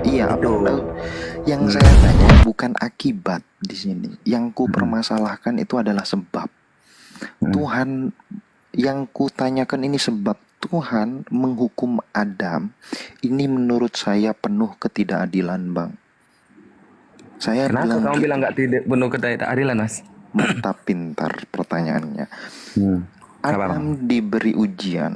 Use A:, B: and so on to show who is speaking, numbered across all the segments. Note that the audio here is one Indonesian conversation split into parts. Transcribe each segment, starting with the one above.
A: Iya,
B: Itu.
A: yang
B: Hmm.
A: saya tanya bukan akibat di sini. Yang ku
B: Hmm.
A: permasalahkan itu adalah sebab.
B: Hmm.
A: Tuhan yang ku tanyakan ini sebab Tuhan menghukum Adam. Ini menurut saya penuh ketidakadilan, Bang. Saya
B: Kenapa
A: bilang
B: kamu bilang
A: gitu.
B: nggak tidak penuh ketidakadilan, Mas?
A: Mantap pintar pertanyaannya.
B: Hmm. Apa bang?
A: Adam diberi ujian,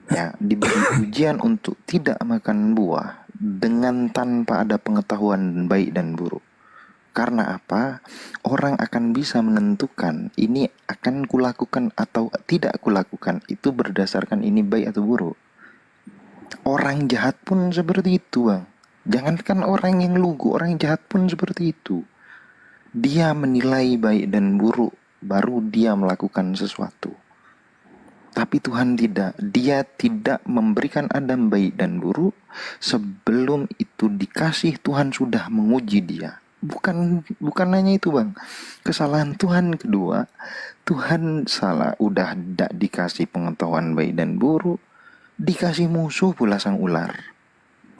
A: ya, diberi ujian untuk tidak makan buah dengan tanpa ada pengetahuan baik dan buruk. Karena apa? Orang akan bisa menentukan ini akan kulakukan atau tidak kulakukan itu berdasarkan ini baik atau buruk. Orang jahat pun seperti itu, Bang. Jangankan orang yang lugu, orang jahat pun seperti itu. Dia menilai baik dan buruk, baru dia melakukan sesuatu. Tapi Tuhan tidak. Dia tidak memberikan Adam baik dan buruk. Sebelum itu dikasih, Tuhan sudah menguji dia. Bukan hanya itu, Bang. Kesalahan Tuhan kedua, Tuhan salah, udah tidak dikasih pengetahuan baik dan buruk, dikasih musuh pula sang ular.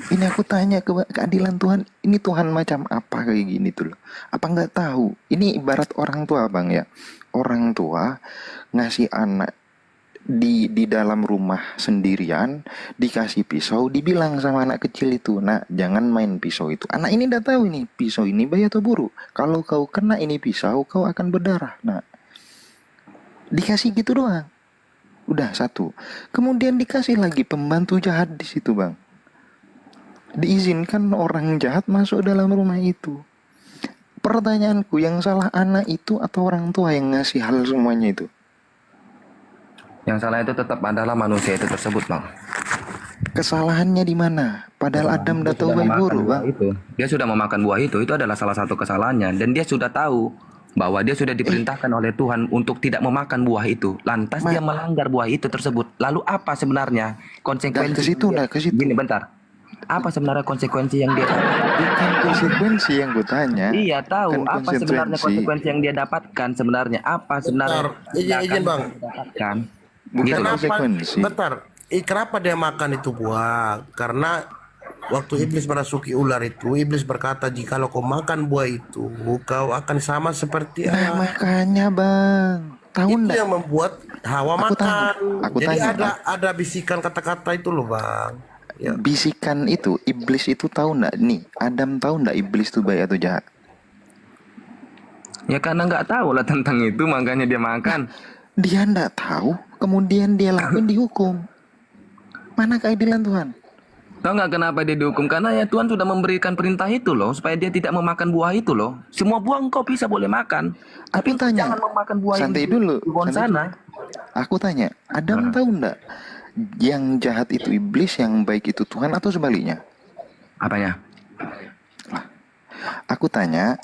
A: Ini aku tanya keadilan Tuhan, ini Tuhan macam apa kayak gini tuh loh. Apa nggak tahu? Ini ibarat orang tua, Bang, ya. Orang tua ngasih anak di dalam rumah sendirian, dikasih pisau, dibilang sama anak kecil itu, "Nak, jangan main pisau itu." Anak ini udah tahu ini pisau ini baik atau buruk. Kalau kau kena ini pisau, kau akan berdarah. Nah, dikasih gitu doang. Udah satu. Kemudian dikasih lagi pembantu jahat di situ, Bang. Diizinkan orang jahat masuk dalam rumah itu. Pertanyaanku, yang salah anak itu atau orang tua yang ngasih hal semuanya itu?
B: Yang salah itu tetap adalah manusia itu tersebut, bang.
A: Kesalahannya di mana? Padahal
B: Kesalahan
A: Adam
B: dia
A: udah tahu
B: sudah
A: baik
B: memakan
A: buruk,
B: buah
A: Bang.
B: itu. Dia sudah memakan buah itu adalah salah satu kesalahannya. Dan dia sudah tahu bahwa dia sudah diperintahkan oleh Tuhan untuk tidak memakan buah itu. Lantas dia melanggar buah itu tersebut. Lalu apa sebenarnya konsekuensi yang dia...
A: Ke situ.
B: Gini, bentar. Apa sebenarnya konsekuensi yang dia...
A: Bukan konsekuensi yang gue tanya.
B: Iya, tahu.
A: Bukan
B: Apa sebenarnya
A: konsekuensi.
B: konsekuensi yang dia dapatkan sebenarnya? Apa sebenarnya
C: Bentar, izin bang.
B: yang dia dapatkan?
A: Bukan
B: Gitu loh.
A: konsekuensi.
C: Bentar, kenapa dia makan itu buah? Karena waktu iblis merasuki ular itu, iblis berkata, "Jikalau kau makan buah itu, kau akan sama seperti
A: Nah,
C: Allah."
A: makanya, Bang. Tahu
C: Itu
A: ndak?
C: yang membuat Hawa
A: Aku
C: makan.
A: tanya. Aku
C: Jadi
A: tanya.
C: ada bisikan kata-kata itu loh bang. Ya.
A: Bisikan itu, iblis itu tahu ndak? Nih, Adam tahu ndak iblis itu baik atau jahat?
B: Ya karena nggak tahu lah tentang itu, makanya dia makan.
A: Dia ndak tahu, kemudian dia lakuin dihukum. Mana keadilan Tuhan?
B: Tahu nggak kenapa dia dihukum? Karena ya Tuhan sudah memberikan perintah itu loh, supaya dia tidak memakan buah itu loh. Semua buah engkau bisa boleh makan, tapi
A: Aku tanya.
B: jangan memakan buah
A: Santai
B: yang
A: dulu.
B: di pohon
A: Santai
B: sana.
A: Aku tanya, Adam tahu ndak? Yang jahat itu iblis, yang baik itu Tuhan atau sebaliknya?
B: Apanya?
A: Aku tanya,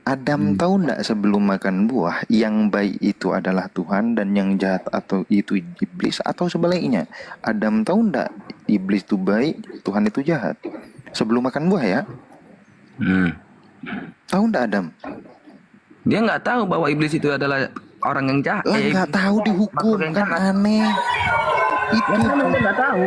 A: Adam tahu ndak sebelum makan buah yang baik itu adalah Tuhan dan yang jahat atau itu iblis atau sebaliknya? Adam tahu ndak iblis itu baik, Tuhan itu jahat? Sebelum makan buah ya? Tahu ndak Adam?
B: Dia nggak tahu bahwa iblis itu adalah orang yang jahat.
A: Lah nggak tahu dihukum
B: makhluk yang
A: kan
B: jahat.
A: aneh. Itu
B: Ya, karena dia nggak tahu.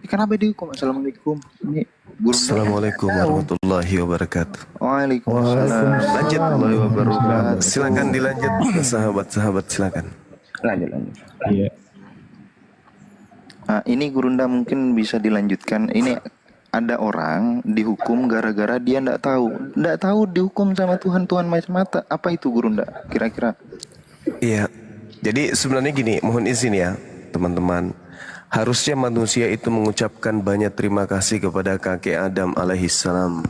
A: kenapa dihukum? Assalamualaikum. Ini guru.
D: Assalamualaikum warahmatullahi wabarakatuh.
A: Waalaikumsalam.
D: Lanjut.
A: warahmatullahi wabarakatuh.
D: Silakan dilanjut, sahabat-sahabat, silakan.
B: Lanjut.
E: Iya.
A: Nah, ini Gurunda mungkin bisa dilanjutkan. Ini ada orang dihukum gara-gara dia ndak tahu dihukum sama Tuhan macam mata. Apa itu Gurunda? Kira-kira?
D: Iya. Jadi sebenarnya gini, mohon izin ya, teman-teman. Harusnya manusia itu mengucapkan banyak terima kasih kepada kakek Adam alaihissalam.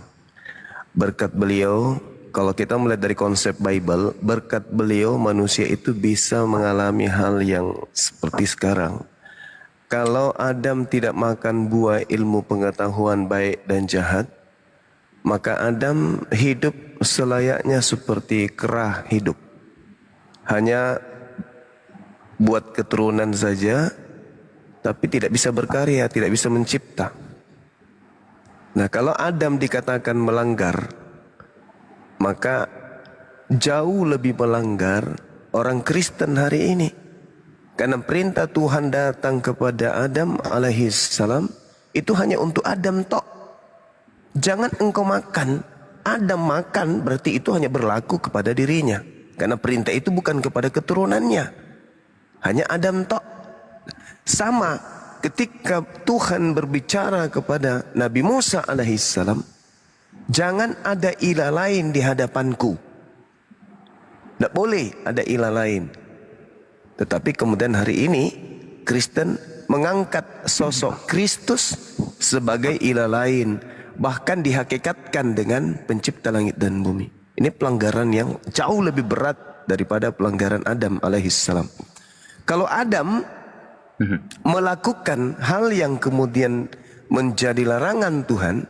D: Berkat beliau, kalau kita melihat dari konsep Bible, berkat beliau manusia itu bisa mengalami hal yang seperti sekarang. Kalau Adam tidak makan buah ilmu pengetahuan baik dan jahat, maka Adam hidup selayaknya seperti kera hidup. Hanya buat keturunan saja, tapi tidak bisa berkarya, tidak bisa mencipta. Nah, kalau Adam dikatakan melanggar, maka jauh lebih melanggar orang Kristen hari ini. Karena perintah Tuhan datang kepada Adam alaihissalam itu hanya untuk Adam tok. jangan engkau makan. Adam makan berarti itu hanya berlaku kepada dirinya. Karena perintah itu bukan kepada keturunannya. Hanya Adam tok. Sama ketika Tuhan berbicara kepada Nabi Musa alaihissalam, jangan ada ilah lain di hadapanku. Tidak boleh ada ilah lain. Tetapi kemudian hari ini Kristen mengangkat sosok Kristus sebagai ilah lain, bahkan dihakikatkan dengan pencipta langit dan bumi. Ini pelanggaran yang jauh lebih berat daripada pelanggaran Adam alaihissalam. Kalau Adam melakukan hal yang kemudian menjadi larangan Tuhan,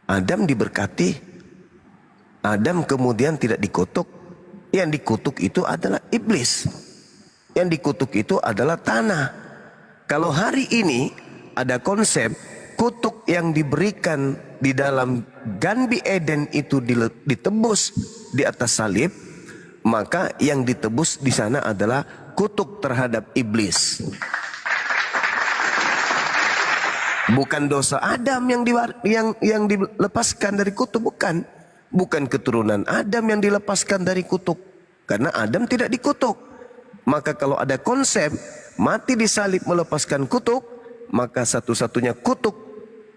D: Adam diberkati. Adam kemudian tidak dikutuk. Yang dikutuk itu adalah iblis. Yang dikutuk itu adalah tanah. Kalau hari ini ada konsep kutuk yang diberikan di dalam Ganbi Eden itu ditebus di atas salib, maka yang ditebus di sana adalah kutuk terhadap iblis. Bukan dosa Adam yang dilepaskan dari kutuk, bukan. Bukan keturunan Adam yang dilepaskan dari kutuk. Karena Adam tidak dikutuk. Maka kalau ada konsep mati di salib melepaskan kutuk, maka satu-satunya kutuk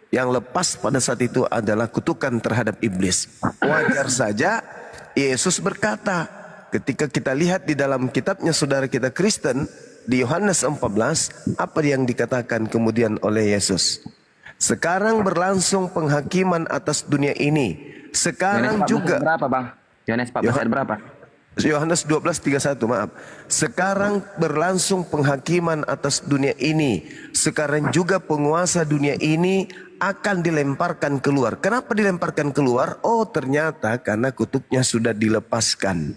D: yang lepas pada saat itu adalah kutukan terhadap iblis. Wajar saja Yesus berkata, ketika kita lihat di dalam kitabnya saudara kita Kristen, di Yohanes 14, apa yang dikatakan kemudian oleh Yesus? Sekarang berlangsung penghakiman atas dunia ini. Sekarang juga
B: berapa bang? Yohanes 14 ayat berapa?
D: Yohanes 12:31, maaf. Sekarang berlangsung penghakiman atas dunia ini. Sekarang juga penguasa dunia ini akan dilemparkan keluar. Kenapa dilemparkan keluar? Oh, ternyata karena kutuknya sudah dilepaskan.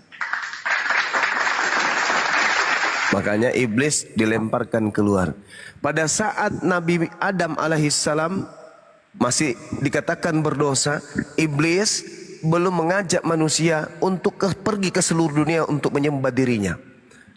D: Makanya iblis dilemparkan keluar. Pada saat Nabi Adam alaihissalam masih dikatakan berdosa, iblis belum mengajak manusia untuk pergi ke seluruh dunia untuk menyembah dirinya.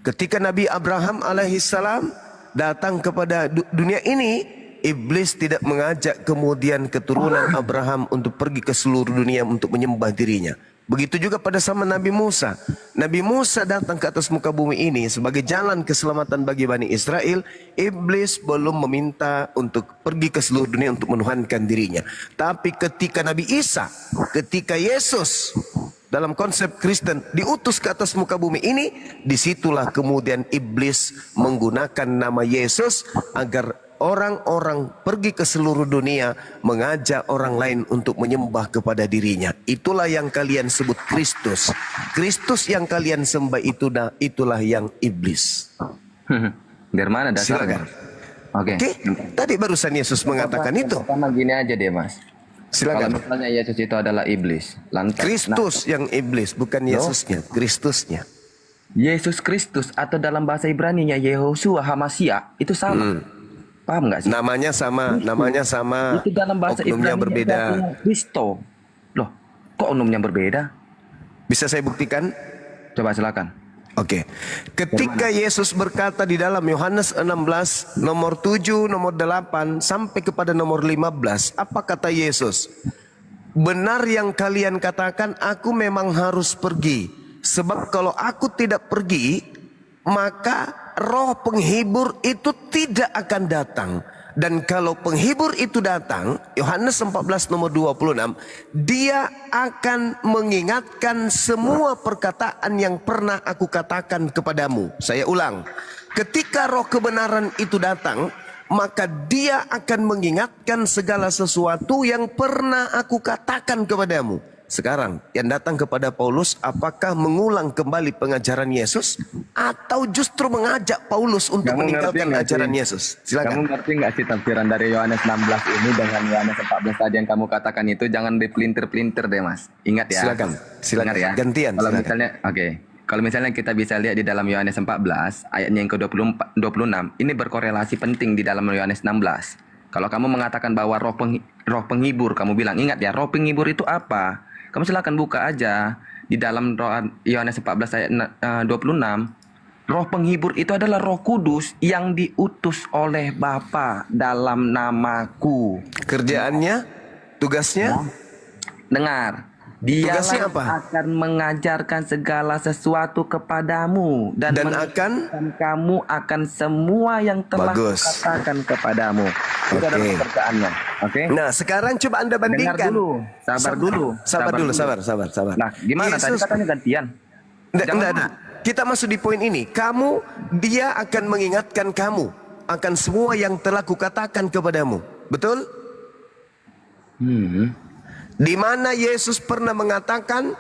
D: Ketika Nabi Abraham alaihissalam datang kepada dunia ini, iblis tidak mengajak kemudian keturunan Abraham untuk pergi ke seluruh dunia untuk menyembah dirinya. Begitu juga pada zaman Nabi Musa. Nabi Musa datang ke atas muka bumi ini sebagai jalan keselamatan bagi Bani Israel. Iblis belum meminta untuk pergi ke seluruh dunia untuk menuhankan dirinya. Tapi ketika Nabi Isa, ketika Yesus dalam konsep Kristen diutus ke atas muka bumi ini, disitulah kemudian iblis menggunakan nama Yesus agar orang-orang pergi ke seluruh dunia mengajak orang lain untuk menyembah kepada dirinya. Itulah yang kalian sebut Kristus. Kristus yang kalian sembah itulah yang iblis.
B: Dari mana dasarnya?
D: Silakan.
B: Oke.
D: Tadi barusan Yesus mengatakan itu.
B: Pertama gini aja deh mas.
D: Silakan.
B: Kalau misalnya Yesus itu adalah iblis, lantas
D: Kristus yang iblis, bukan Yesusnya, Kristusnya.
B: Yesus Kristus atau dalam bahasa Ibrani-nya Yehoshua Hamasia itu sama. Paham nggak sih?
D: Namanya sama,
B: Itu dalam bahasa
D: oknumnya
B: Ibrani
D: berbeda.
B: Kristo. Loh, kok oknumnya berbeda?
D: Bisa saya buktikan?
B: Coba silakan.
D: Oke. Ketika Yesus berkata di dalam Yohanes 16 nomor 7, nomor 8 sampai kepada nomor 15, apa kata Yesus? Benar yang kalian katakan, aku memang harus pergi. Sebab kalau aku tidak pergi, maka roh penghibur itu tidak akan datang. Dan kalau penghibur itu datang, Yohanes 14 nomor 26, dia akan mengingatkan semua perkataan yang pernah aku katakan kepadamu. Saya ulang, ketika roh kebenaran itu datang, maka dia akan mengingatkan segala sesuatu yang pernah aku katakan kepadamu. Sekarang yang datang kepada Paulus, apakah mengulang kembali pengajaran Yesus atau justru mengajak Paulus untuk meninggalkan ajaran Yesus? Silakan.
B: Kamu ngerti nggak sih tafsiran dari Yohanes 16 ini dengan Yohanes 14 tadi yang kamu katakan itu? Jangan dipelintir-pelintir deh mas. Ingat ya.
D: Silakan.
B: Ingat ya.
D: Gantian.
B: Kalau
D: Silakan.
B: misalnya, kalau misalnya kita bisa lihat di dalam Yohanes 14 ayatnya yang ke-26, ini berkorelasi penting di dalam Yohanes 16. Kalau kamu mengatakan bahwa roh penghibur, kamu bilang ingat ya, roh penghibur itu apa? Kamu silakan buka aja di dalam Yohanes 14 ayat 26. Roh penghibur itu adalah Roh Kudus yang diutus oleh Bapa dalam namaku.
D: Kerjaannya Tugasnya?
B: Dengar.
D: Tugasnya
B: Dialah
D: apa?
B: akan mengajarkan segala sesuatu kepadamu dan
D: Dan
B: mengingatkan kamu akan semua yang telah
D: Bagus.
B: kukatakan kepadamu. Itu adalah
D: Oke.
B: pekerjaannya. Oke?
D: Nah, sekarang coba Anda
B: Dengar
D: bandingkan.
B: dulu, sabar dulu.
D: Sabar.
B: Nah, gimana tadi
D: Yesus-
B: katanya gantian?
D: Enggak. Kita masuk di poin ini. Dia akan mengingatkan kamu akan semua yang telah kukatakan kepadamu. Betul? Di mana Yesus pernah mengatakan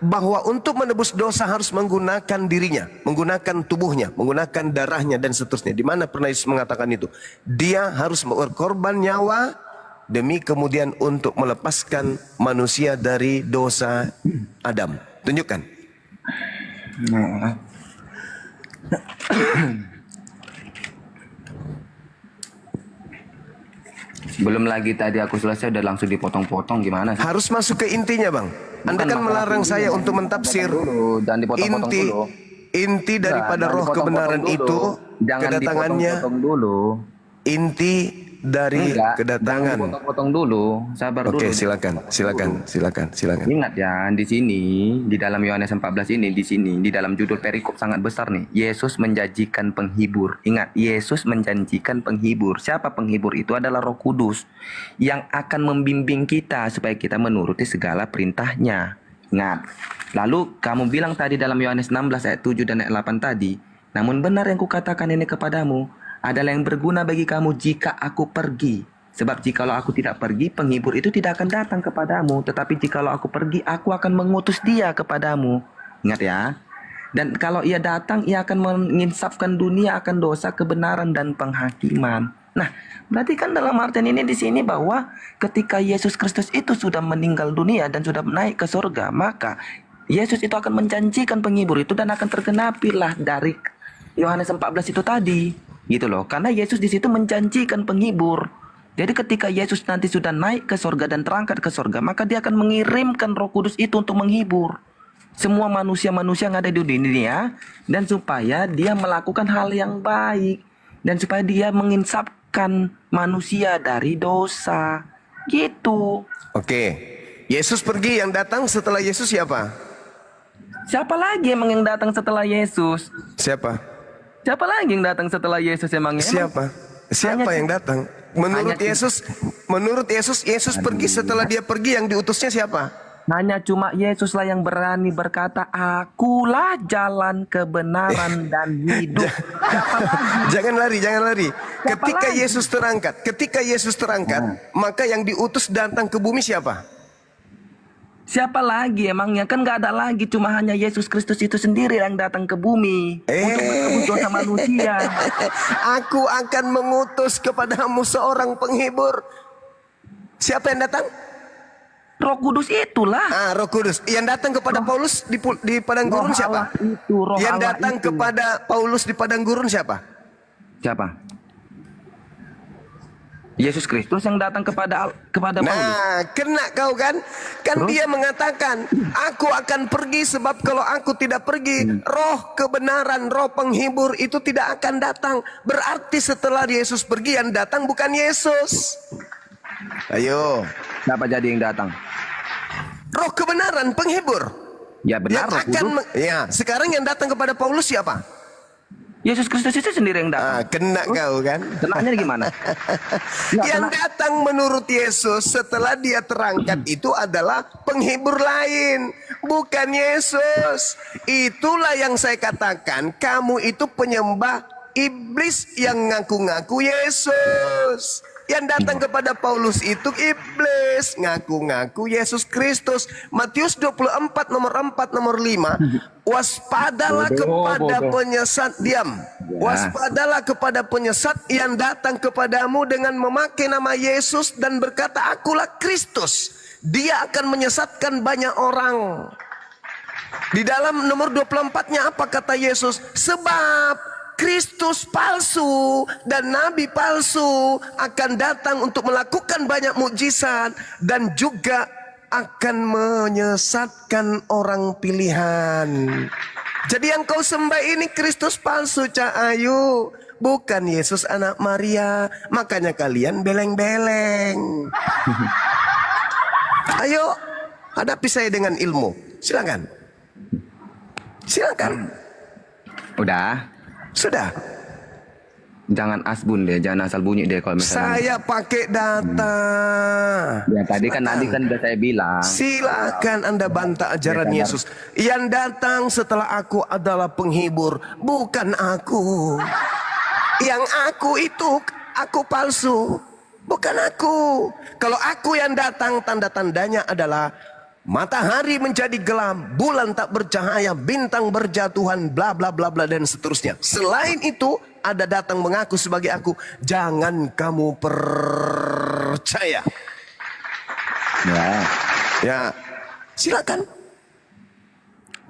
D: bahwa untuk menebus dosa harus menggunakan dirinya, menggunakan tubuhnya, menggunakan darahnya dan seterusnya. Di mana pernah Yesus mengatakan itu? Dia harus berkorban nyawa demi kemudian untuk melepaskan manusia dari dosa Adam. Tunjukkan.
B: Belum lagi tadi aku selesai udah langsung dipotong-potong gimana sih?
D: Harus masuk ke intinya, Bang. Anda
B: Bukan
D: kan
B: masalah
D: melarang
B: intinya,
D: saya
B: Bang.
D: untuk mentafsir
B: Jangan dipotong-potong
D: inti
B: dulu.
D: inti daripada
B: Jangan
D: roh
B: dipotong-potong
D: kebenaran
B: dulu.
D: itu,
B: Jangan
D: kedatangannya,
B: dipotong-potong dulu.
D: inti dari
B: Jangan
D: kedatangan.
B: dipotong-potong dulu. Sabar dulu.
D: Oke, silakan.
B: Ingat ya, di sini di dalam Yohanes 14 ini di sini di dalam judul perikop sangat besar nih. Yesus menjanjikan penghibur. Ingat, Yesus menjanjikan penghibur. Siapa penghibur itu? Adalah Roh Kudus yang akan membimbing kita supaya kita menuruti segala perintahnya. Ingat. Lalu kamu bilang tadi dalam Yohanes 16 ayat 7 dan ayat 8 tadi, namun benar yang kukatakan ini kepadamu adalah yang berguna bagi kamu jika aku pergi. Sebab jikalau aku tidak pergi, penghibur itu tidak akan datang kepadamu. Tetapi jikalau aku pergi, aku akan mengutus dia kepadamu. Ingat ya. Dan kalau ia datang, ia akan menginsafkan dunia akan dosa, kebenaran, dan penghakiman. Nah, berarti kan dalam artian ini di sini bahwa ketika Yesus Kristus itu sudah meninggal dunia dan sudah naik ke surga, maka Yesus itu akan menjanjikan penghibur itu dan akan tergenapilah dari Yohanes 14 itu tadi. Gitu loh, karena Yesus di situ menjanjikan penghibur. Jadi ketika Yesus nanti sudah naik ke sorga dan terangkat ke sorga, maka dia akan mengirimkan Roh Kudus itu untuk menghibur semua manusia-manusia yang ada di dunia, dan supaya dia melakukan hal yang baik, dan supaya dia menginsafkan manusia dari dosa. Gitu.
D: Oke. Yesus pergi, yang datang setelah Yesus siapa?
B: Siapa lagi emang yang datang setelah Yesus?
D: Siapa?
B: Siapa lagi yang datang setelah Yesus emangnya?
D: Siapa yang datang? Menurut Yesus, Yesus pergi, setelah dia pergi yang diutusnya siapa?
B: Hanya cuma Yesuslah yang berani berkata, akulah jalan kebenaran dan hidup. Siapa lagi?
D: Jangan lari. Ketika
B: lagi?
D: Yesus terangkat, maka yang diutus datang ke bumi siapa?
B: Siapa lagi emangnya? Kan gak ada lagi, cuma hanya Yesus Kristus itu sendiri yang datang ke bumi untuk menebus dosa manusia.
D: Aku akan mengutus kepadamu seorang penghibur. Siapa yang datang?
B: Roh Kudus itulah.
D: Roh Kudus. Yang datang kepada Paulus di padang gurun siapa? Yang datang kepada Paulus di padang gurun siapa?
B: Siapa? Yesus Kristus yang datang kepada Paulus.
D: Nah, kena kau kan? Kan dia mengatakan, aku akan pergi sebab kalau aku tidak pergi, roh kebenaran, roh penghibur itu tidak akan datang. Berarti setelah Yesus pergi yang datang bukan Yesus. Ayo.
B: Siapa jadi yang datang?
D: Roh kebenaran, penghibur.
B: Ya benar, Roh Kudus.
D: Sekarang yang datang kepada Paulus siapa?
B: Yesus Kristus itu sendiri yang datang.
D: Kena kau kan?
B: Kenanya gimana?
D: Yang datang menurut Yesus setelah dia terangkat itu adalah penghibur lain, bukan Yesus. Itulah yang saya katakan, kamu itu penyembah iblis yang ngaku-ngaku Yesus. Yang datang kepada Paulus itu iblis, ngaku-ngaku Yesus Kristus. Matius 24 nomor 4 nomor 5. Waspadalah kepada penyesat, waspadalah kepada penyesat yang datang kepadamu dengan memakai nama Yesus dan berkata, akulah Kristus. Dia akan menyesatkan banyak orang. Di dalam nomor 24-nya apa kata Yesus? Sebab Kristus palsu dan nabi palsu akan datang untuk melakukan banyak mukjizat dan juga akan menyesatkan orang pilihan. Jadi yang kau sembah ini Kristus palsu, Cak Ayu, bukan Yesus anak Maria. Makanya kalian beleng-beleng. Ayo hadapi saya dengan ilmu. Silakan. Silakan.
B: Udah,
D: Sudah.
B: jangan asbun deh, jangan asal bunyi deh kalau misalnya.
D: Saya pakai data.
B: Ya tadi kan udah saya bilang.
D: Silakan Anda bantah ajaran Yesus. Yang datang setelah aku adalah penghibur, bukan aku. Yang aku itu aku palsu, bukan aku. Kalau aku yang datang, tanda-tandanya adalah matahari menjadi gelap, bulan tak bercahaya, bintang berjatuhan, bla bla bla bla dan seterusnya. Selain itu, ada datang mengaku sebagai aku. Jangan kamu percaya.
B: Ya.
D: Ya, silakan.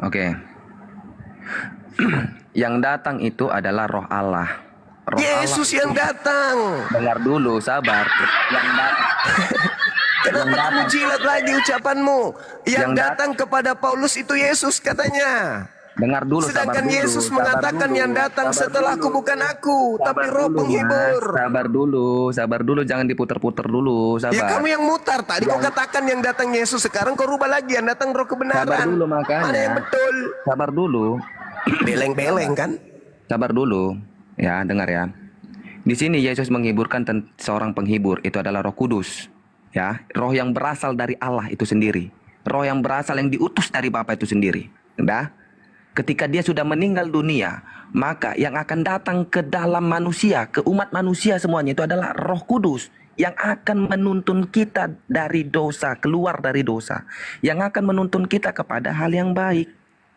B: Oke. Yang datang itu adalah Roh Allah. Roh
D: Yesus
B: Allah.
D: yang datang.
B: Dengar dulu, sabar. Yang datang.
D: Kenapa kamu jilat lagi ucapanmu? Yang
B: Yang
D: datang kepada Paulus itu Yesus katanya.
B: Dengar dulu,
D: Sedangkan
B: sabar dulu,
D: Yesus
B: sabar
D: mengatakan
B: dulu,
D: yang datang
B: sabar
D: setelahku
B: dulu.
D: bukan aku, tapi
B: Sabar
D: Roh
B: dulu,
D: penghibur.
B: Mas. Sabar dulu, jangan diputer-puter dulu, sabar.
D: Ya kamu yang mutar tadi kau katakan yang datang Yesus, sekarang kau rubah lagi yang datang Roh kebenaran.
B: Sabar dulu makanya.
D: Mana yang betul?
B: Sabar dulu.
D: Beleng-beleng kan?
B: Sabar dulu. Ya, dengar ya. Di sini Yesus menghiburkan seorang penghibur, itu adalah Roh Kudus. Ya, roh yang berasal dari Allah itu sendiri. Roh yang berasal yang diutus dari Bapa itu sendiri. Udah? Ketika dia sudah meninggal dunia, maka yang akan datang ke dalam manusia, ke umat manusia semuanya itu adalah Roh Kudus yang akan menuntun kita dari dosa, keluar dari dosa, yang akan menuntun kita kepada hal yang baik.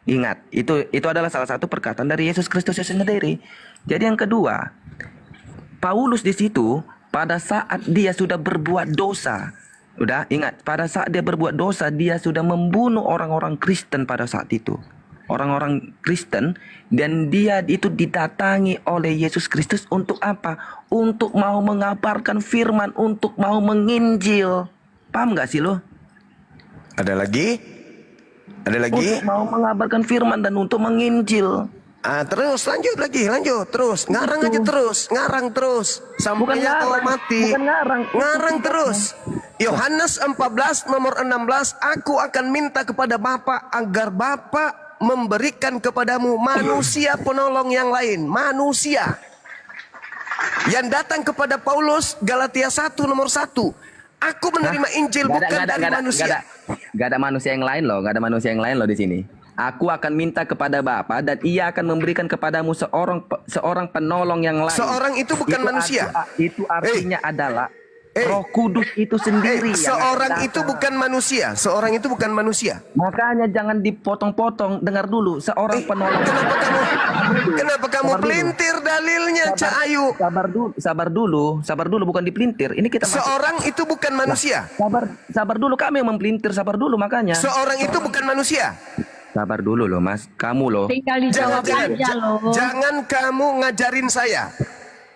B: Ingat, itu adalah salah satu perkataan dari Yesus Kristus sendiri. Jadi yang kedua, Paulus di situ pada saat dia sudah berbuat dosa, udah ingat, pada saat dia berbuat dosa, dia sudah membunuh orang-orang Kristen pada saat itu. Orang-orang Kristen, dan dia itu didatangi oleh Yesus Kristus untuk apa? Untuk mau mengabarkan firman, untuk mau menginjil. Paham gak sih lo?
D: Ada lagi? Ada lagi?
B: Untuk mau mengabarkan firman dan untuk menginjil.
D: Terus lanjut lagi, lanjut terus, ngarang aja terus, ngarang terus sampai kau mati.
B: Bukan ngarang.
D: Ngarang terus. Yohanes 14 nomor 16, aku akan minta kepada Bapa agar Bapa memberikan kepadamu manusia penolong yang lain, manusia yang datang kepada Paulus. Galatia 1 nomor 1, aku menerima Injil bukan dari manusia.
B: Gak ada manusia yang lain loh, gak ada manusia yang lain loh di sini. Aku akan minta kepada Bapa dan Ia akan memberikan kepadamu seorang penolong yang lain.
D: Seorang itu bukan manusia.
B: Itu artinya adalah Roh Kudus itu sendiri.
D: Seorang itu bukan manusia. Seorang itu bukan manusia.
B: Makanya jangan dipotong-potong. Dengar dulu, seorang penolong.
D: Kenapa kamu pelintir dalilnya, Cak Ayu?
B: Sabar dulu, bukan dipelintir. Ini kita
D: seorang itu bukan manusia.
B: Sabar dulu, kami yang mempelintir. Sabar dulu makanya.
D: Seorang itu bukan manusia.
B: Sabar dulu loh, Mas. Kamu loh.
E: Tinggal dijawab aja loh.
D: Jangan kamu ngajarin saya.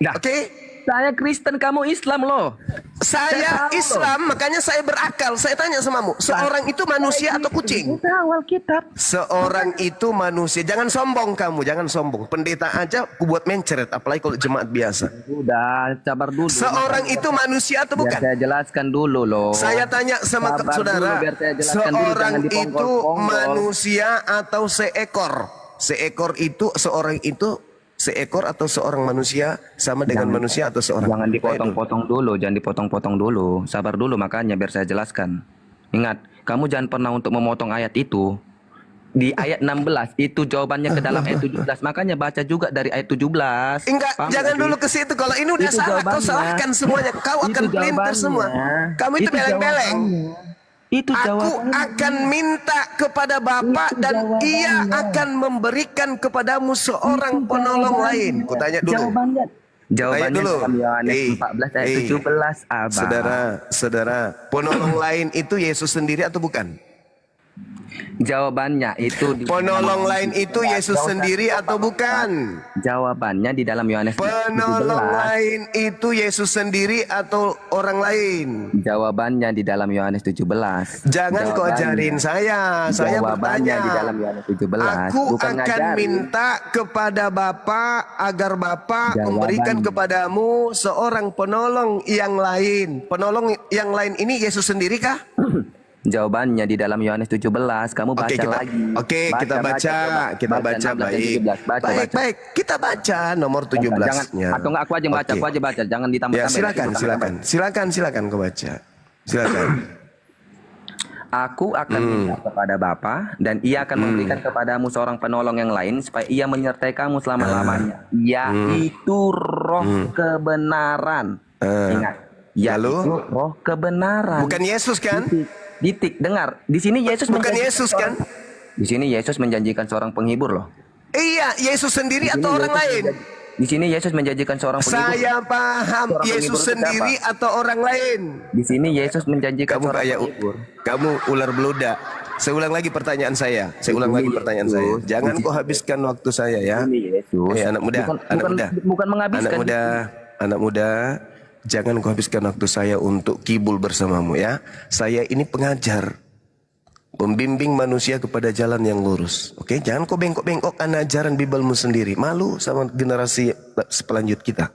B: Nah,
D: Oke?
B: saya Kristen, kamu Islam loh.
D: Saya Islam, makanya saya berakal. Saya tanya samamu, seorang itu manusia atau kucing?
B: Kita awal kitab.
D: Seorang itu manusia. Jangan sombong kamu, jangan sombong. Pendeta aja aku buat mencret, apalagi kalau jemaat biasa.
B: Udah, sabar dulu.
D: Seorang itu manusia atau
B: Biar
D: bukan?
B: saya jelaskan dulu loh.
D: Saya tanya sama
B: Sabar
D: saudara,
B: dulu, biar saya jelaskan dulu,
D: seorang
B: jangan
D: itu
B: diponggol-ponggol.
D: manusia atau seekor? Seekor itu, seorang itu seekor atau seorang manusia sama dengan manusia atau seorang?
B: Jangan dipotong-potong dulu, jangan dipotong-potong dulu. Sabar dulu makanya biar saya jelaskan. Ingat, kamu jangan pernah untuk memotong ayat itu. Di ayat 16 itu jawabannya ke dalam ayat 17. Makanya baca juga dari ayat 17.
D: Enggak,
B: Paham
D: jangan
B: gak
D: dulu
B: sih?
D: ke situ. Kalau ini udah
B: Itu
D: salah, kau
B: jawabannya.
D: salahkan semuanya. Kau
B: Itu
D: akan pelintir
B: jawabannya.
D: semua. Kamu itu beleng-beleng.
B: Itu
D: Aku
B: jawabannya.
D: akan minta kepada Bapa
B: Itu
D: dan Ia
B: jawabannya.
D: akan memberikan kepadamu seorang penolong lain. Kutanya dulu.
B: Jawabannya
D: dulu.
B: dalam Yohanes 14 ayat 17, Abang.
D: Saudara, penolong lain itu Yesus sendiri atau bukan?
B: Jawabannya itu
D: Penolong lain itu Yesus sendiri atau bukan?
B: Jawabannya di dalam Yohanes 17.
D: Penolong lain itu Yesus sendiri atau orang lain?
B: Jawabannya di dalam Yohanes 17.
D: Jangan kau ajarin saya. Saya
B: Jawabannya
D: bertanya.
B: di dalam Yohanes 17.
D: Aku
B: Bukan
D: akan
B: ngajarin.
D: minta kepada Bapa agar Bapa
B: Jawabannya.
D: memberikan kepadamu seorang penolong yang lain. Penolong yang lain ini Yesus sendiri kah?
B: Jawabannya di dalam Yohanes 17. Kamu baca
D: Oke,
B: lagi.
D: kita baca,
B: coba.
D: baik.
B: 16 dan 17. Baca.
D: Baik, kita baca nomor
B: Jangan,
D: 17-nya.
B: atau enggak aku aja yang baca,
D: Oke.
B: aku aja baca. Jangan ditambah.
D: Ya, silakan kau baca. Silakan.
B: Aku akan minta kepada Bapa dan ia akan memberikan kepadamu seorang penolong yang lain supaya ia menyertai kamu selama-lamanya, yaitu roh kebenaran. Ingat,
D: Lalu?
B: yaitu roh kebenaran.
D: Bukan Yesus kan?
B: Titik, dengar. Di sini Yesus
D: Bukan
B: menjanjikan
D: Yesus kan?
B: Di sini Yesus menjanjikan seorang penghibur loh.
D: Iya, Yesus sendiri
B: Di sini
D: atau orang
B: Yesus
D: lain?
B: Di sini Yesus menjanjikan seorang penghibur.
D: Saya paham,
B: Seorang
D: Yesus
B: penghibur itu
D: sendiri atau orang lain?
B: Di sini Yesus menjanjikan
D: Kamu
B: seorang
D: kayak
B: penghibur.
D: kamu ular beluda. Saya ulang lagi pertanyaan saya. Jangan kau habiskan waktu saya ya.
B: Ini Yesus.
D: Anak muda,
B: Bukan menghabiskan.
D: anak muda, jangan kau habiskan waktu saya untuk kibul bersamamu ya. Saya ini pengajar, pembimbing manusia kepada jalan yang lurus. Oke, jangan kau bengkok-bengkok ajaran Bibelmu sendiri. Malu sama generasi sepelanjut kita.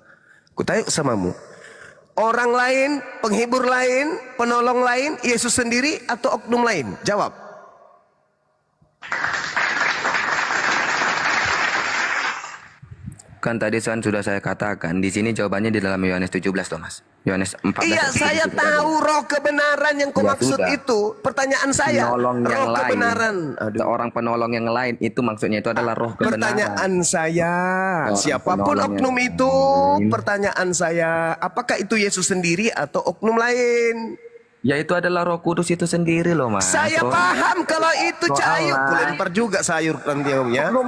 D: Ku tanya samamu, orang lain, penghibur lain, penolong lain, Yesus sendiri atau oknum lain? Jawab.
B: Kan tadi sudah saya katakan, di sini jawabannya di dalam Yohanes 17, Thomas. Yohanes 14.
D: Iya, saya tahu roh kebenaran yang kau
B: Ya
D: maksud
B: sudah.
D: itu. Pertanyaan saya,
B: Penolong yang
D: roh
B: lain.
D: kebenaran.
B: Seorang penolong yang lain itu maksudnya itu adalah roh kebenaran.
D: Pertanyaan saya,
B: Seorang
D: siapapun
B: penolong
D: oknum
B: yang
D: itu,
B: lain.
D: pertanyaan saya, apakah itu Yesus sendiri atau oknum lain?
B: Ya itu adalah Roh Kudus itu sendiri loh, Mas.
D: Saya paham kalau itu Cahayu.
B: Soalnya-
D: Kulempar juga sayur nanti ya.
C: Oknum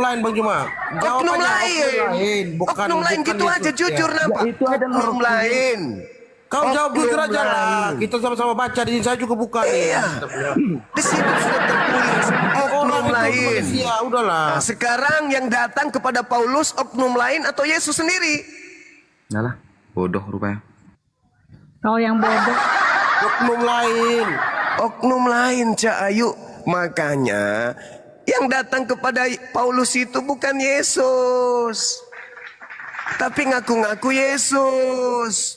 C: lain Bang Juma.
D: Oknum
C: Jawabannya
D: lain.
C: bukan
D: Oknum lain
C: bukan
D: gitu
C: Yesus.
D: aja jujur
C: Ya.
D: nampak.
B: Ya, itu ada
D: Oknum lain.
C: Kau jawab
D: Oknum
C: jujur aja lah.
D: lain.
C: Kita sama-sama baca di sini saya juga buka nih.
D: Iya. Di sini sudah tertulis oknum
C: Orang itu
D: lain.
C: manusia, udahlah.
D: Nah, sekarang yang datang kepada Paulus oknum lain atau Yesus sendiri?
B: Nah lah, bodoh rupanya.
E: Kau yang bodoh.
C: Oknum lain.
D: Oknum lain Cahayu. Makanya yang datang kepada Paulus itu bukan Yesus, tapi ngaku-ngaku Yesus.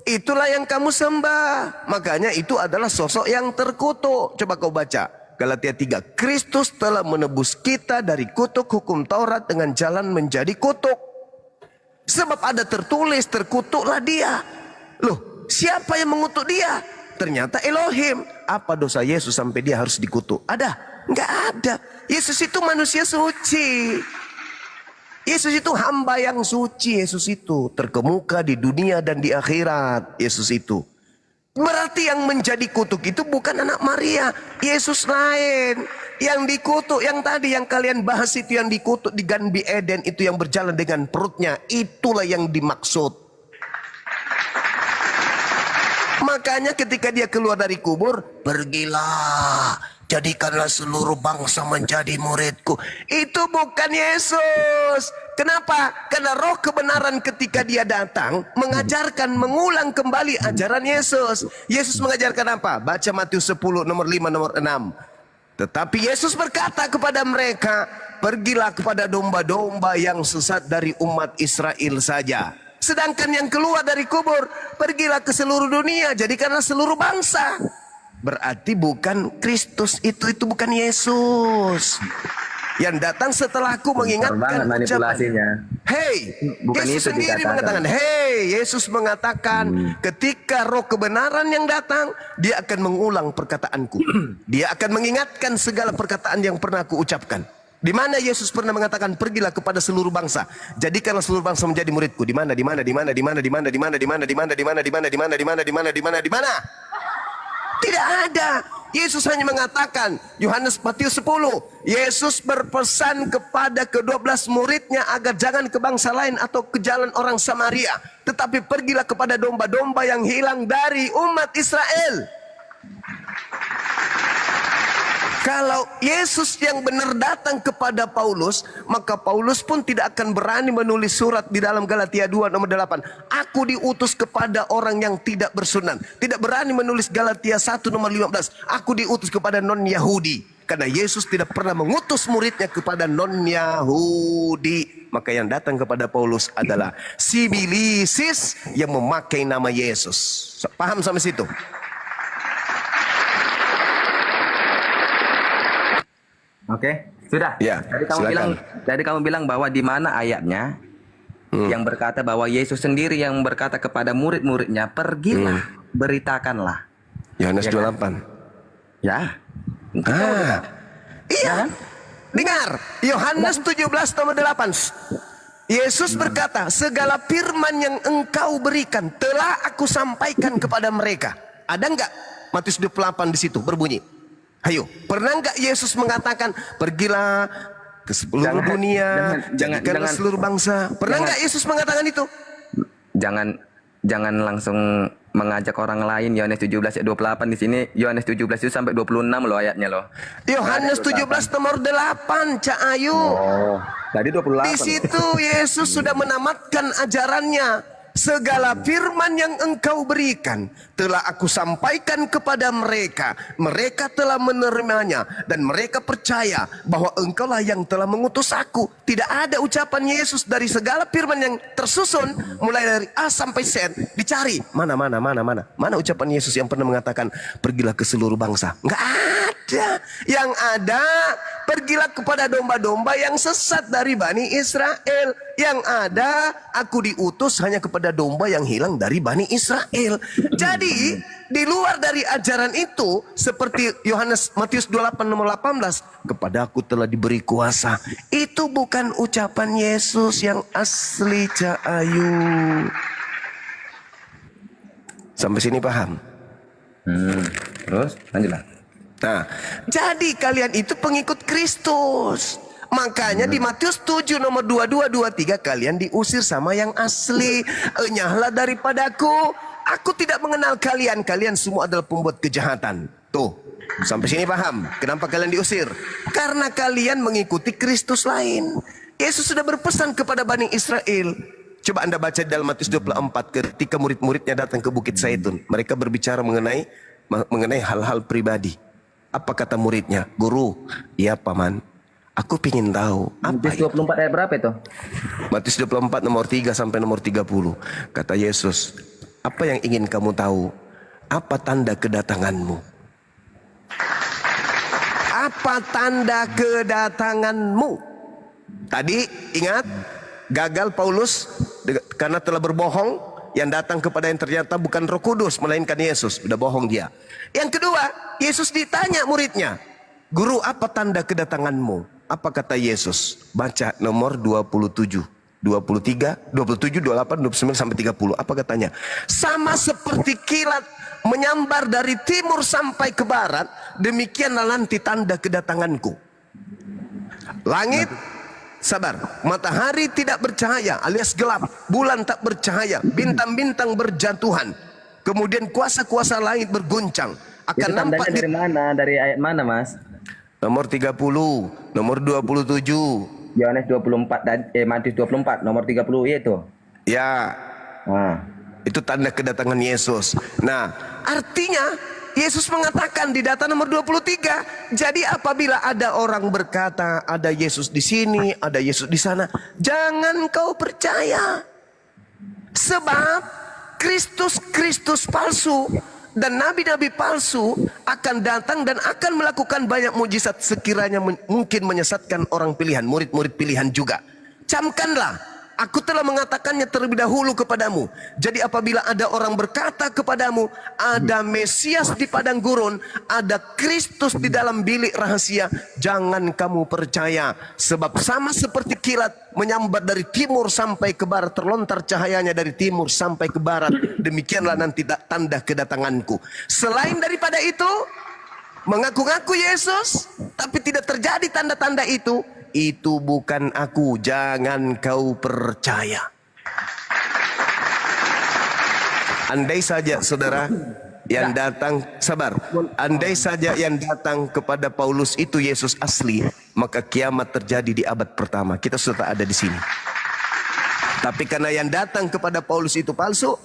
D: Itulah yang kamu sembah. Makanya itu adalah sosok yang terkutuk. Coba kau baca Galatia 3. Kristus telah menebus kita dari kutuk hukum Taurat dengan jalan menjadi kutuk. Sebab ada tertulis, terkutuklah dia. Loh, siapa yang mengutuk dia? Ternyata Elohim. Apa dosa Yesus sampai dia harus dikutuk? Ada? Enggak ada. Yesus itu manusia suci. Yesus itu hamba yang suci. Yesus itu terkemuka di dunia dan di akhirat. Yesus itu. Berarti yang menjadi kutuk itu bukan anak Maria. Yesus lain. Yang dikutuk, yang tadi yang kalian bahas itu yang dikutuk di Ganbi Eden itu yang berjalan dengan perutnya. Itulah yang dimaksud. Makanya ketika dia keluar dari kubur, pergilah, jadikanlah seluruh bangsa menjadi muridku. Itu bukan Yesus. Kenapa? Karena roh kebenaran ketika dia datang, mengajarkan, mengulang kembali ajaran Yesus. Yesus mengajarkan apa? Baca Matius 10, nomor 5, nomor 6. Tetapi Yesus berkata kepada mereka, pergilah kepada domba-domba yang sesat dari umat Israel saja. Sedangkan yang keluar dari kubur, pergilah ke seluruh dunia, jadikanlah seluruh bangsa. Berarti bukan Kristus itu bukan Yesus. Yang datang setelahku mengingatkan
B: banget manipulasinya.
D: Hey,
B: Bukan
D: Yesus
B: itu
D: sendiri
B: dikatakan.
D: mengatakan, hey, Yesus mengatakan, ketika roh kebenaran yang datang, dia akan mengulang perkataanku. Dia akan mengingatkan segala perkataan yang pernah aku ucapkan. Di mana Yesus pernah mengatakan pergilah kepada seluruh bangsa, jadikanlah seluruh bangsa menjadi muridku. Di mana? Tidak ada. Yesus hanya mengatakan, Matius 10, Yesus berpesan kepada ke-12 muridnya agar jangan ke bangsa lain atau ke jalan orang Samaria, tetapi pergilah kepada domba-domba yang hilang dari umat Israel. Kalau Yesus yang benar datang kepada Paulus, maka Paulus pun tidak akan berani menulis surat di dalam Galatia 2 nomor 8. Aku diutus kepada orang yang tidak bersunan. Tidak berani menulis Galatia 1 nomor 15. Aku diutus kepada non-Yahudi. Karena Yesus tidak pernah mengutus muridnya kepada non-Yahudi. Maka yang datang kepada Paulus adalah sibilisis yang memakai nama Yesus. Paham sampai situ?
B: Oke, sudah.
D: Ya, silakan.
B: Tadi kamu bilang bahwa di mana ayatnya yang berkata bahwa Yesus sendiri yang berkata kepada murid-muridnya, pergilah, beritakanlah.
D: Yohanes
B: Ya kan?
D: 28.
B: Ya.
D: Iya.
B: kan?
D: Dengar, Yohanes 17 nomor 8. Yesus berkata, segala firman yang engkau berikan telah aku sampaikan kepada mereka. Ada enggak Matius 28 di situ berbunyi? Ayo, pernah enggak Yesus mengatakan, pergilah ke seluruh dunia, jadikanlah seluruh bangsa? Pernah enggak Yesus mengatakan itu?
B: Jangan langsung mengajak orang lain. Yohanes 17 ayat 28 di sini. Yohanes 17 itu sampai 26 loh ayatnya loh.
D: Yohanes 17 nomor 8, Cak Ayu.
B: Oh, tadi 28.
D: Di situ Yesus sudah menamatkan ajarannya. Segala firman yang engkau berikan telah aku sampaikan kepada mereka. Mereka telah menerimanya dan mereka percaya bahwa engkaulah yang telah mengutus aku. Tidak ada ucapan Yesus dari segala firman yang tersusun mulai dari A sampai Z dicari. Mana ucapan Yesus yang pernah mengatakan pergilah ke seluruh bangsa? Enggak ada. Yang ada, pergilah kepada domba-domba yang sesat dari Bani Israel. Yang ada, aku diutus hanya kepada domba yang hilang dari Bani Israel. Jadi, di luar dari ajaran itu, seperti Matius 28 nomor 18, kepada aku telah diberi kuasa. Itu bukan ucapan Yesus yang asli, Cak Ayu. Sampai sini paham?
B: Terus lanjutlah.
D: Nah, jadi kalian itu pengikut Kristus. Makanya di Matius 7 nomor 22 23 kalian diusir sama yang asli. Enyahlah daripadaku. Aku tidak mengenal kalian. Kalian semua adalah pembuat kejahatan. Tuh, sampai sini paham kenapa kalian diusir? Karena kalian mengikuti Kristus lain. Yesus sudah berpesan kepada Bani Israel. Coba Anda baca dalam Matius 24 ketika murid-muridnya datang ke Bukit Zaitun. Mereka berbicara mengenai hal-hal pribadi. Apa kata muridnya? Guru, iya paman. Aku pingin tahu. Apa
B: Matius 24 ayat berapa itu?
D: Matius 24 nomor 3 sampai nomor 30. Kata Yesus, apa yang ingin kamu tahu? Apa tanda kedatanganmu? Apa tanda kedatanganmu? Tadi ingat, gagal Paulus karena telah berbohong. Yang datang kepada yang ternyata bukan Roh Kudus, melainkan Yesus. Udah bohong dia. Yang kedua, Yesus ditanya muridnya, Guru, apa tanda kedatanganmu? Apa kata Yesus? Baca nomor 27, 23, 27, 28, 29 sampai 30. Apa katanya? Sama seperti kilat menyambar dari timur sampai ke barat, demikianlah nanti tanda kedatanganku. Langit sabar, matahari tidak bercahaya alias gelap, bulan tak bercahaya, bintang-bintang berjatuhan, kemudian kuasa-kuasa langit berguncang. Akan
B: Itu tandanya
D: nampak
B: dari mana? Dari ayat mana, Mas?
D: nomor 30, nomor 27.
B: Yohanes 24 dan Matius 24 nomor 30 itu.
D: Ya,
B: Nah,
D: itu tanda kedatangan Yesus. Nah, artinya Yesus mengatakan di data nomor 23, jadi apabila ada orang berkata ada Yesus di sini, ada Yesus di sana, jangan kau percaya. Sebab Kristus palsu dan nabi-nabi palsu akan datang dan akan melakukan banyak mujizat sekiranya mungkin menyesatkan orang pilihan, murid-murid pilihan juga. Camkanlah, aku telah mengatakannya terlebih dahulu kepadamu. Jadi apabila ada orang berkata kepadamu, ada Mesias di padang gurun, ada Kristus di dalam bilik rahasia, jangan kamu percaya. Sebab sama seperti kilat menyambar dari timur sampai ke barat, terlontar cahayanya dari timur sampai ke barat, demikianlah nanti tanda kedatanganku. Selain daripada itu, mengaku-ngaku Yesus, tapi tidak terjadi tanda-tanda itu bukan aku, jangan kau percaya. Andai saja saudara yang datang, sabar, andai saja yang datang kepada Paulus itu Yesus asli, maka kiamat terjadi di abad pertama. Kita sudah ada di sini. Tapi karena yang datang kepada Paulus itu palsu,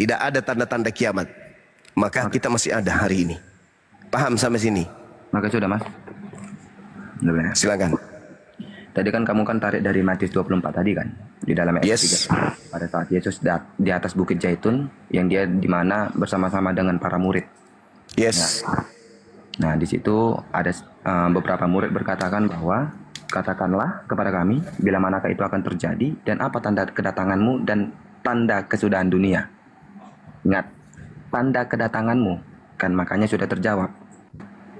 D: tidak ada tanda-tanda kiamat, maka kita masih ada hari ini. Paham sampai sini?
B: maka sudah, Mas. Udah,
D: Silakan.
B: tadi kan kamu kan tarik dari Matius 24 tadi kan, di dalam ayat
D: Yes.
B: 3. Pada saat Yesus di atas Bukit Zaitun, yang dia di mana bersama-sama dengan para murid.
D: Yes.
B: Nah, di situ ada beberapa murid berkatakan bahwa katakanlah kepada kami bila manakah itu akan terjadi dan apa tanda kedatanganmu dan tanda kesudahan dunia. Ingat, tanda kedatanganmu kan makanya sudah terjawab.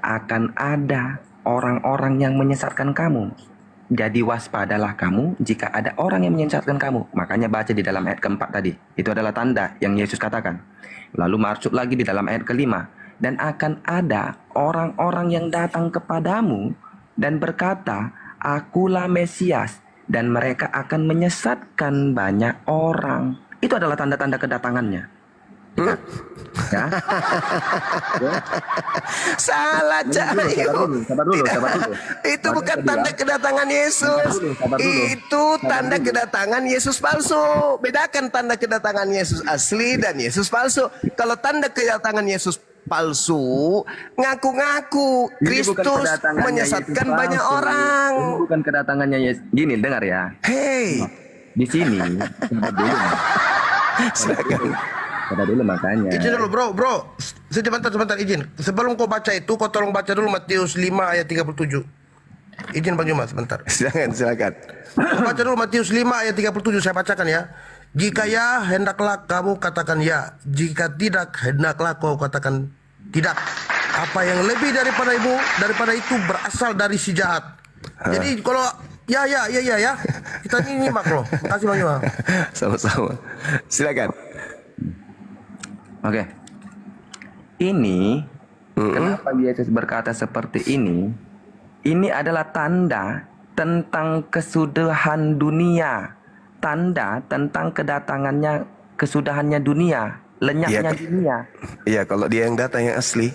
B: Akan ada orang-orang yang menyesatkan kamu. Jadi waspadalah kamu jika ada orang yang menyesatkan kamu. Makanya baca di dalam ayat keempat tadi. Itu adalah tanda yang Yesus katakan. Lalu masuk lagi di dalam ayat kelima. Dan akan ada orang-orang yang datang kepadamu dan berkata, Akulah Mesias. Dan mereka akan menyesatkan banyak orang. Itu adalah tanda-tanda kedatangannya. Ya.
D: Salah, Cak.
B: Sabar dulu.
D: Itu bukan tanda kedatangan Yesus.
B: Sabar dulu.
D: Itu tanda kedatangan Yesus palsu. Bedakan tanda kedatangan Yesus asli dan Yesus palsu. Kalau tanda kedatangan Yesus palsu, ngaku-ngaku
B: Ini bukan
D: Kristus
B: kedatangannya
D: menyesatkan
B: Yesus
D: banyak
B: palsu.
D: orang.
B: Ini bukan kedatangannya Yesus. Gini, dengar ya.
D: Hei,
B: Di sini, sabar dulu.
D: silakan.
B: Sabar dulu makanya.
C: Izin dulu bro. Sebentar izin. Sebelum kau baca itu, kau tolong baca dulu Matius 5 ayat 37. Izin Bang Yuma sebentar.
D: Silakan.
C: Kau baca dulu Matius 5 ayat 37, saya bacakan ya. Jika ya, hendaklah kamu katakan ya. Jika tidak, hendaklah kau katakan tidak. Apa yang lebih daripada itu berasal dari si jahat. Jadi kalau ya. Kita nyimak loh. Makasih Bang Yuma.
D: Sama-sama. Silakan.
B: Oke. Ini kenapa Yesus berkata seperti ini? Ini adalah tanda tentang kesudahan dunia. Tanda tentang kesudahannya dunia, lenyapnya dunia.
D: Iya, kalau dia yang datang yang asli.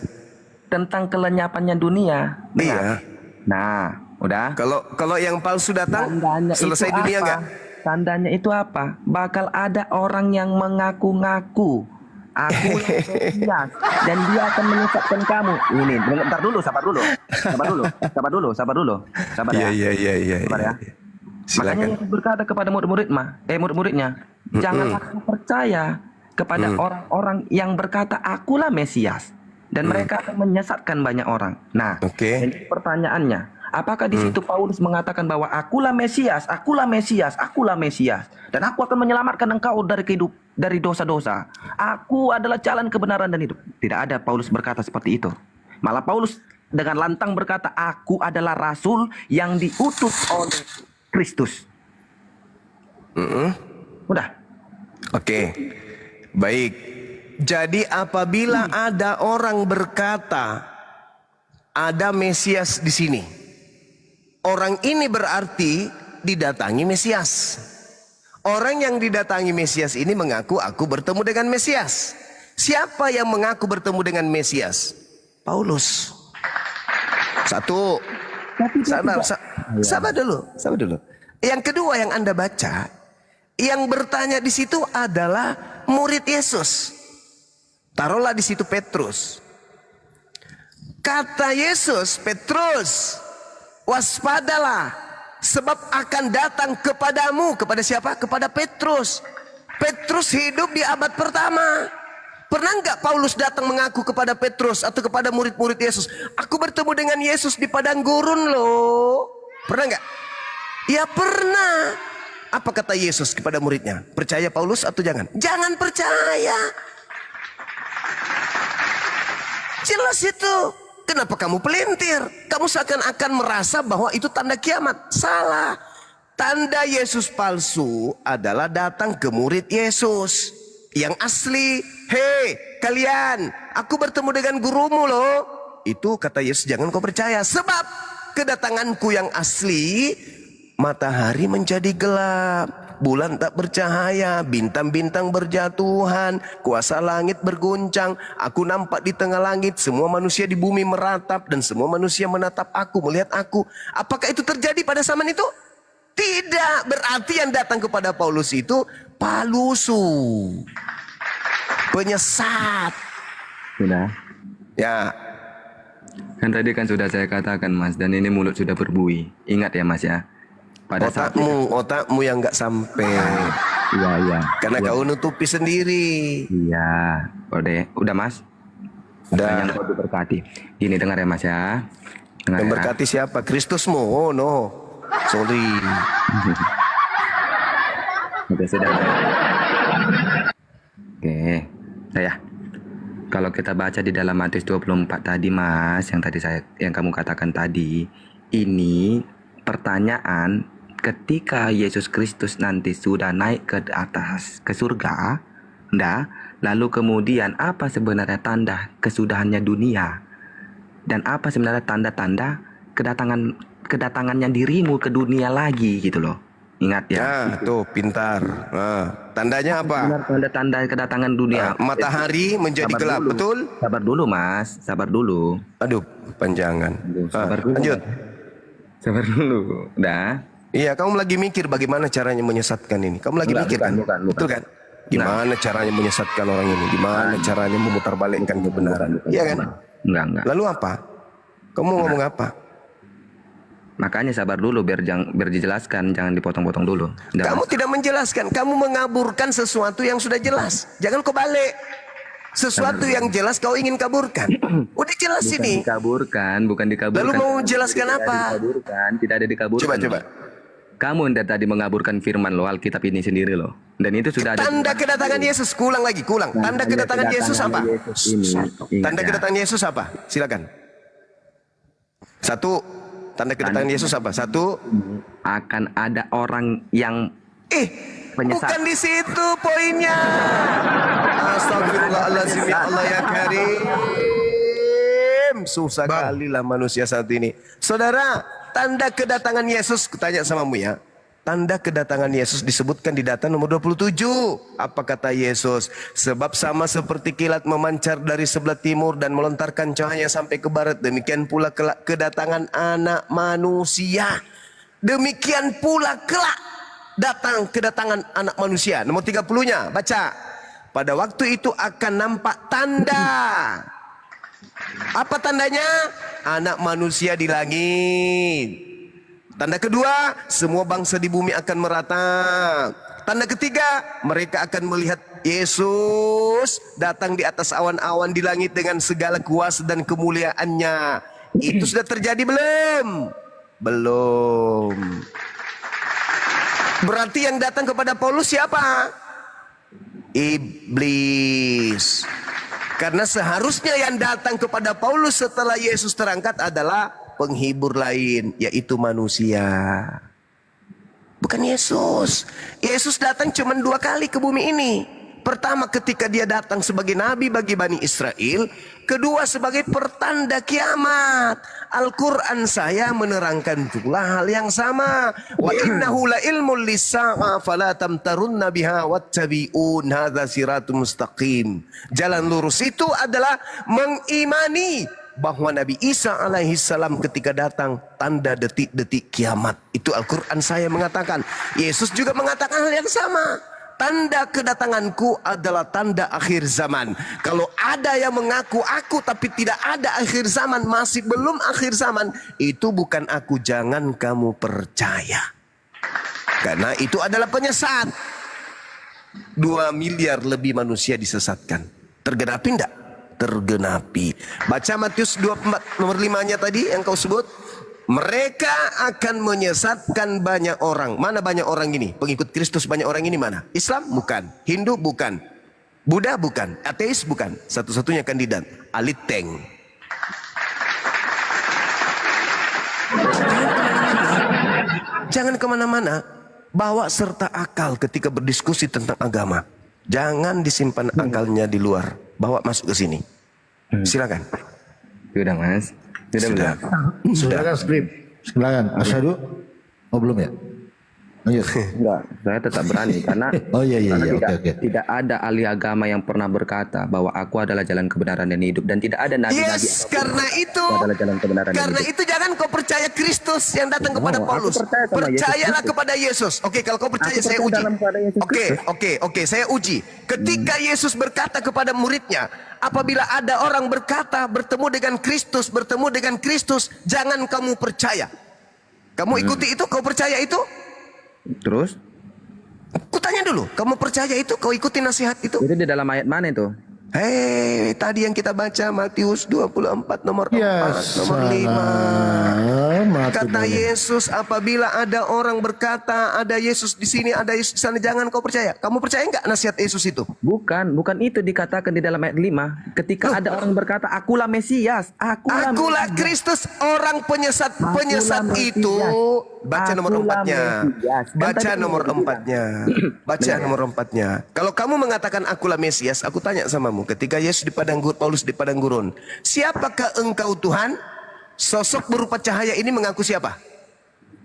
B: Tentang kelenyapannya dunia. Dengar?
D: Iya.
B: Nah, udah.
D: Kalau yang palsu datang, selesai
B: itu
D: dunia
B: apa?
D: enggak?
B: Tandanya itu apa? Bakal ada orang yang mengaku-ngaku Aku Mesias dan dia akan menyesatkan kamu. Ini, bentar dulu, sabar dulu. Sabar ya.
D: Iya.
B: Sabar ya.
D: Silakan.
B: Makanya Yesus berkata kepada murid-muridnya, janganlah kamu percaya kepada orang-orang yang berkata akulah Mesias dan mereka akan menyesatkan banyak orang. Nah,
D: Oke.
B: ini pertanyaannya, apakah di situ Paulus mengatakan bahwa akulah Mesias dan aku akan menyelamatkan engkau dari dosa-dosa. Aku adalah jalan kebenaran dan hidup. Tidak ada Paulus berkata seperti itu. Malah Paulus dengan lantang berkata, aku adalah rasul yang diutus oleh Kristus. Udah.
D: Oke. Baik. Jadi apabila ada orang berkata ada Mesias di sini, orang ini berarti didatangi Mesias. Orang yang didatangi Mesias ini mengaku aku bertemu dengan Mesias. Siapa yang mengaku bertemu dengan Mesias? Paulus. Satu. Sabar dulu. Yang kedua yang Anda baca, yang bertanya di situ adalah murid Yesus. Taruhlah di situ Petrus. Kata Yesus, Petrus, waspadalah. Sebab akan datang kepadamu. Kepada siapa? Kepada Petrus. Petrus hidup di abad pertama. Pernah nggak Paulus datang mengaku kepada Petrus atau kepada murid-murid Yesus, aku bertemu dengan Yesus di padang gurun loh. Pernah nggak? Ya pernah. Apa kata Yesus kepada muridnya? Percaya Paulus atau jangan? Jangan percaya. Jelas itu. Kenapa kamu pelintir? Kamu seakan-akan merasa bahwa itu tanda kiamat. Salah. Tanda Yesus palsu adalah datang ke murid Yesus. Yang asli, hei kalian, aku bertemu dengan gurumu loh. Itu kata Yesus, jangan kau percaya. Sebab kedatanganku yang asli, matahari menjadi gelap. Bulan tak bercahaya, bintang-bintang berjatuhan, kuasa langit berguncang. Aku nampak di tengah langit, semua manusia di bumi meratap dan semua manusia menatap aku, melihat aku. Apakah itu terjadi pada zaman itu? Tidak, berarti yang datang kepada Paulus itu palusu, penyesat.
B: Sudah.
D: Ya,
B: Kan tadi kan sudah saya katakan Mas, dan ini mulut sudah berbuih. Ingat ya Mas ya. Pada saat
D: otakmu yang nggak sampai.
B: Iya.
D: Karena kau nutupi sendiri.
B: Iya. Udah Mas.
D: Dah.
B: Yang kau diberkati. Gini dengar ya Mas ya. Dengar
D: Yang
B: ya.
D: berkati siapa? Kristusmu. Oh no. Sorry.
B: Oke, sudah. Oke, saya. Kalau kita baca di dalam Matius 24 tadi Mas, yang kamu katakan tadi, ini pertanyaan ketika Yesus Kristus nanti sudah naik ke atas ke surga, lalu kemudian apa sebenarnya tanda kesudahannya dunia? Dan apa sebenarnya tanda-tanda kedatangannya dirimu ke dunia lagi gitu loh. Ingat ya.
D: Nah, tuh pintar. Nah, tandanya apa?
B: Benar tanda-tanda kedatangan dunia.
D: Matahari menjadi
B: Sabar
D: gelap,
B: dulu.
D: betul?
B: Sabar dulu Mas, sabar dulu.
D: Aduh, panjangan.
B: Sabar dulu.
D: Lanjut.
B: Sabar dulu. Udah.
D: Iya, kamu lagi mikir bagaimana caranya menyesatkan ini. Kamu lagi mikir kan?
B: Bukan.
D: Betul kan? Gimana caranya menyesatkan orang ini? Gimana caranya memutarbalikkan kebenaran? Iya kan?
B: Enggak.
D: Lalu apa? Kamu ngomong apa?
B: Makanya sabar dulu biar dijelaskan, jangan dipotong-potong dulu. Udah,
D: Kamu tidak menjelaskan, kamu mengaburkan sesuatu yang sudah jelas. Jangan kau balik. Sesuatu yang jelas kau ingin kaburkan. Udah jelas
B: bukan
D: ini.
B: bukan dikaburkan.
D: Lalu mau jelaskan apa?
B: Tidak ada dikaburkan.
D: Coba.
B: Kamu tadi mengaburkan firman loh, Alkitab ini sendiri loh. Dan itu sudah ada.
D: Tanda kedatangan Yesus, kulang lagi. Tanda kedatangan Yesus apa? Tanda kedatangan Yesus apa? Silakan. Satu, tanda kedatangan Yesus apa? Satu,
B: Akan ada orang yang penyesat.
D: bukan di situ poinnya. Astagfirullahaladzim, ya Allah ya Karim. Susah kali lah manusia saat ini. Saudara, tanda kedatangan Yesus, kutanya samamu ya. Tanda kedatangan Yesus disebutkan di data nomor 27. Apa kata Yesus? Sebab sama seperti kilat memancar dari sebelah timur dan melontarkan cahaya sampai ke barat, demikian pula kelak kedatangan anak manusia. Demikian pula kelak kedatangan anak manusia. Nomor 30-nya, baca. Pada waktu itu akan nampak tanda. Apa tandanya? Anak manusia di langit. Tanda kedua, semua bangsa di bumi akan meratap. Tanda ketiga, mereka akan melihat Yesus datang di atas awan-awan di langit dengan segala kuasa dan kemuliaannya. Itu sudah terjadi belum? Belum. Berarti yang datang kepada Paulus siapa? Iblis. Karena seharusnya yang datang kepada Paulus setelah Yesus terangkat adalah penghibur lain, yaitu manusia. Bukan Yesus. Yesus datang cuma 2 kali ke bumi ini. Pertama ketika dia datang sebagai nabi bagi Bani Israel. Kedua sebagai pertanda kiamat. Al-Quran saya menerangkan pula hal yang sama. Wa innahu la ilmul lisa'a fala tamtarunna biha wattabi'un hadza siratum mustaqim. Jalan lurus itu adalah mengimani bahwa Nabi Isa alaihissalam ketika datang tanda detik-detik kiamat. Itu Al-Quran saya mengatakan. Yesus juga mengatakan hal yang sama. Tanda kedatanganku adalah tanda akhir zaman. Kalau ada yang mengaku aku tapi tidak ada akhir zaman, masih belum akhir zaman, itu bukan aku, jangan kamu percaya. Karena itu adalah penyesat. 2 miliar lebih manusia disesatkan. Tergenapi enggak? Tergenapi. Baca Matius 24 nomor 5-nya tadi yang kau sebut. Mereka akan menyesatkan banyak orang. Mana banyak orang ini? Pengikut Kristus banyak orang ini mana? Islam? Bukan. Hindu? Bukan. Buddha? Bukan. Ateis? Bukan. Satu-satunya kandidat. Aliteng. Jangan kemana-mana. Bawa serta akal ketika berdiskusi tentang agama. Jangan disimpan akalnya di luar. Bawa masuk ke sini. Silakan.
B: Sudah Mas. Sudah.
F: Silakan skrip. Silakan. Asyhadu. Oh belum ya? Lanjut.
B: Enggak, saya tetap berani karena
F: Oh iya.
B: karena
F: Oke.
B: tidak ada ahli agama yang pernah berkata bahwa aku adalah jalan kebenaran dan hidup, dan tidak ada nabi-nabi
D: Yes, karena itu.
B: adalah jalan kebenaran dan
D: Karena
B: hidup.
D: itu jangan kau percaya Kristus yang datang kepada
B: aku
D: Paulus.
B: percaya sama
D: Percayalah
B: Yesus.
D: kepada Yesus. Oke, kalau kau percaya
B: Aku
D: saya
B: percaya
D: uji.
B: dalam kepada Yesus Kristus.
D: Oke, saya uji. Ketika Yesus berkata kepada muridnya, apabila ada orang berkata bertemu dengan Kristus, jangan kamu percaya. Kamu ikuti itu, kau percaya itu?
B: Terus
D: Kutanya dulu, kamu percaya itu, kau ikuti nasihat itu?
B: itu di dalam ayat mana itu?
D: Hei, tadi yang kita baca Matius 24 nomor 4,
F: Ya,
D: nomor 5.
F: mati
D: Kata
F: boleh.
D: Yesus, apabila ada orang berkata, ada Yesus di sini, ada Yesus di sana, jangan kau percaya. Kamu percaya enggak nasihat Yesus itu?
B: Bukan itu dikatakan di dalam ayat 5. Ketika ada orang berkata, akulah Mesias,
D: Akulah Kristus, orang penyesat itu. Baca nomor
B: Akulah
D: 4-nya.
B: Mesias. Dan
D: Baca
B: tadi
D: nomor
B: aku
D: 4-nya. Baca nomor 4-nya. Kalau kamu mengatakan akulah Mesias, aku tanya samamu. Ketika Yesus di padang gurun, Paulus di padang gurun, siapakah engkau Tuhan? Sosok berupa cahaya ini mengaku siapa?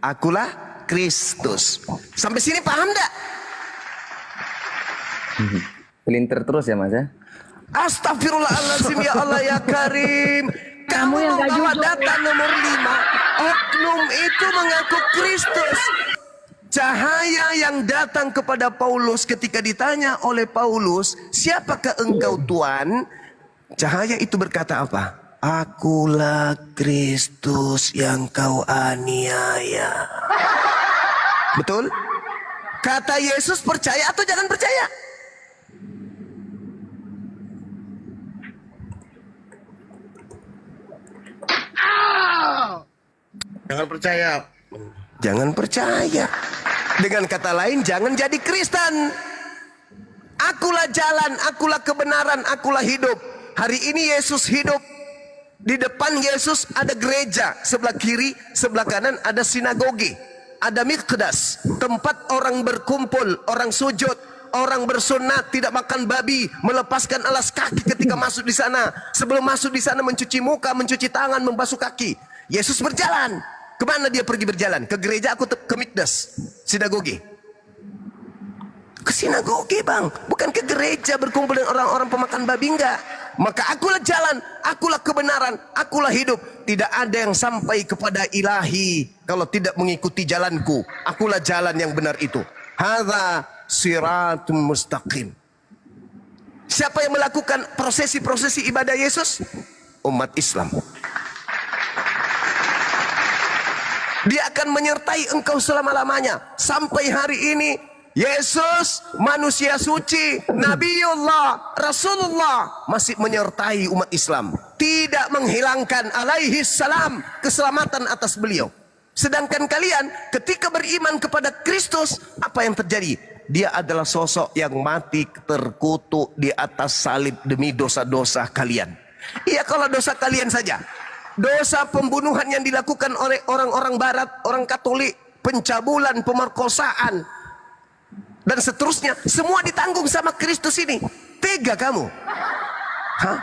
D: Akulah Kristus. Sampai sini paham enggak?
B: Pelintir terus ya Mas ya.
D: Astagfirullahaladzim, ya Allah ya Karim. Kamu
E: yang gak
D: membawa
E: jujur.
D: data nomor 5. Oknum itu mengaku Kristus. Cahaya yang datang kepada Paulus ketika ditanya oleh Paulus, siapakah engkau Tuhan? Cahaya itu berkata apa? Akulah Kristus yang kau aniaya. Betul? Kata Yesus percaya atau jangan percaya?
C: Jangan percaya.
D: Jangan percaya. Dengan kata lain, jangan jadi Kristen. Akulah jalan, akulah kebenaran, akulah hidup. Hari ini Yesus hidup. Di depan Yesus ada gereja. Sebelah kiri, sebelah kanan ada sinagogi. Ada mikdas. Tempat orang berkumpul, orang sujud. Orang bersunat, tidak makan babi, melepaskan alas kaki ketika masuk di sana. Sebelum masuk di sana mencuci muka, mencuci tangan, membasuh kaki. Yesus berjalan. Kemana dia pergi berjalan? Ke gereja, ke mikdas, sinagogi. Ke sinagogi bang, bukan ke gereja berkumpul dengan orang-orang pemakan babi, enggak. Maka akulah jalan, akulah kebenaran, akulah hidup. Tidak ada yang sampai kepada ilahi kalau tidak mengikuti jalanku. Akulah jalan yang benar itu. Hadza siratum mustaqim. Siapa yang melakukan prosesi-prosesi ibadah Yesus? Umat Islam. Dia akan menyertai engkau selama-lamanya. Sampai hari ini, Yesus, manusia suci, Nabiullah, Rasulullah, masih menyertai umat Islam. Tidak menghilangkan alaihi salam keselamatan atas beliau. Sedangkan kalian, ketika beriman kepada Kristus, apa yang terjadi? Dia adalah sosok yang mati terkutuk di atas salib demi dosa-dosa kalian. Iya, kalau dosa kalian saja. Dosa pembunuhan yang dilakukan oleh orang-orang barat, orang Katolik, pencabulan, pemerkosaan, dan seterusnya, semua ditanggung sama Kristus ini. Tega kamu? Hah?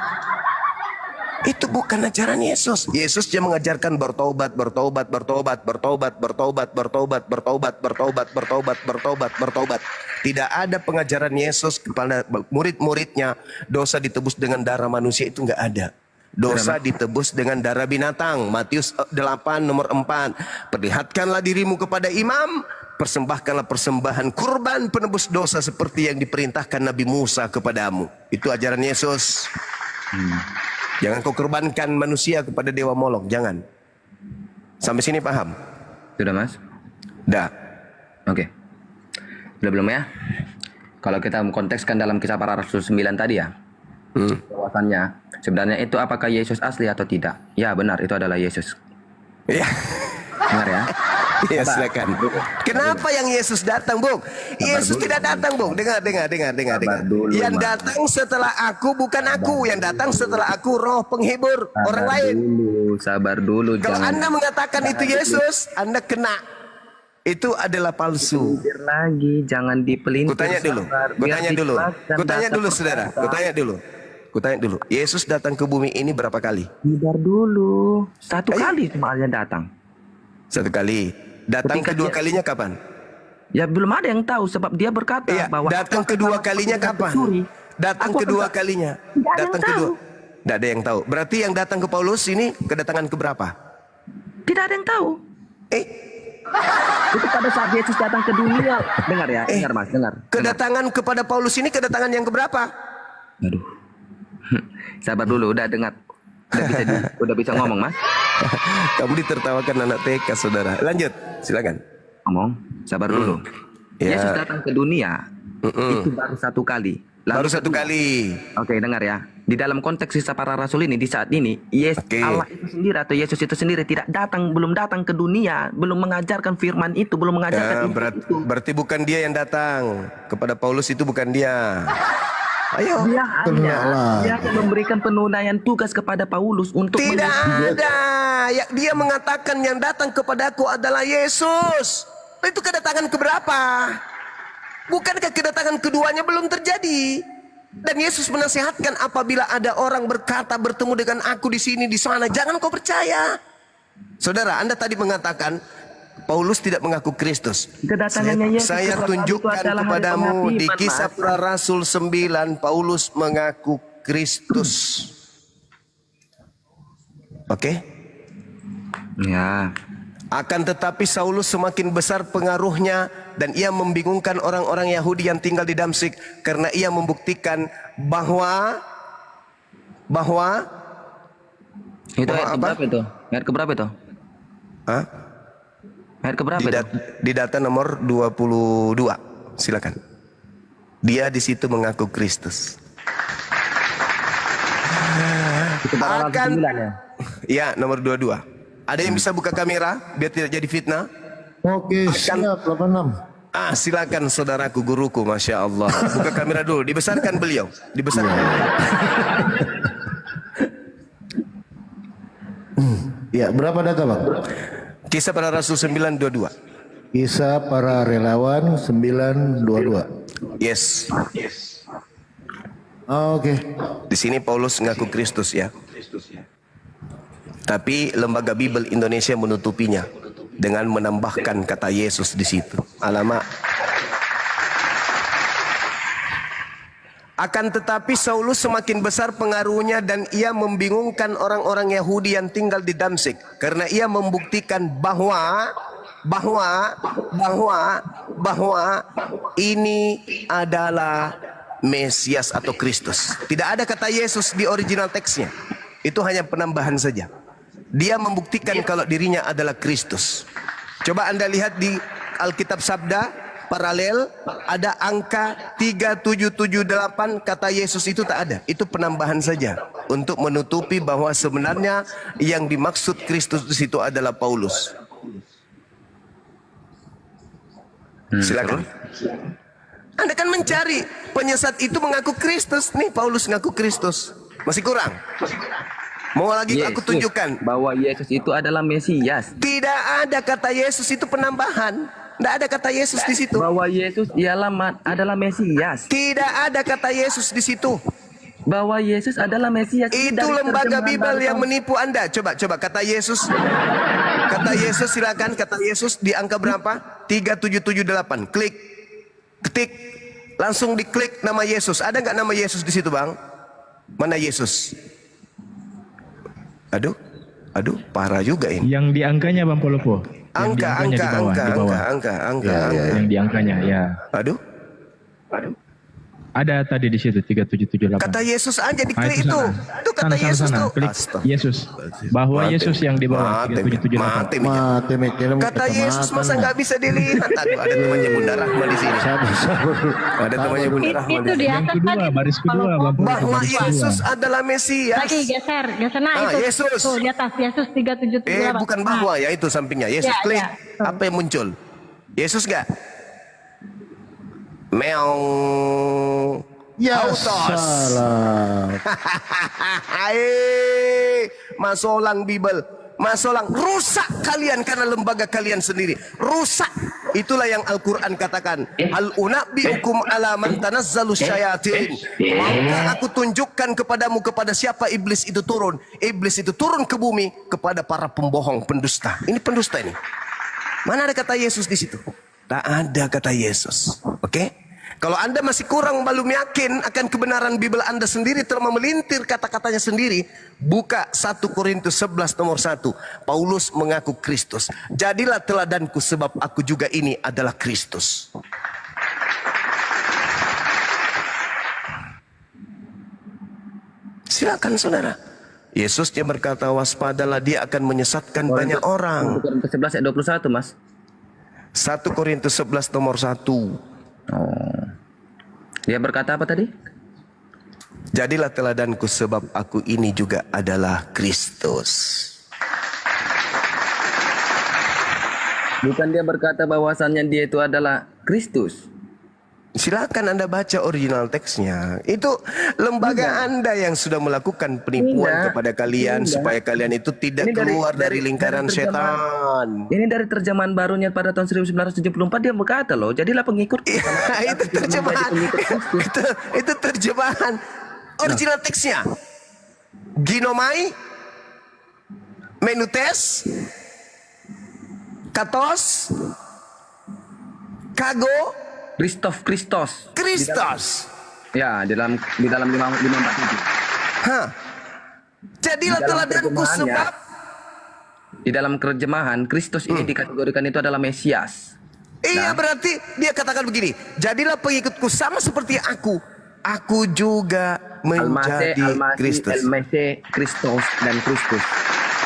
D: Itu bukan ajaran Yesus. Yesus dia mengajarkan bertobat, bertobat, bertobat, bertobat, bertobat, bertobat, bertobat, bertobat, bertobat, bertobat, bertobat. Tidak ada pengajaran Yesus kepada murid-muridnya dosa ditebus dengan darah manusia, itu enggak ada. Dosa ditebus dengan darah binatang. Matius 8 nomor 4. Perlihatkanlah dirimu kepada imam, persembahkanlah persembahan kurban penebus dosa seperti yang diperintahkan Nabi Musa kepadamu. Itu ajaran Yesus. Jangan kau korbankan manusia kepada dewa Molok, jangan. Sampai sini paham?
B: Sudah Mas?
D: Dah.
B: Oke. Sudah belum ya? Kalau kita kontekskan dalam kisah para rasul 9 tadi ya. Bahwasannya sebenarnya itu apakah Yesus asli atau tidak? Ya benar, itu adalah Yesus.
D: Ya.
B: Benar ya?
D: Ya silakan. Kenapa yang Yesus datang, Bung? Yesus tidak datang, Bung. Dengar.
B: dulu,
D: Yang
B: Mas.
D: datang setelah aku bukan aku, yang datang setelah aku roh penghibur orang lain.
B: Sabar dulu.
D: Kalau
B: jangan
D: Anda mengatakan itu Yesus, Anda kena. Itu adalah palsu.
B: pelintir lagi, jangan dipelintir.
D: Kutanya dulu.
B: sabar. Biar dijelaskan
D: Kutanya
B: data
D: dulu, saudara. Kutanya dulu. Yesus datang ke bumi ini berapa kali?
B: Sabar dulu. Satu
D: Ayo.
B: kali cuma dia datang.
D: Satu kali. Datang
B: Ketika
D: kedua
B: dia-
D: kalinya kapan?
B: Ya belum ada yang tahu sebab dia berkata
D: Iya,
B: bahwa
D: datang
B: aku akan
D: kedua
B: melakukan
D: kalinya
B: dengan
D: kapan?
B: pencuri.
D: Datang
B: Aku akan
D: kedua
B: tak-
D: kalinya.
B: Tidak ada
D: Datang
B: yang
D: kedua.
B: tahu.
D: Tidak ada yang tahu. Berarti yang datang ke Paulus ini kedatangan keberapa?
B: Tidak ada yang tahu.
D: Eh,
B: Itu pada saat Yesus datang ke dunia. Dengar ya, dengar Mas, dengar.
D: kedatangan kepada Paulus ini kedatangan yang keberapa?
B: Aduh. Sabar dulu, udah dengar. Udah bisa ngomong, Mas.
D: Kamu ditertawakan anak TK, saudara. Lanjut, silakan.
B: Ngomong, sabar dulu.
D: Ya.
B: Yesus datang ke dunia itu baru satu kali.
D: Baru satu kali.
B: Oke, dengar ya. Di dalam konteks kisah para rasul ini di saat ini,
D: Oke.
B: Allah itu sendiri atau Yesus itu sendiri belum datang ke dunia, belum mengajarkan firman itu, belum mengajarkan Injil itu.
D: Berarti bukan dia yang datang kepada Paulus, itu bukan dia. Ayo.
B: Dia hanya memberikan penunaian tugas kepada Paulus untuk
D: Tidak ada. Ya, dia mengatakan yang datang kepadaku adalah Yesus. Itu kedatangan keberapa? Bukankah kedatangan keduanya belum terjadi? Dan Yesus menasihatkan apabila ada orang berkata bertemu dengan aku di sini di sana, jangan kau percaya. Saudara, Anda tadi mengatakan Paulus tidak mengaku Kristus.
B: Kedatangannya Yesus
D: Saya
B: kepada
D: tunjukkan
B: itu adalah hari
D: kepadamu di
B: penghakiman,
D: Kisah
B: Mas.
D: Para Rasul 9, Paulus mengaku Kristus. Oke?
B: Ya.
D: Akan tetapi Saulus semakin besar pengaruhnya dan ia membingungkan orang-orang Yahudi yang tinggal di Damsyik karena ia membuktikan bahwa
B: Itu
D: Bahwa
B: ayat
D: apa?
B: keberapa itu? Ayat keberapa itu?
D: Hah?
B: Ayat keberapa
D: Di,
B: itu?
D: di data nomor 22. Silakan. Dia di situ mengaku Kristus.
B: Itu para rasul
D: Akan
B: 9 ya.
D: Ya, nomor 22. Ada yang bisa buka kamera biar tidak jadi fitnah?
F: Oke, siap 86.
D: Silakan saudaraku, guruku, Masya Allah. Buka kamera dulu, dibesarkan beliau. Dibesarkan.
F: Ya, berapa data Bang?
D: Kisah Para Rasul 9:22.
F: Kisah para relawan 922.
D: Yes.
F: Oke.
D: Di sini Paulus ngaku Kristus ya. Tapi Lembaga Bible Indonesia menutupinya dengan menambahkan kata Yesus di situ. Alamak. Akan tetapi Saulus semakin besar pengaruhnya dan ia membingungkan orang-orang Yahudi yang tinggal di Damsyik karena ia membuktikan bahwa ini adalah Mesias atau Kristus. Tidak ada kata Yesus di original teksnya. Itu hanya penambahan saja. Dia membuktikan kalau dirinya adalah Kristus. Coba Anda lihat di Alkitab Sabda paralel ada angka 3778, kata Yesus itu tak ada. Itu penambahan saja untuk menutupi bahwa sebenarnya yang dimaksud Kristus di situ adalah Paulus. Silakan. Anda kan mencari penyesat itu mengaku Kristus. Nih Paulus ngaku Kristus. Masih kurang? Mau lagi aku
B: Yesus,
D: tunjukkan.
B: bahwa Yesus itu adalah Mesias.
D: Tidak ada kata Yesus, itu penambahan. Tidak ada kata Yesus di situ.
B: Bahwa Yesus adalah Mesias.
D: Tidak ada kata Yesus di situ.
B: Bahwa Yesus adalah Mesias.
D: Itu
B: dari
D: lembaga
B: terjemahan
D: Bible
B: baru
D: yang
B: tahun-
D: menipu Anda. Coba kata Yesus. Kata Yesus silakan, kata Yesus di angka berapa? 3778. Klik. Ketik. Langsung diklik nama Yesus. Ada nggak nama Yesus di situ, Bang? Mana Yesus? Aduh, parah juga ini.
G: Yang di angkanya Bang Polopo. Yang di
D: Angka.
G: di bawah. Yang di angkanya, ya.
D: Aduh.
G: Ada tadi di situ 3778.
D: Kata Yesus aja diklik
G: itu
D: itu.
G: sana.
D: Itu kata Yesus tuh.
G: Klik
D: Astaga.
G: Yesus. Bahwa
D: Mati.
G: Yesus yang di bawah
D: Mati,
G: 3778.
D: mati.
F: Mati mikirnya
D: Kata Yesus masa nggak bisa dilihat? Aduh, ada temannya Bunda Rahma di sini. Ada temannya Bunda Rahma di
E: Itu di
D: sini.
G: Yang
E: atas
G: kedua,
E: tadi.
G: baris kedua Bang Polopo.
D: Bahwa
G: baris kedua.
D: Yesus adalah Mesias.
E: Lagi geser nah
D: Ah,
E: itu.
D: Yesus.
E: Tuh di atas Yesus 3778.
D: Bukan bahwa ya, itu sampingnya. Yesus
E: Ya,
D: klik.
E: ya.
D: Apa yang muncul? Yesus nggak? Meong.
F: Ya
D: Autos.
F: salah.
D: Hai, masolang Bible, masolang, rusak kalian karena lembaga kalian sendiri, rusak. Itulah yang Al-Quran katakan. Al unabbiukum ala man tanazzalu syayatin. Maka aku tunjukkan kepadamu kepada siapa iblis itu turun. Iblis itu turun ke bumi kepada para pembohong, pendusta. Ini pendusta ini. Mana ada kata Yesus di situ? Tak ada kata Yesus. Oke? Kalau Anda masih kurang belum yakin akan kebenaran Bible Anda sendiri, terus memelintir kata-katanya sendiri, buka 1 Korintus 11 nomor 1. Paulus mengaku Kristus. Jadilah teladanku sebab aku juga ini adalah Kristus. Silakan saudara. Yesus dia berkata, waspadalah, dia akan menyesatkan banyak orang.
B: Korintus 11 ayat 21, Mas.
D: 1 Korintus 11 nomor 1.
B: Dia berkata apa tadi?
D: Jadilah teladanku sebab aku ini juga adalah Kristus.
B: Bukan dia berkata bahwasannya dia itu adalah Kristus.
D: Silakan Anda baca original teksnya. Itu lembaga Anda yang sudah melakukan penipuan
B: Tidak.
D: kepada kalian
B: Tidak.
D: supaya kalian itu tidak
B: Ini
D: keluar dari lingkaran
B: terjemahan.
D: setan.
B: Ini dari terjemahan barunya pada tahun 1974 dia berkata loh, jadilah pengikut.
D: Itu terjemahan. Itu terjemahan. Original teksnya. Ginomai, menutes, katos, kago,
B: Kristos.
D: Kristos.
B: Ya, di dalam 547.
D: Hah. Jadilah
B: Di dalam
D: teladanku
B: terjemahannya,
D: sebab
B: di dalam terjemahan Kristus ini dikategorikan itu adalah Mesias.
D: iya, berarti dia katakan begini, jadilah pengikutku sama seperti aku juga menjadi Kristus.
B: El-Masih, Kristus dan Kristus.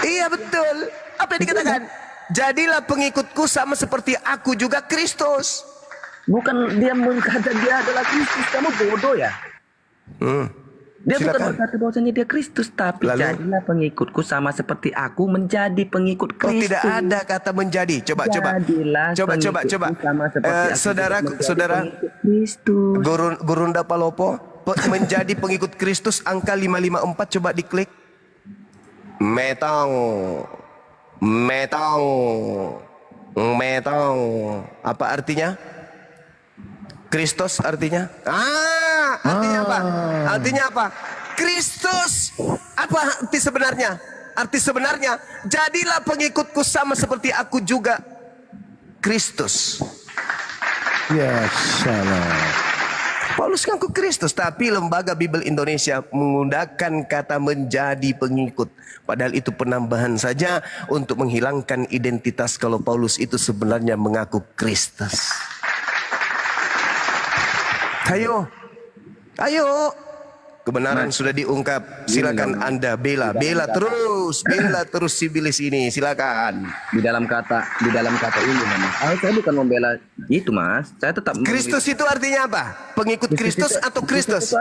D: Iya betul. Apa yang dikatakan? Jadilah pengikutku sama seperti aku juga Kristus.
B: Bukan dia berkata dia adalah Kristus, kamu bodoh ya? Dia bukan
D: Silakan.
B: berkata bahwasanya dia Kristus, tapi
D: Lalu?
B: jadilah pengikutku sama seperti aku menjadi pengikut
D: Oh,
B: Kristus.
D: tidak ada kata menjadi. Coba.
B: Jadilah
D: Coba.
B: pengikutku sama seperti aku
D: Saudara,
B: menjadi
D: saudara,
B: pengikut Kristus.
D: Gurunda Palopo, menjadi pengikut Kristus angka 554 coba diklik. Metong. Apa artinya? Kristus artinya? Artinya apa? Artinya apa? Kristus. Apa arti sebenarnya? Arti sebenarnya, jadilah pengikutku sama seperti aku juga Kristus.
F: Ya salah.
D: Paulus ngaku Kristus, tapi lembaga Bible Indonesia menggunakan kata menjadi pengikut. Padahal itu penambahan saja untuk menghilangkan identitas kalau Paulus itu sebenarnya mengaku Kristus. Ayo. Kebenaran sudah diungkap. Silakan Anda bela terus si bilis ini. Silakan.
B: Di dalam kata ini, Mas. Saya bukan membela itu, Mas. Saya tetap
D: Kristus itu artinya apa? Pengikut Kristus atau Kristus?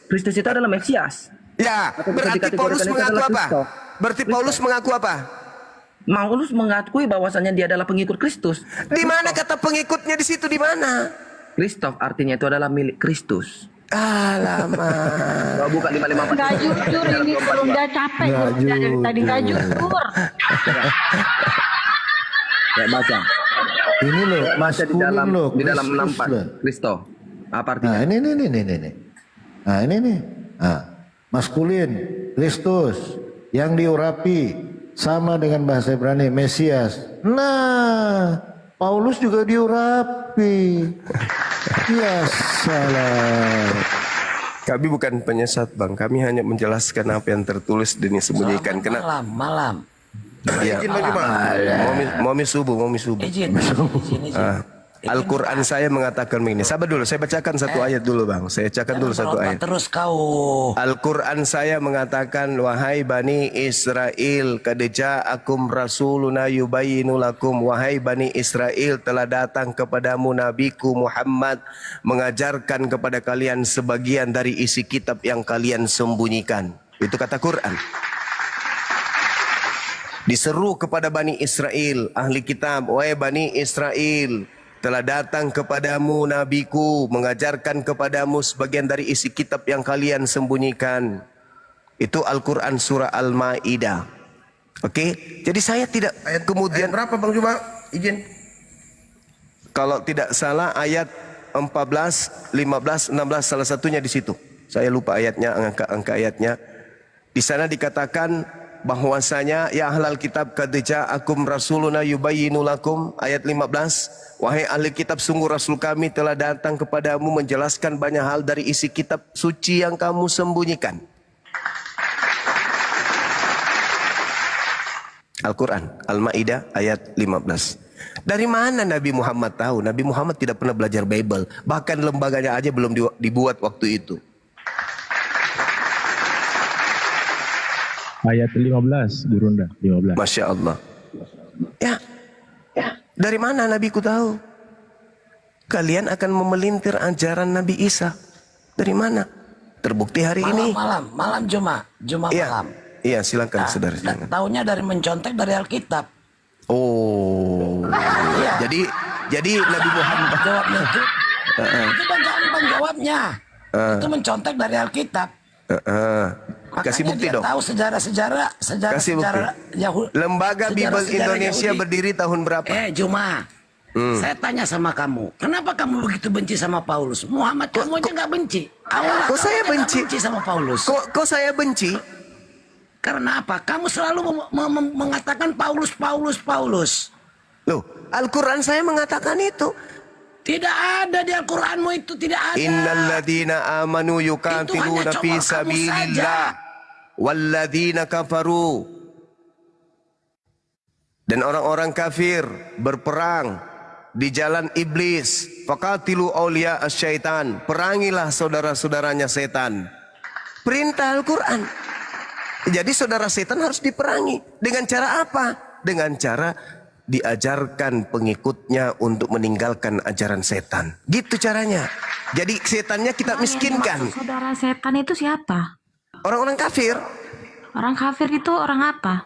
B: Kristus itu adalah Mesias.
D: Ya,
B: Atau bisa
D: berarti
B: dikategorikan
D: Paulus
B: itu
D: mengaku
B: adalah
D: apa?
B: Kristus.
D: Berarti Paulus mengaku apa?
B: Paulus mengakui bahwasannya dia adalah pengikut Kristus.
D: Di mana kata pengikutnya di situ di mana?
B: Kristof artinya itu adalah milik Kristus.
D: Alamak.
B: Kalau bukan 554.
E: Nggak jujur ini Gurunda capek
F: Nggak
E: Gurunda dari tadi nggak jujur.
B: Ya baca.
F: Ini loh,
B: Baca di
F: maskulin
B: dalam
F: loh,
B: di dalam
F: Kristus
B: 64.
F: loh.
B: Kristo. Apa
F: Nah
B: artinya?
F: ini. Nah ini nih. Nah, maskulin, Kristus, yang diurapi, sama dengan bahasa Ibrani, Mesias. Nah, Paulus juga diurapi. Ya salah.
D: Kami bukan penyesat, Bang. Kami hanya menjelaskan apa yang tertulis dan disembunyikan.
H: Malam.
D: Ya.
C: Izin Bang Juma.
D: Momi subuh.
H: Izin.
D: Al-Quran saya mengatakan begini. Sabar dulu, saya bacakan satu ayat dulu, Bang. Saya bacakan dulu satu ayat.
H: Terus kau.
D: Al-Quran saya mengatakan, wahai Bani Israel, qad ja'akum rasuluna yubayyinu lakum. Wahai Bani Israel, telah datang kepadamu Nabiku Muhammad mengajarkan kepada kalian sebagian dari isi kitab yang kalian sembunyikan. Itu kata Quran. Diseru kepada Bani Israel, ahli kitab, wahai Bani Israel, telah datang kepadamu Nabiku mengajarkan kepadamu sebagian dari isi kitab yang kalian sembunyikan. Itu Al-Quran surah Al-Ma'idah. Oke, jadi saya tidak
C: Ayat
D: kemudian
C: berapa Bang Juma? Izin.
D: kalau tidak salah ayat 14, 15, 16 salah satunya di situ. Saya lupa ayatnya, angka ayatnya. Di sana dikatakan bahwasanya ya ahlal kitab qad ja'akum rasuluna yubayyinu lakum, ayat 15. Wahai ahli kitab, sungguh rasul kami telah datang kepadamu menjelaskan banyak hal dari isi kitab suci yang kamu sembunyikan. Al-Quran Al-Ma'idah ayat 15. Dari mana Nabi Muhammad tahu? Nabi Muhammad tidak pernah belajar Bible. Bahkan lembaganya aja belum dibuat waktu itu.
G: Ayat 15, Gurunda, 15.
D: Masya Allah. Ya. Dari mana Nabi ku tahu? Kalian akan memelintir ajaran Nabi Isa. Dari mana? Terbukti hari ini.
H: Malam Jumat
D: Iya,
H: malam.
D: iya silakan saudara. Silakan.
H: Taunya dari mencontek dari Alkitab.
D: Oh,
H: Iya.
D: jadi Nabi Muhammad.
H: Jawabnya itu bang jawabnya. Itu mencontek dari Alkitab.
D: Kasih
H: Makanya
D: bukti
H: dia
D: dong.
H: tahu sejarah
D: Kasih bukti.
H: Yahudi.
D: Lembaga Bible Indonesia berdiri tahun berapa?
H: Juma. Saya tanya sama kamu, kenapa kamu begitu benci sama Paulus? Muhammad kamu aja nggak benci. Allah
D: Kok saya
H: kamu nggak
D: benci?
H: sama Paulus.
D: Kok saya benci?
H: Karena apa? Kamu selalu mengatakan Paulus.
D: Loh, Al-Quran saya mengatakan itu.
H: Tidak ada di Al-Quranmu itu, tidak ada.
D: Innalladzina amanu yuqatiluna fi sabilillah walladzina kafaru. Dan orang-orang kafir berperang di jalan iblis. Faqatilu awliya asyaitan. Perangilah saudara-saudaranya setan. Perintah Al-Quran. Jadi saudara setan harus diperangi. Dengan cara apa? Dengan cara diajarkan pengikutnya untuk meninggalkan ajaran setan. Gitu caranya. Jadi setannya kita miskinkan.
E: Saudara setan itu siapa?
D: Orang-orang kafir.
E: Orang kafir itu orang apa?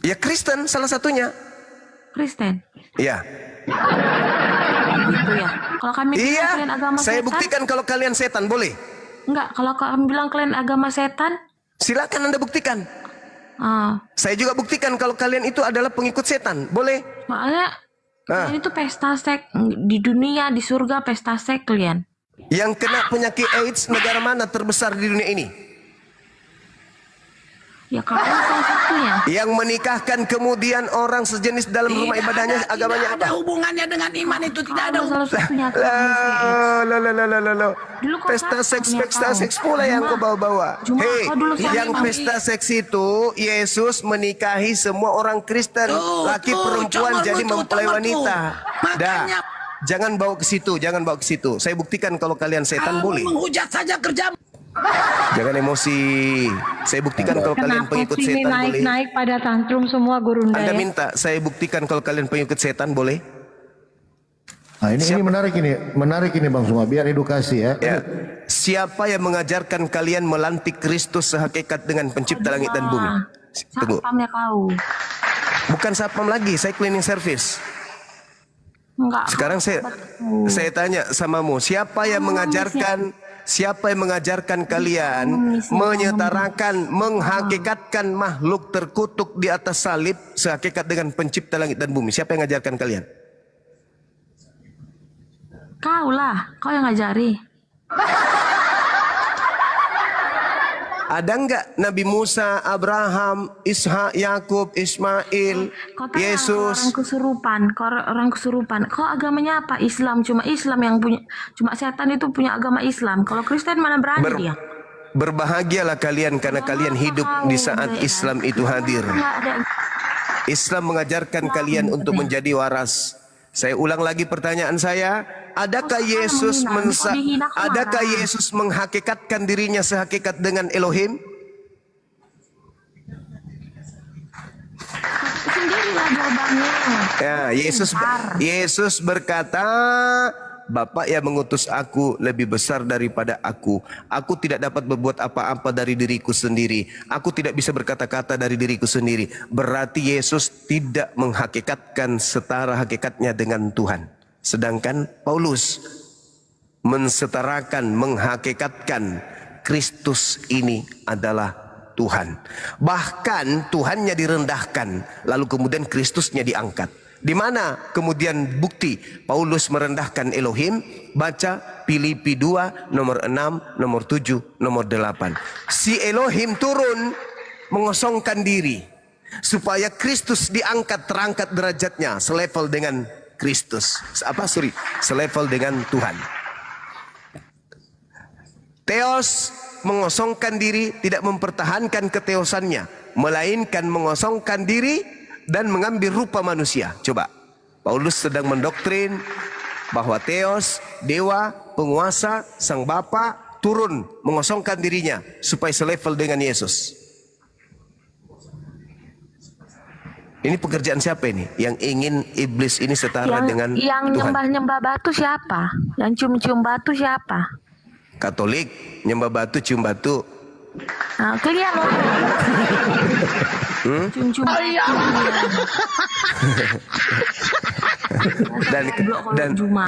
D: Ya Kristen salah satunya.
E: Kristen.
D: Ya.
E: Gitu ya. Kalau kami bilang
D: Iya.
E: kalian agama
D: Saya
E: setan,
D: buktikan kalau kalian setan, boleh?
E: enggak. Kalau kami bilang kalian agama setan,
D: Silakan Anda buktikan.
E: ah,
D: Saya juga buktikan kalau kalian itu adalah pengikut setan. Boleh?
E: soalnya kalian itu pesta seks di dunia, di surga pesta seks kalian.
D: Yang kena penyakit AIDS negara mana terbesar di dunia ini?
E: Ya kalian salah satunya.
D: Yang menikahkan kemudian orang sejenis dalam rumah ibadahnya agamanya
H: Tidak ada
D: apa?
H: hubungannya dengan iman itu, tidak ada
E: Salah satunya. Dulu kau
D: Pesta
E: tahu,
D: seks pula yang kau bawa-bawa.
E: Cuma
D: Hei,
E: kau dulu sama
D: yang
E: Imam.
D: pesta seks itu Yesus menikahi semua orang Kristen, laki perempuan
H: coba
D: jadi
H: betul,
D: mempelai
H: coba
D: wanita.
H: tuh.
D: Dah.
H: Makanya-
D: Jangan bawa ke situ, jangan bawa ke situ. Saya buktikan kalau kalian setan
H: Kamu
D: boleh.
H: menghujat saja kerjamu.
D: Jangan emosi. Saya buktikan kalau kalian
E: Kenapa
D: pengikut
E: sini
D: setan boleh.
E: naik-naik pada tantrum semua Gurunda
D: Anda
E: ya?
D: minta saya buktikan kalau kalian pengikut setan boleh.
F: Nah ini menarik ini Bang Suma, biar edukasi ya.
D: Ya. Siapa yang mengajarkan kalian melantik Kristus sehakikat dengan pencipta langit dan bumi? Tunggu.
E: Satpamnya kau.
D: Bukan satpam lagi, saya cleaning service.
E: Enggak.
D: Sekarang saya tanya samamu, siapa yang mengajarkan kalian menyetarakan, menghakikatkan makhluk terkutuk di atas salib sehakikat dengan pencipta langit dan bumi? Siapa yang mengajarkan kalian?
E: Kau lah, kau yang ngajari.
D: Ada enggak Nabi Musa, Abraham, Ishak, Yakub, Ismail,
E: Kau tahu
D: Yesus?
E: orang kesurupan. Kau agamanya apa? Islam, cuma Islam yang punya, cuma setan itu punya agama Islam. Kalau Kristen mana berani dia?
D: Berbahagialah kalian karena kalian hidup di saat Islam itu hadir.
E: Enggak ada.
D: Islam mengajarkan kalian untuk menjadi waras. Saya ulang lagi pertanyaan saya, adakah Yesus menghakikatkan dirinya sehakikat dengan Elohim?
E: Sendirilah jawabannya.
D: Ya, Yesus berkata, Bapa yang mengutus aku lebih besar daripada aku. Aku tidak dapat berbuat apa-apa dari diriku sendiri. Aku tidak bisa berkata-kata dari diriku sendiri. Berarti Yesus tidak menghakikatkan setara hakikatnya dengan Tuhan. Sedangkan Paulus mensetarakan, menghakikatkan Kristus ini adalah Tuhan. Bahkan Tuhannya direndahkan, lalu kemudian Kristusnya diangkat. Di mana kemudian bukti Paulus merendahkan Elohim? Baca Filipi 2 nomor 6, nomor 7, nomor 8. Si Elohim turun mengosongkan diri supaya Kristus diangkat, terangkat derajatnya selevel dengan Kristus. Selevel dengan Tuhan. Theos mengosongkan diri, tidak mempertahankan keteosannya, melainkan mengosongkan diri dan mengambil rupa manusia. Coba, Paulus sedang mendoktrin bahwa Theos, dewa, penguasa, sang bapa turun mengosongkan dirinya supaya selevel dengan Yesus. Ini pekerjaan siapa ini? Yang ingin iblis ini setara dengan
E: Yang
D: Tuhan.
E: nyembah-nyembah batu siapa? Yang cium-cium batu siapa?
D: Katolik nyembah batu, cium batu.
E: Nah, kalian loh. Cium-cium.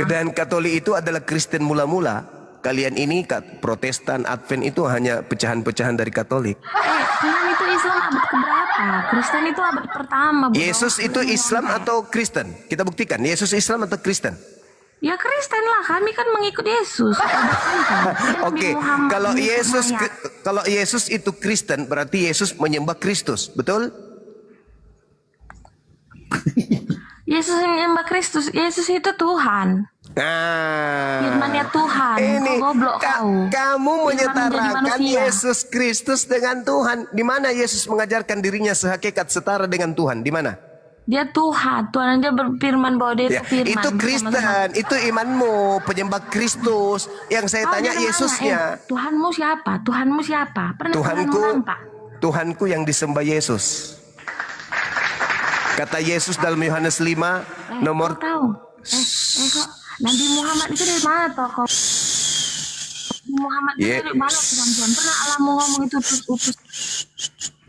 D: Dan Katolik itu adalah Kristen mula-mula. Kalian ini Protestan, Advent itu hanya pecahan-pecahan dari Katolik.
E: Kalian itu Islam abad keberapa? Kristen itu abad pertama. Bro.
D: Yesus itu Islam atau Kristen? Kita buktikan, Yesus Islam atau Kristen?
E: Ya Kristen lah, kami kan mengikut Yesus.
D: Oke, kalau Yesus itu Kristen, berarti Yesus menyembah Kristus, betul?
E: Yesus menyembah Kristus. Yesus itu Tuhan.
D: Nah,
E: Firman-Nya Tuhan.
D: ini
E: Kau goblok kau.
D: kamu
E: Firman
D: menyetarakan
E: menjadi manusia.
D: Yesus Kristus dengan Tuhan. Di mana Yesus mengajarkan dirinya sehakikat setara dengan Tuhan? Di mana?
E: Dia Tuhan. Tuhan dia berfirman bahwa dia
D: Ya,
E: itu firman.
D: itu Kristen, itu imanmu, penyembah Kristus. Yang saya tanya
E: dari mana?
D: Yesusnya.
E: Tuhanmu siapa? Tuhanmu siapa? Pernah Tuhanmu nampak?
D: Tuhanku yang disembah Yesus. Kata Yesus dalam Yohanes 5 nomor
E: Kau tahu? Kok Nabi Muhammad itu dari mana toh kau? Muhammad itu dari mana Tuhan? Pernah Allahmu ngomong itu utus?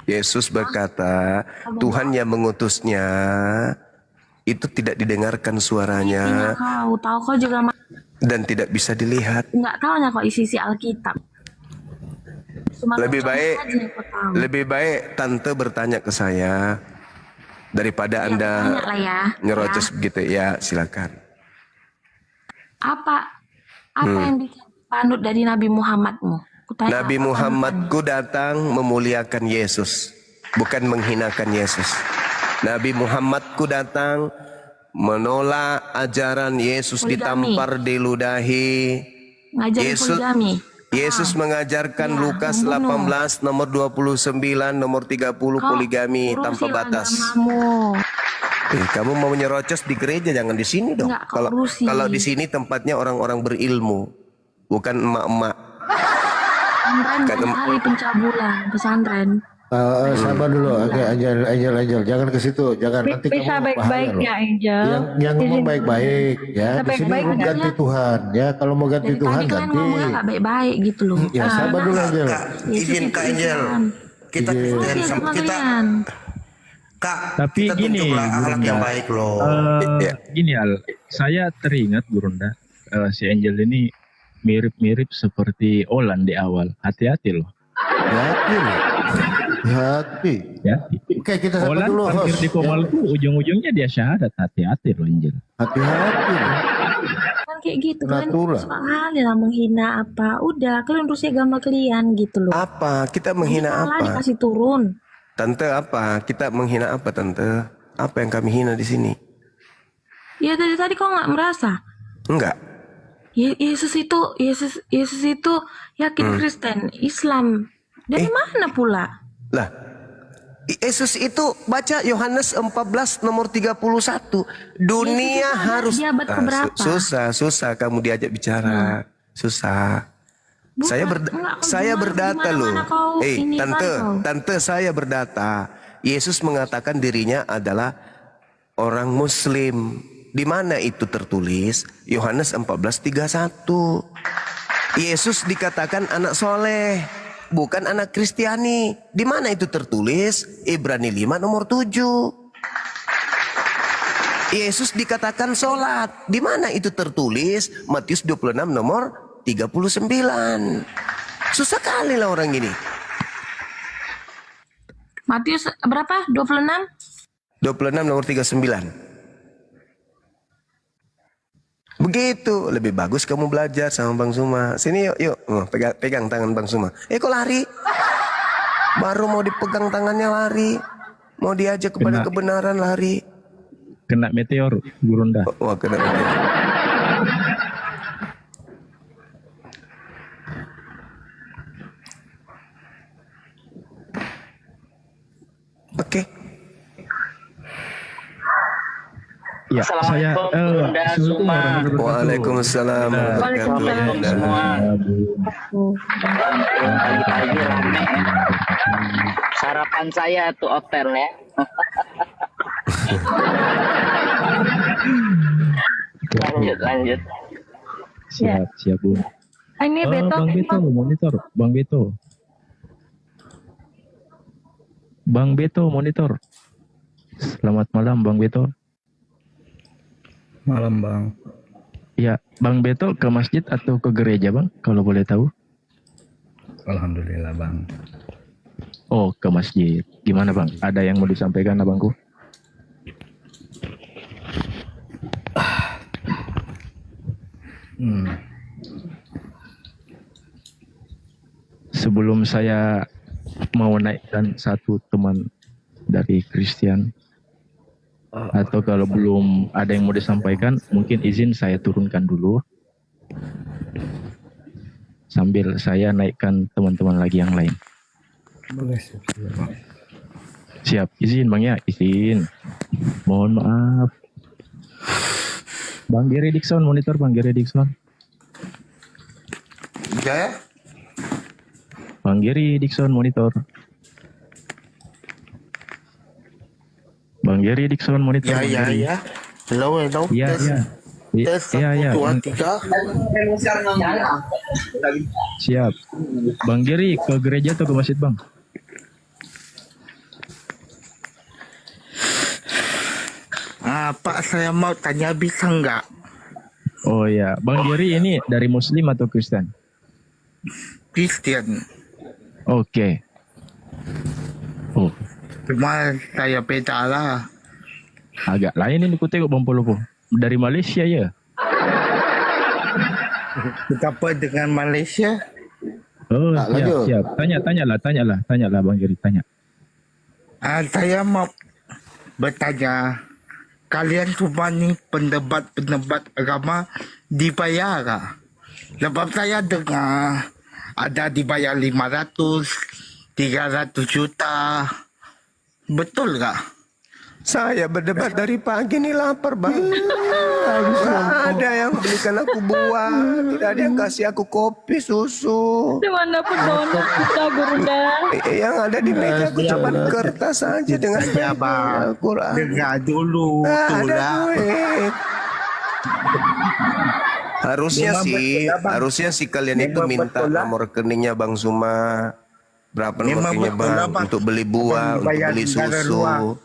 D: Yesus berkata, Tuhan yang mengutusnya itu tidak didengarkan suaranya
E: Kau tahu kau juga
D: dan tidak bisa dilihat.
E: nggak tahunya kok isi Alkitab. Cuma
D: Lebih
E: kau
D: baik,
E: aja yang kau tahu.
D: lebih baik tante bertanya ke saya daripada Anda
E: Tanya lah ya.
D: nyerocos begitu. Ya, silakan.
E: Apa yang bikin panut dari Nabi Muhammadmu? Kutanya
D: Nabi Muhammadku datang memuliakan Yesus, bukan menghinakan Yesus. Nabi Muhammadku datang menolak ajaran Yesus
E: Poligami.
D: ditampar diludahi.
E: ngajarin
D: Yesus,
E: poligami.
D: Yesus mengajarkan
E: Ya,
D: Lukas
E: membunuh.
D: 18 nomor 29 nomor 30
E: Kau
D: poligami
E: urusin
D: tanpa batas.
E: agamamu.
D: Kamu mau nyerocos di gereja, jangan di sini dong.
E: Enggak, kau
D: Kalau
E: urusin.
D: kalau di sini tempatnya orang-orang berilmu, bukan emak-emak.
E: Pesantren banyak kali pencabulan pesantren.
F: Sabar dulu, oke, Angel, jangan ke situ, jangan nanti
I: Bisa
F: kamu
I: baik-baik
F: bahaya
I: ya
F: loh.
I: Angel.
F: Yang ngomong baik-baik ya.
I: Kita
F: Di sini
I: baik-baik
F: lu
I: aja.
F: ganti Tuhan ya. Kalau mau ganti
E: Dari
F: Tuhan
E: tadi kalian
F: ganti.
E: ngomongnya nggak baik-baik gitu loh.
F: Ya sabar dulu Angel.
C: Kak,
E: Yesus
C: izin
E: itu
C: Kak Angel.
E: Tuhan.
C: Kita
F: Izin.
C: Kristen
E: Urusin
C: sama
E: sama
C: kita.
E: kalian.
C: Kak,
G: Tapi
C: kita
G: gini,
C: tunjuklah akhlak
G: Gurunda.
C: yang baik loh.
G: Gini Al, saya teringat Gurunda, si Angel ini mirip-mirip seperti Olan di awal. Hati-hati loh.
F: Hati loh. Hati.
G: Ya.
F: Oke, kita sabar
G: Olan
F: dulu
G: hampir
F: host.
G: di Komalku, ujung-ujungnya dia syahadat. Hati-hati loh Angel.
F: Hati-hati loh.
E: Kan kayak gitu kan.
F: Natural.
E: Suka kali lah menghina apa. Udah kalian urusin agama kalian gitu loh.
D: Apa? Kita menghina
E: Salah
D: apa?
E: dikasih turun.
D: Tante apa? Kita menghina apa Tante? Apa yang kami hina di sini?
E: Ya dari tadi kau nggak merasa?
D: Enggak.
E: Yesus itu yakin Kristen, Islam. Dari mana pula?
D: Lah, Yesus itu baca Yohanes 14 nomor 31. Dunia
E: Yesus itu
D: harus
E: di abad keberapa?
D: susah kamu diajak bicara. Susah.
E: Bukan,
D: Saya
E: enggak,
D: berdata
E: gimana
D: loh.
E: kau ini kau?
D: Tante saya berdata. Yesus mengatakan dirinya adalah orang Muslim. Di mana itu tertulis? Yohanes 14:31. Yesus dikatakan anak soleh, bukan anak Kristiani. Di mana itu tertulis? Ibrani 5 nomor 7. Yesus dikatakan sholat. Di mana itu tertulis? Matius 26 nomor 39. Susah kali lah orang ini.
E: Matius berapa? 26?
D: 26 nomor 39. Begitu, lebih bagus kamu belajar sama Bang Suma. Sini yuk. Oh, pegang tangan Bang Suma. Kok lari? Baru mau dipegang tangannya lari. Mau diajak kepada kebenaran lari.
G: Kena meteor Gurunda.
D: Wah, kena meteor. Oke.
G: Ya, saya Assalamualaikum warahmatullahi wabarakatuh.
D: Waalaikumsalam warahmatullahi wabarakatuh.
J: Pagi-pagi rame ya. Sarapan saya tuh hotel ya.
G: Siap Bu.
E: Ini Beto.
G: Bang Beto, monitor. Bang Beto. Bang Beto, monitor. Selamat malam, Bang Beto.
I: Malam bang.
G: Ya, Bang Beto ke masjid atau ke gereja, Bang? Kalau boleh tahu.
I: Alhamdulillah bang.
G: Oh, ke masjid. Gimana, Bang? Ada yang mau disampaikan, abangku? Sebelum saya mau naikkan satu teman dari Kristen, atau kalau belum ada yang mau disampaikan, mungkin izin saya turunkan dulu sambil saya naikkan teman-teman lagi yang lain.
I: Boleh.
G: Siap, izin Bang ya, izin. Mohon maaf. Bang Gary Dixon, monitor Bang Gary Dixon.
C: Ya.
G: Bang Gary Dixon, monitor. Bang Gary Dixon, monitor. Bang Gary.
C: Hello.
G: Iya. Iya. Siap. Bang Gary ke gereja atau ke masjid, Bang?
K: Pak, saya mau tanya, bisa nggak?
G: Oh ya, Bang Gary ini dari Muslim atau Kristen?
K: Kristen.
G: Oke. Oh,
K: Cuma saya beda lah.
G: agak lain ini ku tengok Bang Polopo. Dari Malaysia ya?
K: Kenapa dengan Malaysia?
G: Oh,
F: lanjut.
G: siap. Tanyalah Bang Gary, tanya.
K: Saya mau bertanya, kalian semua ni pendebat agama dibayar kah? Sebab saya dengar ada dibayar 500, 300 juta. Betul kah?
D: Saya berdebat dari pagi nih lapar bang. Nggak ada yang belikan aku buah, tidak ada yang kasih aku kopi, susu.
E: Dimanapun donat kita Gurunda.
D: Yang ada di meja aku cuma kertas saja dengan Al-Quran.
K: Dengar dulu,
D: Nggak ada
K: itulah.
D: duit. Harusnya sih kalian itu minta nomor rekeningnya Bang Suma. Berapa nomor rekeningnya Bang untuk beli buah, untuk beli susu.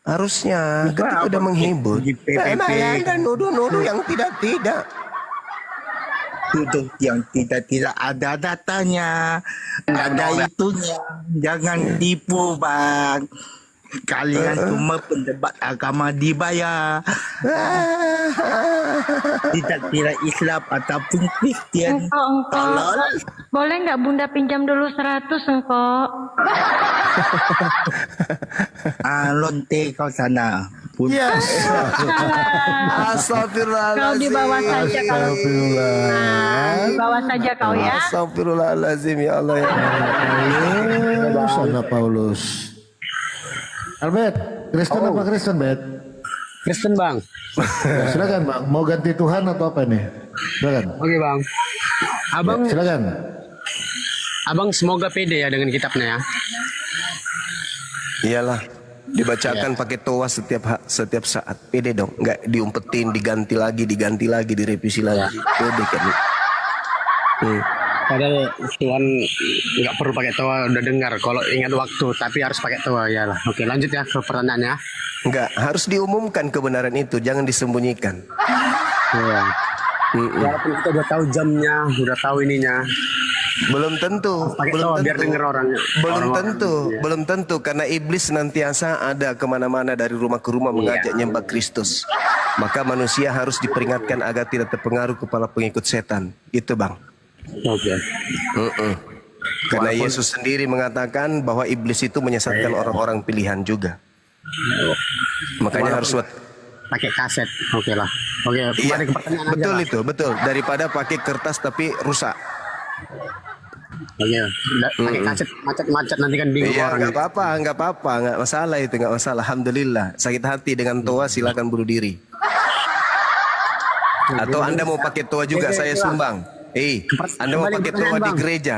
D: Harusnya ketika udah menghibur. Nah, Anda nuduh-nuduh yang tidak-tidak.
K: Tuduh yang tidak ada datanya, ada itunya. Jangan tipu bang. Kalian cuma pendebat agama dibayar. Tidak kira Islam ataupun Kristen.
E: Engkau. Boleh nggak Bunda pinjam dulu 100 engkau?
K: Lonte kau sana.
D: Ya.
E: Kau
D: Astagfirullahaladzim.
E: di bawah saja kalau. Di bawah saja kau ya.
D: Astagfirullahaladzim ya Allah ya.
F: Sana Paulus. Albert, Kristen apa Kristen, Bet?
J: Kristen bang.
F: Ya, silakan Bang, mau ganti Tuhan atau apa ini? Silakan.
J: Oke bang. Abang,
F: Ya, silakan.
J: abang semoga pede ya dengan kitabnya ya.
D: Iyalah, dibacakan pakai toa setiap saat. Pede dong, nggak diumpetin, diganti lagi, direvisi lagi. Pede kan.
J: Padahal Tuhan nggak perlu pakai toa, udah dengar. Kalau ingat waktu, tapi harus pakai toa ya lah. Oke, lanjut ya ke pertanyaannya.
D: Nggak, harus diumumkan kebenaran itu, jangan disembunyikan.
J: Iya. Walaupun kita udah tahu jamnya, udah tahu ininya.
D: Belum tentu,
J: Pakai
D: belum
J: toa
D: tentu.
J: biar denger orangnya.
D: Belum tentu, karena iblis senantiasa ada kemana-mana dari rumah ke rumah mengajak nyembah Kristus. Maka manusia harus diperingatkan agar tidak terpengaruh kepala pengikut setan. Itu bang.
J: Oke.
D: Karena Yesus sendiri mengatakan bahwa iblis itu menyesatkan orang-orang pilihan juga. Makanya harus
J: Pakai kaset, oke lah. Oke, kembali ke pertanyaan
D: betul
J: aja lah.
D: itu, betul. Daripada pakai kertas tapi rusak.
J: Oke, pakai kaset macet-macet nanti kan bingung
D: Iya,
J: orang.
D: nggak apa-apa, nggak masalah itu, nggak masalah. Alhamdulillah. Sakit hati dengan toa, silakan bunuh diri. Atau Anda mau pakai toa juga, saya sumbang. Anda mau pakai toa di gereja?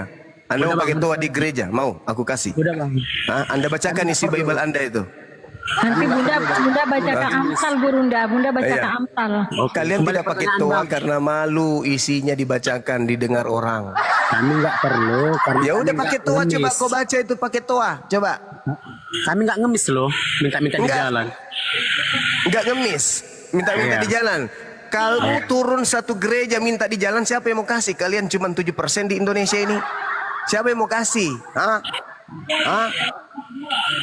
D: Anda mau pakai toa di gereja? Mau? Aku kasih.
J: Udah bang.
D: Anda bacakan isi Bible Anda itu.
E: Nanti Bunda bacakan Amsal Gurunda. Bunda bacakan Amsal.
D: Oh, kalian tidak pakai toa karena malu isinya dibacakan didengar orang.
J: Kami nggak perlu. Karena
D: Ya udah
J: kami
D: pakai
J: nggak
D: toa, coba
J: ngemis.
D: kau baca itu pakai toa, coba.
J: Kami nggak ngemis loh, minta-minta di
D: Enggak.
J: jalan.
D: Enggak ngemis, minta-minta
J: Iya.
D: di jalan. Kalau turun satu gereja minta di jalan, siapa yang mau kasih? Kalian cuma 7% di Indonesia ini. Siapa yang mau kasih? Hah? Hah?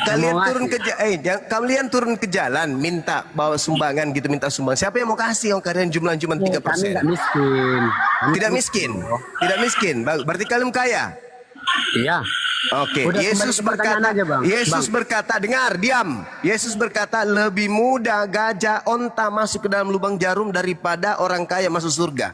D: Kalian
J: Mau
D: turun kalian turun ke jalan minta bawa sumbangan gitu, minta sumbang. Siapa yang mau kasih? Oh, kalian jumlah cuma 3%.
J: Kami nggak miskin.
D: Tidak miskin. Tidak miskin. Berarti kalian kaya.
J: Iya.
D: Oke,
J: Udah,
D: Yesus
J: kembali ke pertanyaan
D: berkata,
J: aja, Bang.
D: Yesus berkata, dengar, diam. Yesus berkata, lebih mudah gajah onta masuk ke dalam lubang jarum daripada orang kaya masuk surga.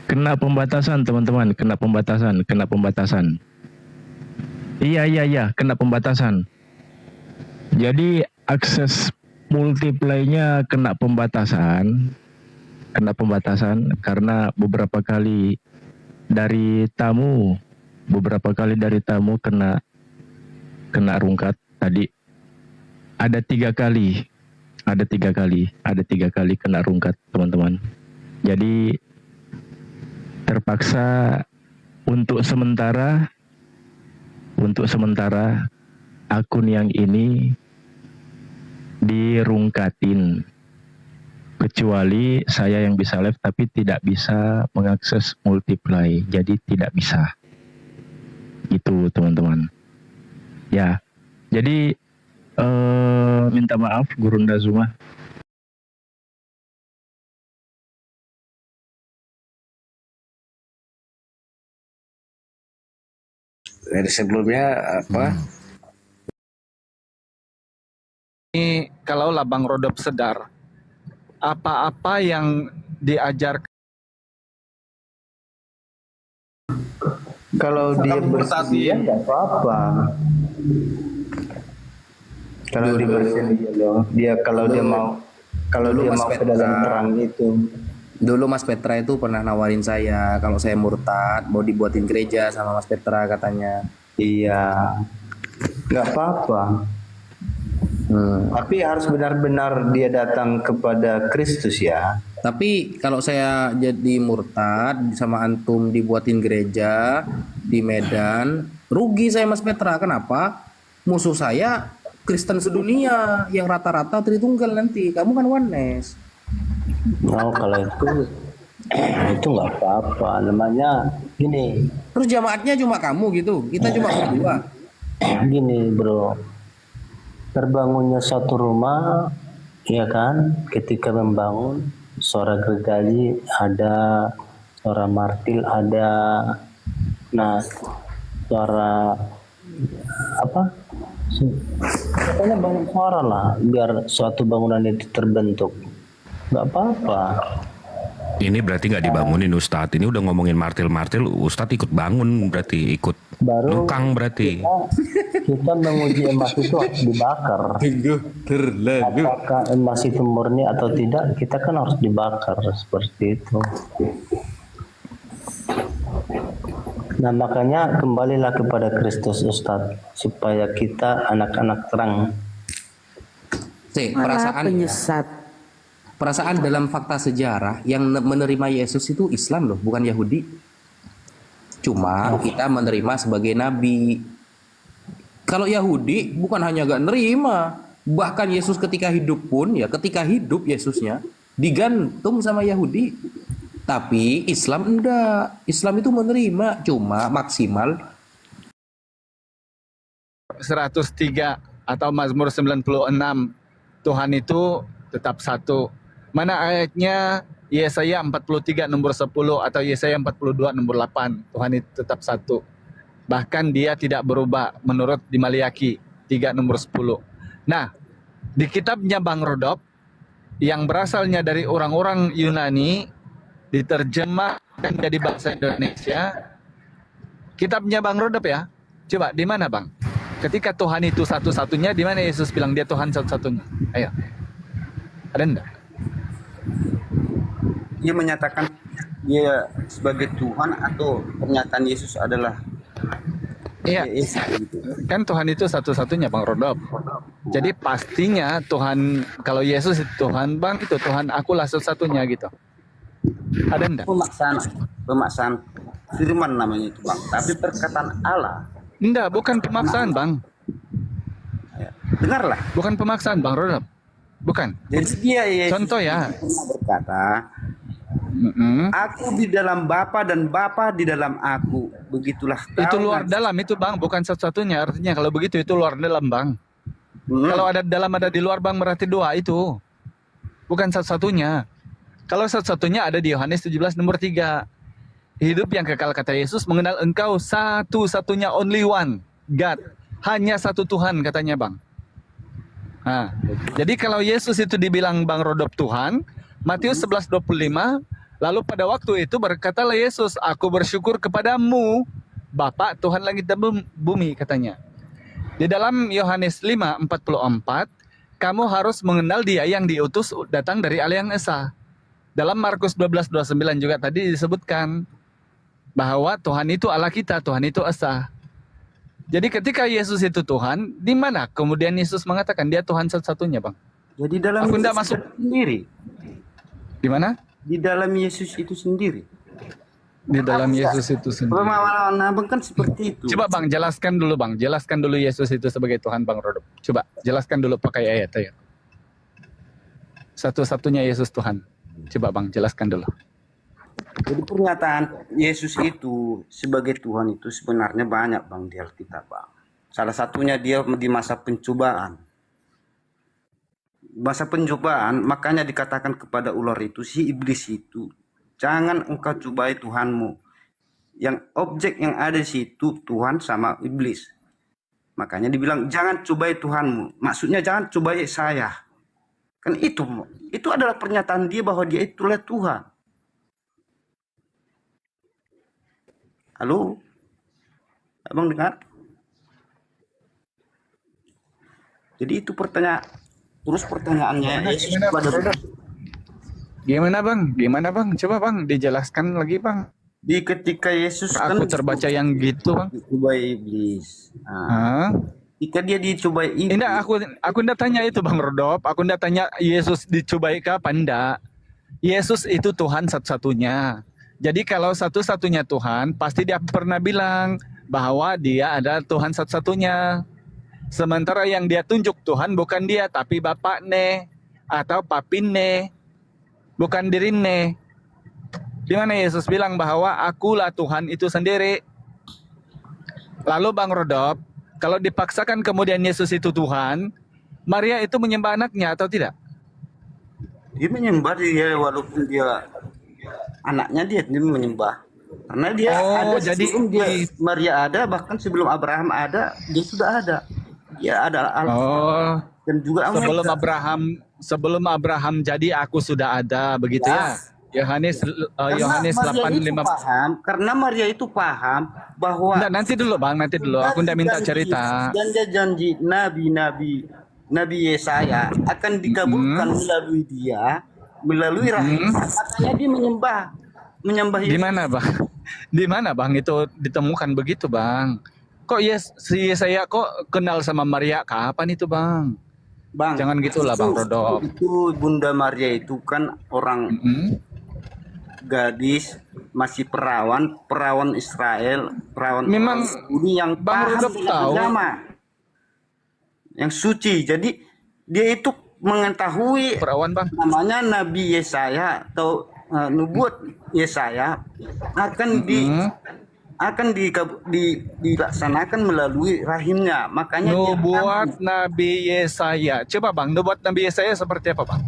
G: Kena pembatasan teman-teman, kena pembatasan. Iya, kena pembatasan. Jadi akses multiply-nya kena pembatasan karena beberapa kali dari tamu kena rungkat tadi. Ada tiga kali kena rungkat teman-teman. Jadi terpaksa untuk sementara akun yang ini dirungkatin, kecuali saya yang bisa live tapi tidak bisa mengakses multiply, jadi tidak bisa gitu teman-teman ya. Jadi minta maaf Gurunda Zuma.
L: Dari sebelumnya
M: Ini kalau Bang Rodop sedar, apa-apa yang diajarkan
N: kalau dia bersedia nggak apa-apa. Kalau dia bersedia loh, kalau dia mau ke dalam terang itu.
L: dulu Mas Petra itu pernah nawarin saya kalau saya murtad mau dibuatin gereja sama Mas Petra katanya.
N: Iya, nggak apa-apa. Tapi harus benar-benar dia datang kepada Kristus ya.
L: Tapi kalau saya jadi murtad sama antum dibuatin gereja di Medan, rugi saya Mas Petra. Kenapa? Musuh saya Kristen sedunia yang rata-rata Tritunggal nanti. Kamu kan oneness.
N: Oh, kalau itu nggak apa-apa. Namanya gini.
L: Terus jamaatnya cuma kamu gitu. Kita cuma berdua.
N: Gini bro, terbangunnya satu rumah, ya kan? Ketika membangun, suara gergaji ada, suara martil ada, nah suara apa? Pokoknya bangun suara lah, biar suatu bangunan itu terbentuk. Nggak apa-apa.
O: Ini berarti nggak dibangunin Ustadz. Ini udah ngomongin martil-martil, Ustadz ikut bangun berarti, ikut ngekang berarti.
N: Kita menguji emas itu harus dibakar. Apakah emas itu murni atau tidak, kita kan harus dibakar seperti itu. Nah makanya kembalilah kepada Kristus Ustadz, supaya kita anak-anak terang.
L: Perasaan dalam fakta sejarah yang menerima Yesus itu Islam loh, bukan Yahudi. Cuma kita menerima sebagai nabi. Kalau Yahudi bukan hanya gak nerima, bahkan Yesus ketika hidup pun ya, ketika hidup Yesusnya digantung sama Yahudi. Tapi Islam enggak. Islam itu menerima, cuma maksimal
M: 103 atau Mazmur 96, Tuhan itu tetap satu. Mana ayatnya Yesaya 43 nomor 10 atau Yesaya 42 nomor 8. Tuhan itu tetap satu. Bahkan dia tidak berubah menurut di Maliaki 3 nomor 10. Nah, di kitabnya Bang Rodop yang berasalnya dari orang-orang Yunani diterjemahkan jadi bahasa Indonesia. Kitabnya Bang Rodop ya. Coba di mana Bang? Ketika Tuhan itu satu-satunya, di mana Yesus bilang dia Tuhan satu-satunya? Ayo. Ada enggak?
P: Dia menyatakan dia sebagai Tuhan atau pernyataan Yesus adalah
M: Iya, kan Tuhan itu satu-satunya Bang Rodop. Jadi pastinya Tuhan, kalau Yesus itu Tuhan Bang, itu Tuhan akulah satu-satunya gitu. Ada enggak?
P: Pemaksaan firman namanya itu Bang. Tapi perkataan Allah.
M: Enggak, bukan pemaksaan Bang.
P: Dengarlah.
M: Bukan pemaksaan Bang Rodop. Bukan.
P: Jadi dia Yesus
M: contoh ya.
P: Berkata, aku di dalam Bapa dan Bapa di dalam aku. Begitulah kau.
M: Itu luar dalam itu Bang, bukan satu-satunya. Artinya kalau begitu itu luar dalam Bang. Kalau ada dalam ada di luar Bang berarti dua itu. Bukan satu-satunya. Kalau satu-satunya ada di Yohanes 17 nomor 3. Hidup yang kekal kata Yesus mengenal engkau satu-satunya only one God. Hanya satu Tuhan katanya Bang. Nah, jadi kalau Yesus itu dibilang Bang Rodop Tuhan, Matius 11:25, lalu pada waktu itu berkatalah Yesus, aku bersyukur kepadamu, Bapa Tuhan langit dan bumi katanya. Di dalam Yohanes 5:44, kamu harus mengenal dia yang diutus datang dari Allah yang Esa. Dalam Markus 12:29 juga tadi disebutkan bahwa Tuhan itu Allah kita, Tuhan itu Esa. Jadi ketika Yesus itu Tuhan, di mana kemudian Yesus mengatakan dia Tuhan satu-satunya, Bang?
P: Jadi dalam
M: aku
P: Yesus
M: tidak masuk
P: sendiri.
M: Di mana?
P: Di dalam Yesus itu sendiri.
M: Di dalam Yesus itu sendiri.
P: Pemahaman Abang kan seperti itu.
M: Coba Bang jelaskan dulu Bang, jelaskan dulu Yesus itu sebagai Tuhan Bang Rodop. Coba jelaskan dulu pakai ayat ya. Satu-satunya Yesus Tuhan. Coba Bang jelaskan dulu.
P: Jadi pernyataan Yesus itu sebagai Tuhan itu sebenarnya banyak Bang di Alkitab Bang. Salah satunya dia di masa pencobaan. Masa pencobaan makanya dikatakan kepada ular itu, si iblis itu, jangan engkau cobai Tuhanmu. Yang objek yang ada di situ Tuhan sama iblis. Makanya dibilang jangan cobai Tuhanmu. Maksudnya jangan cobai saya. Kan itu adalah pernyataan dia bahwa dia itulah Tuhan. Halo? Abang dengar? Jadi itu terus pertanyaannya
M: Gimana Bang? Gimana Bang? Coba Bang dijelaskan lagi Bang.
P: Di ketika Yesus
M: aku terbaca yang gitu Bang.
P: Dicobai iblis. Jika dia dicobai iblis.
M: Enggak, aku enggak tanya itu Bang Rodop. Aku enggak tanya Yesus dicobai kapan, enggak. Yesus itu Tuhan satu-satunya. Jadi kalau satu-satunya Tuhan, pasti dia pernah bilang bahwa dia adalah Tuhan satu-satunya. Sementara yang dia tunjuk Tuhan bukan dia, tapi Bapakne atau Papinne, bukan Dirine. Di mana Yesus bilang bahwa akulah Tuhan itu sendiri. Lalu Bang Rodop, kalau dipaksakan kemudian Yesus itu Tuhan, Maria itu menyembah anaknya atau tidak?
P: Dia menyembah dia walaupun dia anaknya dia menyembah. Karena dia ada
M: jadi
P: Maria ada, bahkan sebelum Abraham ada, dia sudah ada. Dia ada dan juga
M: sebelum Abraham jadi aku sudah ada begitu ya. Yohanes 8:5
P: paham, karena Maria itu paham bahwa
M: nanti dulu Bang, nanti dulu. Aku tidak minta cerita.
P: Janji Nabi Yesaya akan dikabulkan melalui dia, melalui rahim. Makanya dia menyembah Yesus.
M: Di mana Bang? Di mana Bang itu ditemukan begitu Bang? Kok Yesaya kok kenal sama Maria kapan itu Bang? Jangan gitulah Bang Rodop.
P: Itu Bunda Maria itu kan orang gadis, masih perawan Israel,
M: memang
P: ini yang
M: Bang
P: paham
M: Rodop tahu
P: agama, yang suci. Jadi dia itu mengetahui
M: perawan Bang,
P: namanya Nabi Yesaya atau nubuat Yesaya akan dilaksanakan melalui rahimnya. Makanya
M: nubuat Nabi Yesaya. Coba Bang, nubuat Nabi Yesaya seperti apa Bang?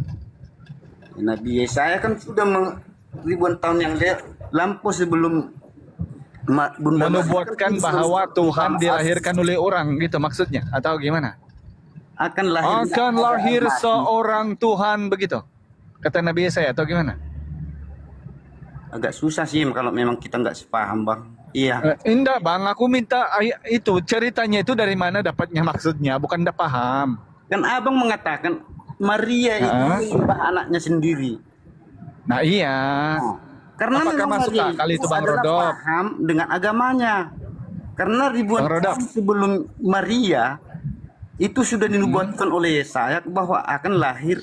P: Nabi Yesaya kan sudah ribuan tahun yang lampau sebelum Bunda
M: Menubuatkan bahwa Tuhan dilahirkan oleh orang gitu maksudnya atau gimana?
P: akan
M: lahir seorang Tuhan begitu. Kata Nabi Yesaya atau gimana?
P: Agak susah sih kalau memang kita nggak sepaham, Bang. Iya.
M: Indah Bang, aku minta itu ceritanya itu dari mana dapatnya maksudnya, bukan ndak paham.
P: Kan Abang mengatakan Maria itu menyembah anaknya sendiri.
M: Nah iya.
P: Karena
M: apakah
P: memang
M: masuk
P: Maria
M: akal itu Bang
P: adalah
M: Rodop?
P: paham dengan agamanya. Karena ribuan tahun sebelum Maria itu sudah dinubuatkan oleh Yesaya bahwa akan lahir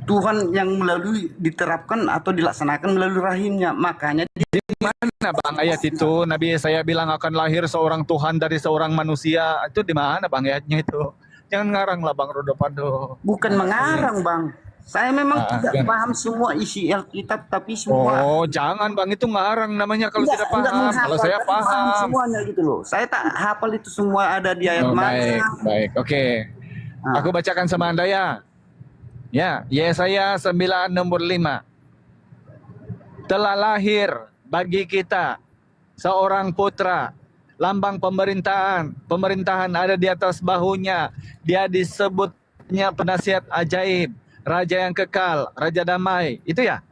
P: Tuhan yang melalui diterapkan atau dilaksanakan melalui rahimnya. Makanya
M: di mana Bang ayat itu? Nabi Yesaya bilang akan lahir seorang Tuhan dari seorang manusia. Itu di mana Bang ayatnya itu? Jangan ngarang lah Bang Rodop, aduh.
P: Bukan mengarang Bang. Saya memang tidak paham semua isi Alkitab, tapi semua.
M: Oh, jangan Bang, itu ngarang namanya kalau tidak paham. Kalau saya
P: paham
M: paham.
P: semuanya gitu loh. Saya tak hafal itu semua ada di ayat mana.
M: Baik, oke. Aku bacakan sama Anda ya. Ya, Yesaya 9 nomor 5. Telah lahir bagi kita seorang putra, lambang pemerintahan ada di atas bahunya. Dia disebutnya penasihat ajaib, raja yang kekal, raja damai. Itu ya?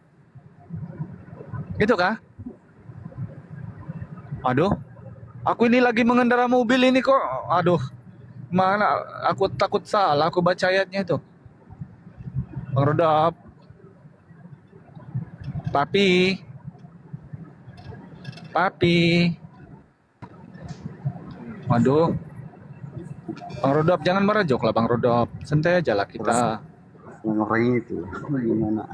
M: Itu kah? Aduh, aku ini lagi mengendara mobil ini kok. Aduh, mana aku takut salah aku baca ayatnya itu. Bang Rodop. Papi. Waduh. Bang Rodop, jangan merajok lah Bang Rodop. Santai aja lah kita.
P: Orang itu gimana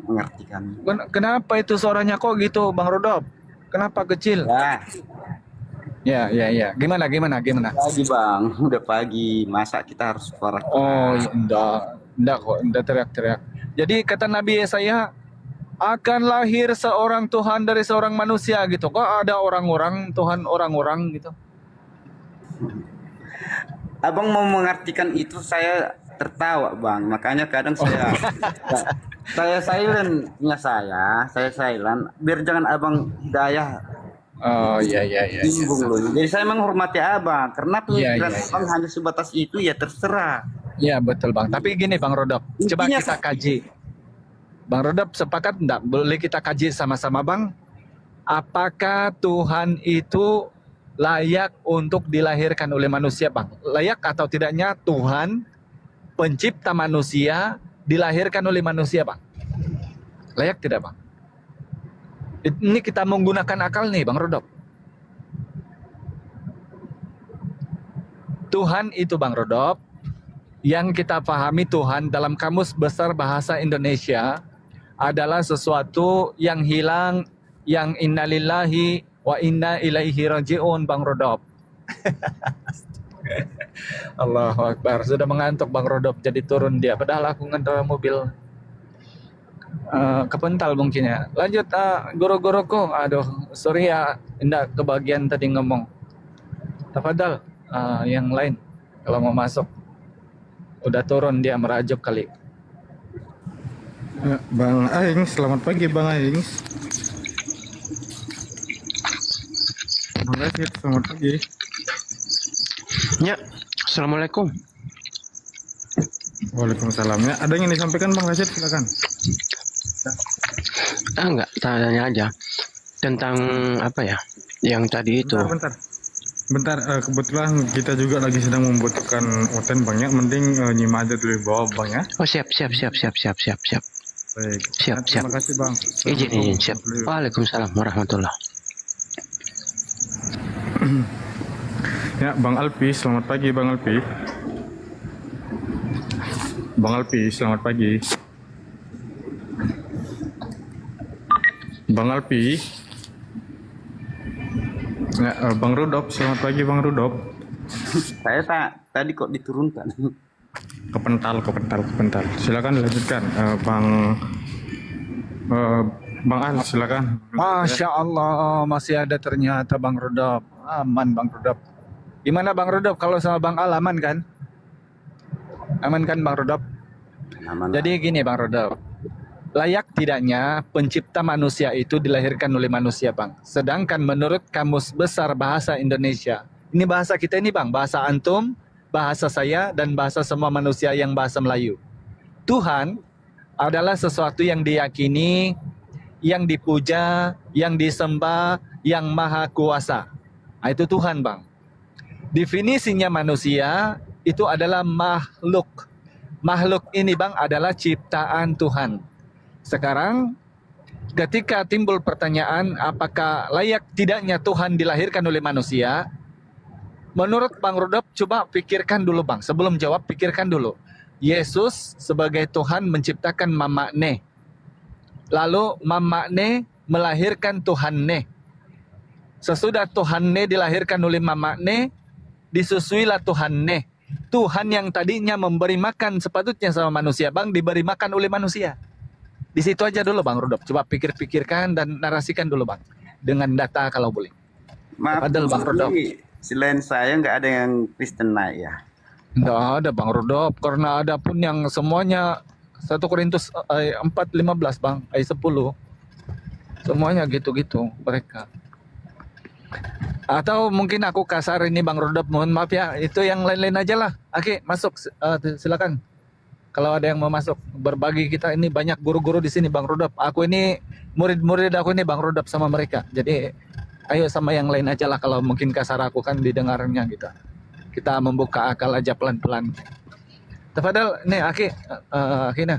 P: mengartikan.
M: Kenapa itu suaranya kok gitu Bang Rodop? Kenapa kecil? Ya. Gimana?
P: Pagi Bang, udah pagi. Masa kita harus suara?
M: Oh, ya, enggak kok, enggak teriak-teriak. Jadi kata Nabi Yesaya akan lahir seorang Tuhan dari seorang manusia gitu. Kok ada orang-orang Tuhan orang-orang gitu?
P: Abang mau mengartikan itu saya tertawa Bang. Makanya kadang saya silent biar jangan Abang Hidayah.
M: Oh iya.
P: Jadi saya menghormati Abang karena pemikiran Abang hanya sebatas itu ya terserah.
M: Iya betul Bang. Tapi gini Bang Rodop, coba kita kaji. Bang Rodop sepakat enggak? Boleh kita kaji sama-sama Bang. Apakah Tuhan itu layak untuk dilahirkan oleh manusia Bang? Layak atau tidaknya Tuhan pencipta manusia dilahirkan oleh manusia Bang? Layak tidak Bang? Ini kita menggunakan akal nih Bang Rodop. Tuhan itu Bang Rodop, yang kita pahami Tuhan dalam Kamus Besar Bahasa Indonesia adalah sesuatu yang hilang, yang innalillahi wa inna ilaihi raji'un Bang Rodop. Allahu Akbar, sudah mengantuk Bang Rodop jadi turun dia. Padahal aku ngendara mobil kepental mungkin ya. Lanjut guru-guruku. Aduh, sorry ya, enggak kebagian tadi ngomong. Tafadhal yang lain kalau mau masuk. Udah turun dia merajuk kali.
Q: Bang Aing, selamat pagi Bang Aing. Bang Rashid, selamat pagi.
J: Ya, assalamualaikum.
Q: Waalaikumsalam. Ya, ada yang disampaikan Bang Rashid, silakan.
J: Enggak, tanya aja tentang apa ya yang tadi itu.
Q: Bentar, kebetulan kita juga lagi sedang membutuhkan konten Bang ya. Mending nyimak aja dulu bawah Bang ya.
J: Oh siap.
Q: Baik.
J: Siap.
Q: Terima kasih Bang.
J: Izin siap. Waalaikumsalam warahmatullahi.
Q: Ya, Bang Alpi, selamat pagi Bang Alpi. Bang Alpi, selamat pagi. Bang Alpi. Ya, Bang Rudop, selamat pagi Bang Rudop.
P: Saya tadi kok diturunkan.
Q: Kepental. Silakan dilanjutkan, Bang An, silakan.
M: Masya Allah, masih ada ternyata Bang Rudop. Aman Bang Rudop. Gimana Bang Rudop kalau sama Bang Al aman kan? Aman kan Bang Rudop? Jadi gini Bang Rodolf, layak tidaknya pencipta manusia itu dilahirkan oleh manusia Bang. Sedangkan menurut Kamus Besar Bahasa Indonesia, ini bahasa kita ini Bang, bahasa antum, bahasa saya, dan bahasa semua manusia yang bahasa Melayu. Tuhan adalah sesuatu yang diyakini, yang dipuja, yang disembah, yang maha kuasa. Nah, itu Tuhan Bang. Definisinya manusia itu adalah makhluk. Makhluk ini Bang adalah ciptaan Tuhan. Sekarang ketika timbul pertanyaan apakah layak tidaknya Tuhan dilahirkan oleh manusia, menurut Bang Rodolf coba pikirkan dulu Bang. Sebelum jawab pikirkan dulu. Yesus sebagai Tuhan menciptakan Mama Ne. Lalu Mama Ne melahirkan Tuhan Ne. Sesudah Tuhan Ne dilahirkan oleh Mama Ne, disusuilah Tuhan Ne. Tuhan yang tadinya memberi makan sepatutnya sama manusia Bang, diberi makan oleh manusia. Di situ aja dulu Bang Rodolf. Coba pikir-pikirkan dan narasikan dulu Bang. Dengan data kalau boleh.
P: Maaf,
M: Padahal Bang Rodolf.
P: selain saya nggak ada yang Kristen naik ya.
M: Nggak ada Bang Rodolf, karena ada pun yang semuanya 1 Korintus 4:15 Bang, ayat 10. Semuanya gitu-gitu mereka. Atau mungkin aku kasar ini Bang Rodolf, mohon maaf ya, itu yang lain-lain aja lah. Oke, masuk, silakan. Kalau ada yang mau masuk, berbagi kita ini banyak guru-guru di sini Bang Rodolf. Aku ini murid-murid aku ini Bang Rodolf sama mereka. Jadi ayo sama yang lain aja lah, kalau mungkin kasar aku kan didengarnya gitu. Kita membuka akal aja pelan-pelan. Tafadhal, nih Akina,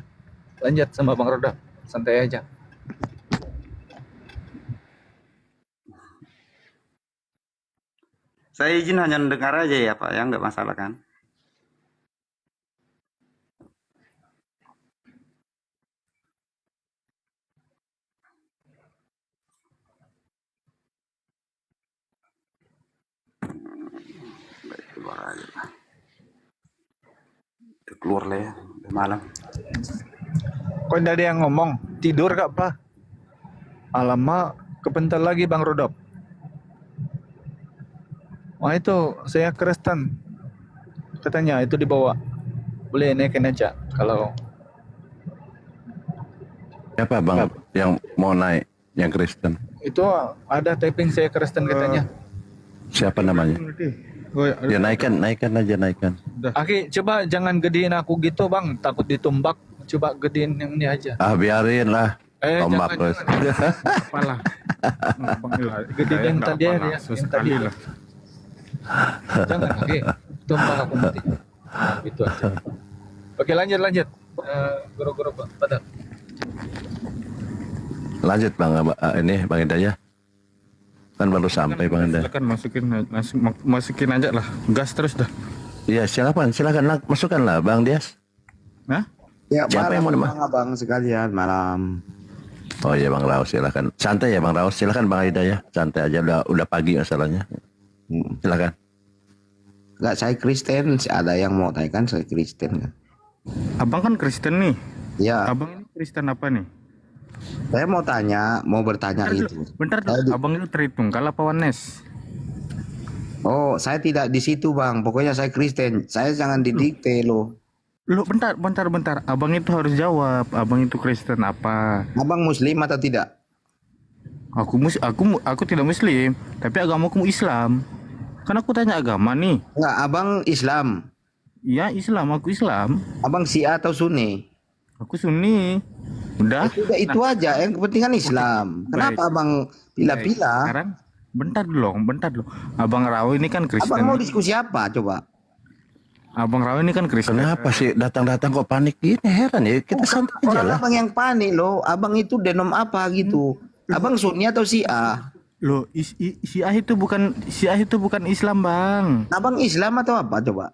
M: lanjut sama Bang Rodolf, santai aja.
P: Saya izin hanya mendengar aja ya Pak, ya nggak masalah kan? Baik, keluar aja lah. Keluar lah ya, udah malam.
M: Kok tidak ada yang ngomong? Tidur kak Pak? Alamak, kebentar lagi Bang Rodolf. Wah itu saya Kristen. Katanya itu dibawa. Boleh naikin aja kalau.
R: Siapa Bang yang mau naik yang Kristen?
M: Itu ada taping saya Kristen katanya.
R: Siapa namanya? Ya naikkan aja.
M: Aki, coba jangan gedein aku gitu Bang, takut ditumbak. Coba gedein yang ini aja.
R: Biarin lah. Tombak terus.
Q: Apalah.
M: Gedein yang tadi ya, yang tadi lah. Jangan Aki, tumbak aku nanti. Gitu aja. Oke lanjut. Guru-guru pada.
R: Lanjut Bang, ini Bang Hidayah. Kan baru sampai Bang Hidayah.
Q: Silakan masukin aja lah. Gas terus dah.
R: Iya silakan masukkan lah Bang Dias.
Q: Hah?
S: Ya,
R: siapa yang mau
S: Abang sekalian malam.
R: Oh iya Bang Raus silakan. Santai ya Bang Raus, silakan Bang Hidayah. Santai aja, udah pagi masalahnya. Silakan.
S: Enggak, saya Kristen, ada yang mau tanya kan saya Kristen kan.
Q: Abang kan Kristen nih.
S: Ya.
Q: Abang ini Kristen apa nih?
S: Saya mau bertanya itu.
Q: Bentar, Abang itu Tritunggal apa Oneness?
S: Oh, saya tidak di situ Bang. Pokoknya saya Kristen. Saya jangan didikte loh.
Q: Loh, bentar. Abang itu harus jawab. Abang itu Kristen apa?
S: Abang Muslim atau tidak?
Q: Aku tidak Muslim, tapi agamaku Islam. Kan aku tanya agama nih.
S: Enggak, Abang Islam.
Q: Iya, Islam, aku Islam.
S: Abang Syiah atau Sunni?
Q: Aku Sunni. Udah.
S: Itu aja, yang penting kan Islam. Kenapa Abang pilih-pilih?
Q: Sekarang bentar dulu. Abang Rawi ini kan Kristen.
S: Abang mau diskusi apa coba?
Q: Abang Rawi ini kan Kristen.
R: Kenapa sih datang-datang kok panik gini? Heran ya, kita santai aja lah.
S: Abang yang panik loh. Abang itu denom apa gitu? Abang Sunni atau Syiah?
Q: Loh, Syiah itu bukan Islam, Bang.
S: Abang Islam atau apa coba?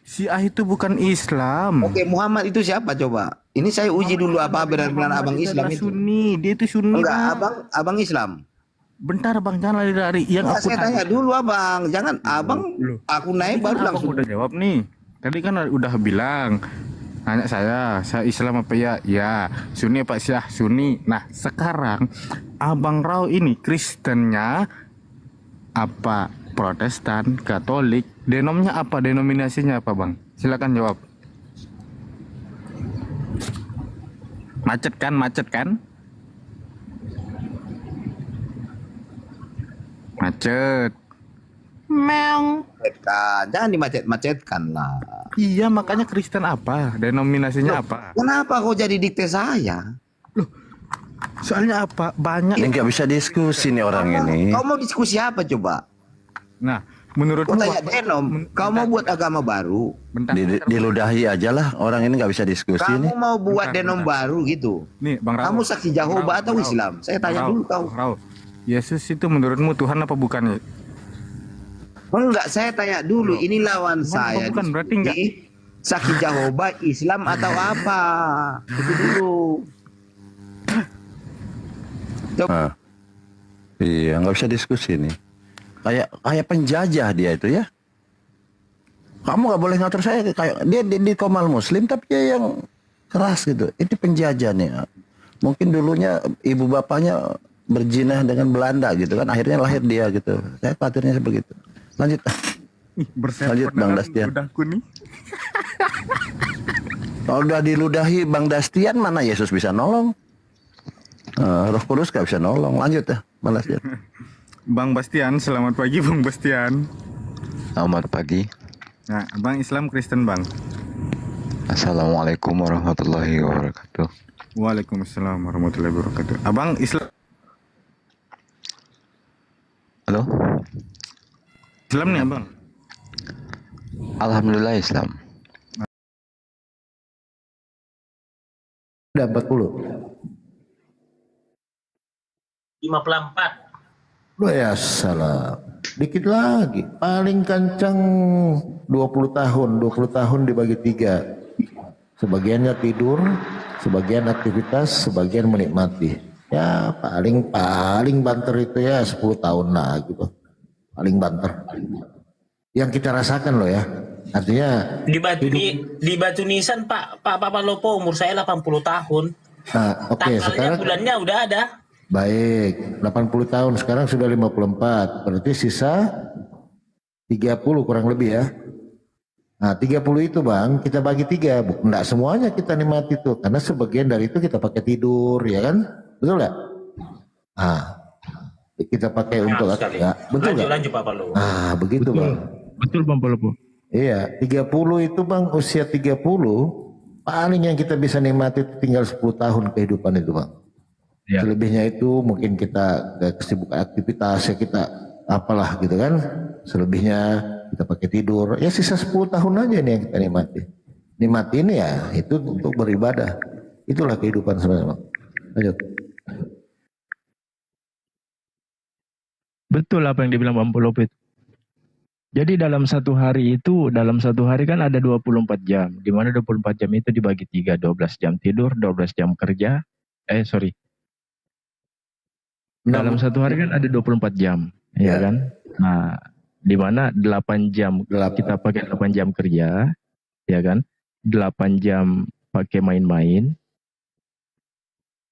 Q: Syiah itu bukan Islam.
S: Oke, Muhammad itu siapa coba? Ini saya uji dulu apa benar-benar Abang Islam itu.
Q: Sunni, dia itu Sunni.
S: Enggak, Abang Islam.
Q: Bentar Bang, jangan lari-lari. Yang aku
S: saya tanya dulu Abang, jangan Abang aku naik baru langsung.
Q: Udah jawab nih. Tadi kan udah bilang. Nanya saya Islam apa ya? Ya, Sunni apa Syiah? Sunni. Nah, sekarang Abang Rao ini Kristennya apa? Protestan, Katolik, denomnya apa? Denominasinya apa Bang? Silakan jawab. Macet kan? Macet. Meong.
S: Jangan dimacet-macetkan lah.
Q: Iya, makanya Kristen apa? Denominasinya apa?
S: Kenapa kau jadi dikte saya?
Q: Soalnya apa? Banyak.
R: Ini nggak bisa diskusi nih orang ini.
S: Kau mau diskusi apa coba?
Q: Nah, menurutmu
S: Kau tanya Denom, kau mau buat agama baru?
R: Diludahi aja lah, orang ini nggak bisa diskusi
S: Kamu
R: nih.
S: mau buat Denom baru gitu?
Q: Nih, Bang Rao.
S: Kamu saksi Jehovah atau Islam? Saya tanya dulu kau.
Q: Rao, Yesus itu menurutmu Tuhan apa bukan?
S: Enggak, saya tanya dulu. Ini lawan saya.
Q: Bukan, berarti enggak.
S: Saksi Jehovah, Islam atau apa? Itu dulu.
R: Ah. Iya, nggak bisa diskusi nih. Kayak penjajah dia itu ya. Kamu nggak boleh ngatur saya, kayak dia di Komal Muslim tapi dia yang keras gitu. Ini penjajah nih. Mungkin dulunya ibu bapaknya berjinah dengan Belanda gitu kan, akhirnya lahir dia gitu. Saya khawatirnya begitu. Lanjut. Lanjut Bang Dastian. Kalau udah diludahi Bang Dastian, mana Yesus bisa nolong? Roh Kudus gak bisa nolong. Lanjut ya, Bang Dastian.
Q: Bang Bastian, selamat pagi Bang Bastian.
T: Selamat pagi.
Q: Nah, Bang Islam Kristen Bang.
T: Assalamualaikum warahmatullahi wabarakatuh.
Q: Waalaikumsalam warahmatullahi wabarakatuh. Abang Islam.
T: Halo.
Q: Islam nih Abang.
T: Alhamdulillah Islam.
F: Udah 40.
H: 54.
F: Loh ya salah. Dikit lagi. Paling kencang 20 tahun dibagi 3. Sebagiannya tidur, sebagian aktivitas, sebagian menikmati. Ya paling banter itu ya 10 tahun lah gitu. Paling banter. Yang kita rasakan loh ya. Artinya
H: Di batu nisan Pak Lopo umur saya 80 tahun.
F: Nah, oke, sekarang
H: bulannya udah ada.
F: baik, 80 tahun sekarang sudah 54. Berarti sisa 30 kurang lebih ya. Nah, 30 itu Bang, kita bagi 3. Enggak semuanya kita nikmati tuh, karena sebagian dari itu kita pakai tidur, ya kan? Betul nggak? Ah, kita pakai untuk ya, betul nggak?
H: Lanjut Pak Palo.
F: Ah, begitu Bang.
G: Betul Bang Palopo.
F: Iya, 30 itu Bang, usia 30 paling yang kita bisa nikmati tinggal 10 tahun kehidupan itu Bang. Ya. Selebihnya itu mungkin kita kesibukan aktivitas ya, kita apalah gitu kan. Selebihnya kita pakai tidur. Ya sisa 10 tahun aja nih yang kita nikmati. Nikmati ini ya itu untuk beribadah. Itulah kehidupan sebenarnya Bang. Lanjut.
G: Betul apa yang dibilang Bang Palopo itu. Jadi dalam satu hari kan ada 24 jam. Di mana 24 jam itu dibagi 3, 12 jam tidur, 12 jam kerja. Dalam satu hari kan ada 24 jam, ya kan? Nah, di mana 8 jam kita pakai 8 jam kerja, ya kan? 8 jam pakai main-main,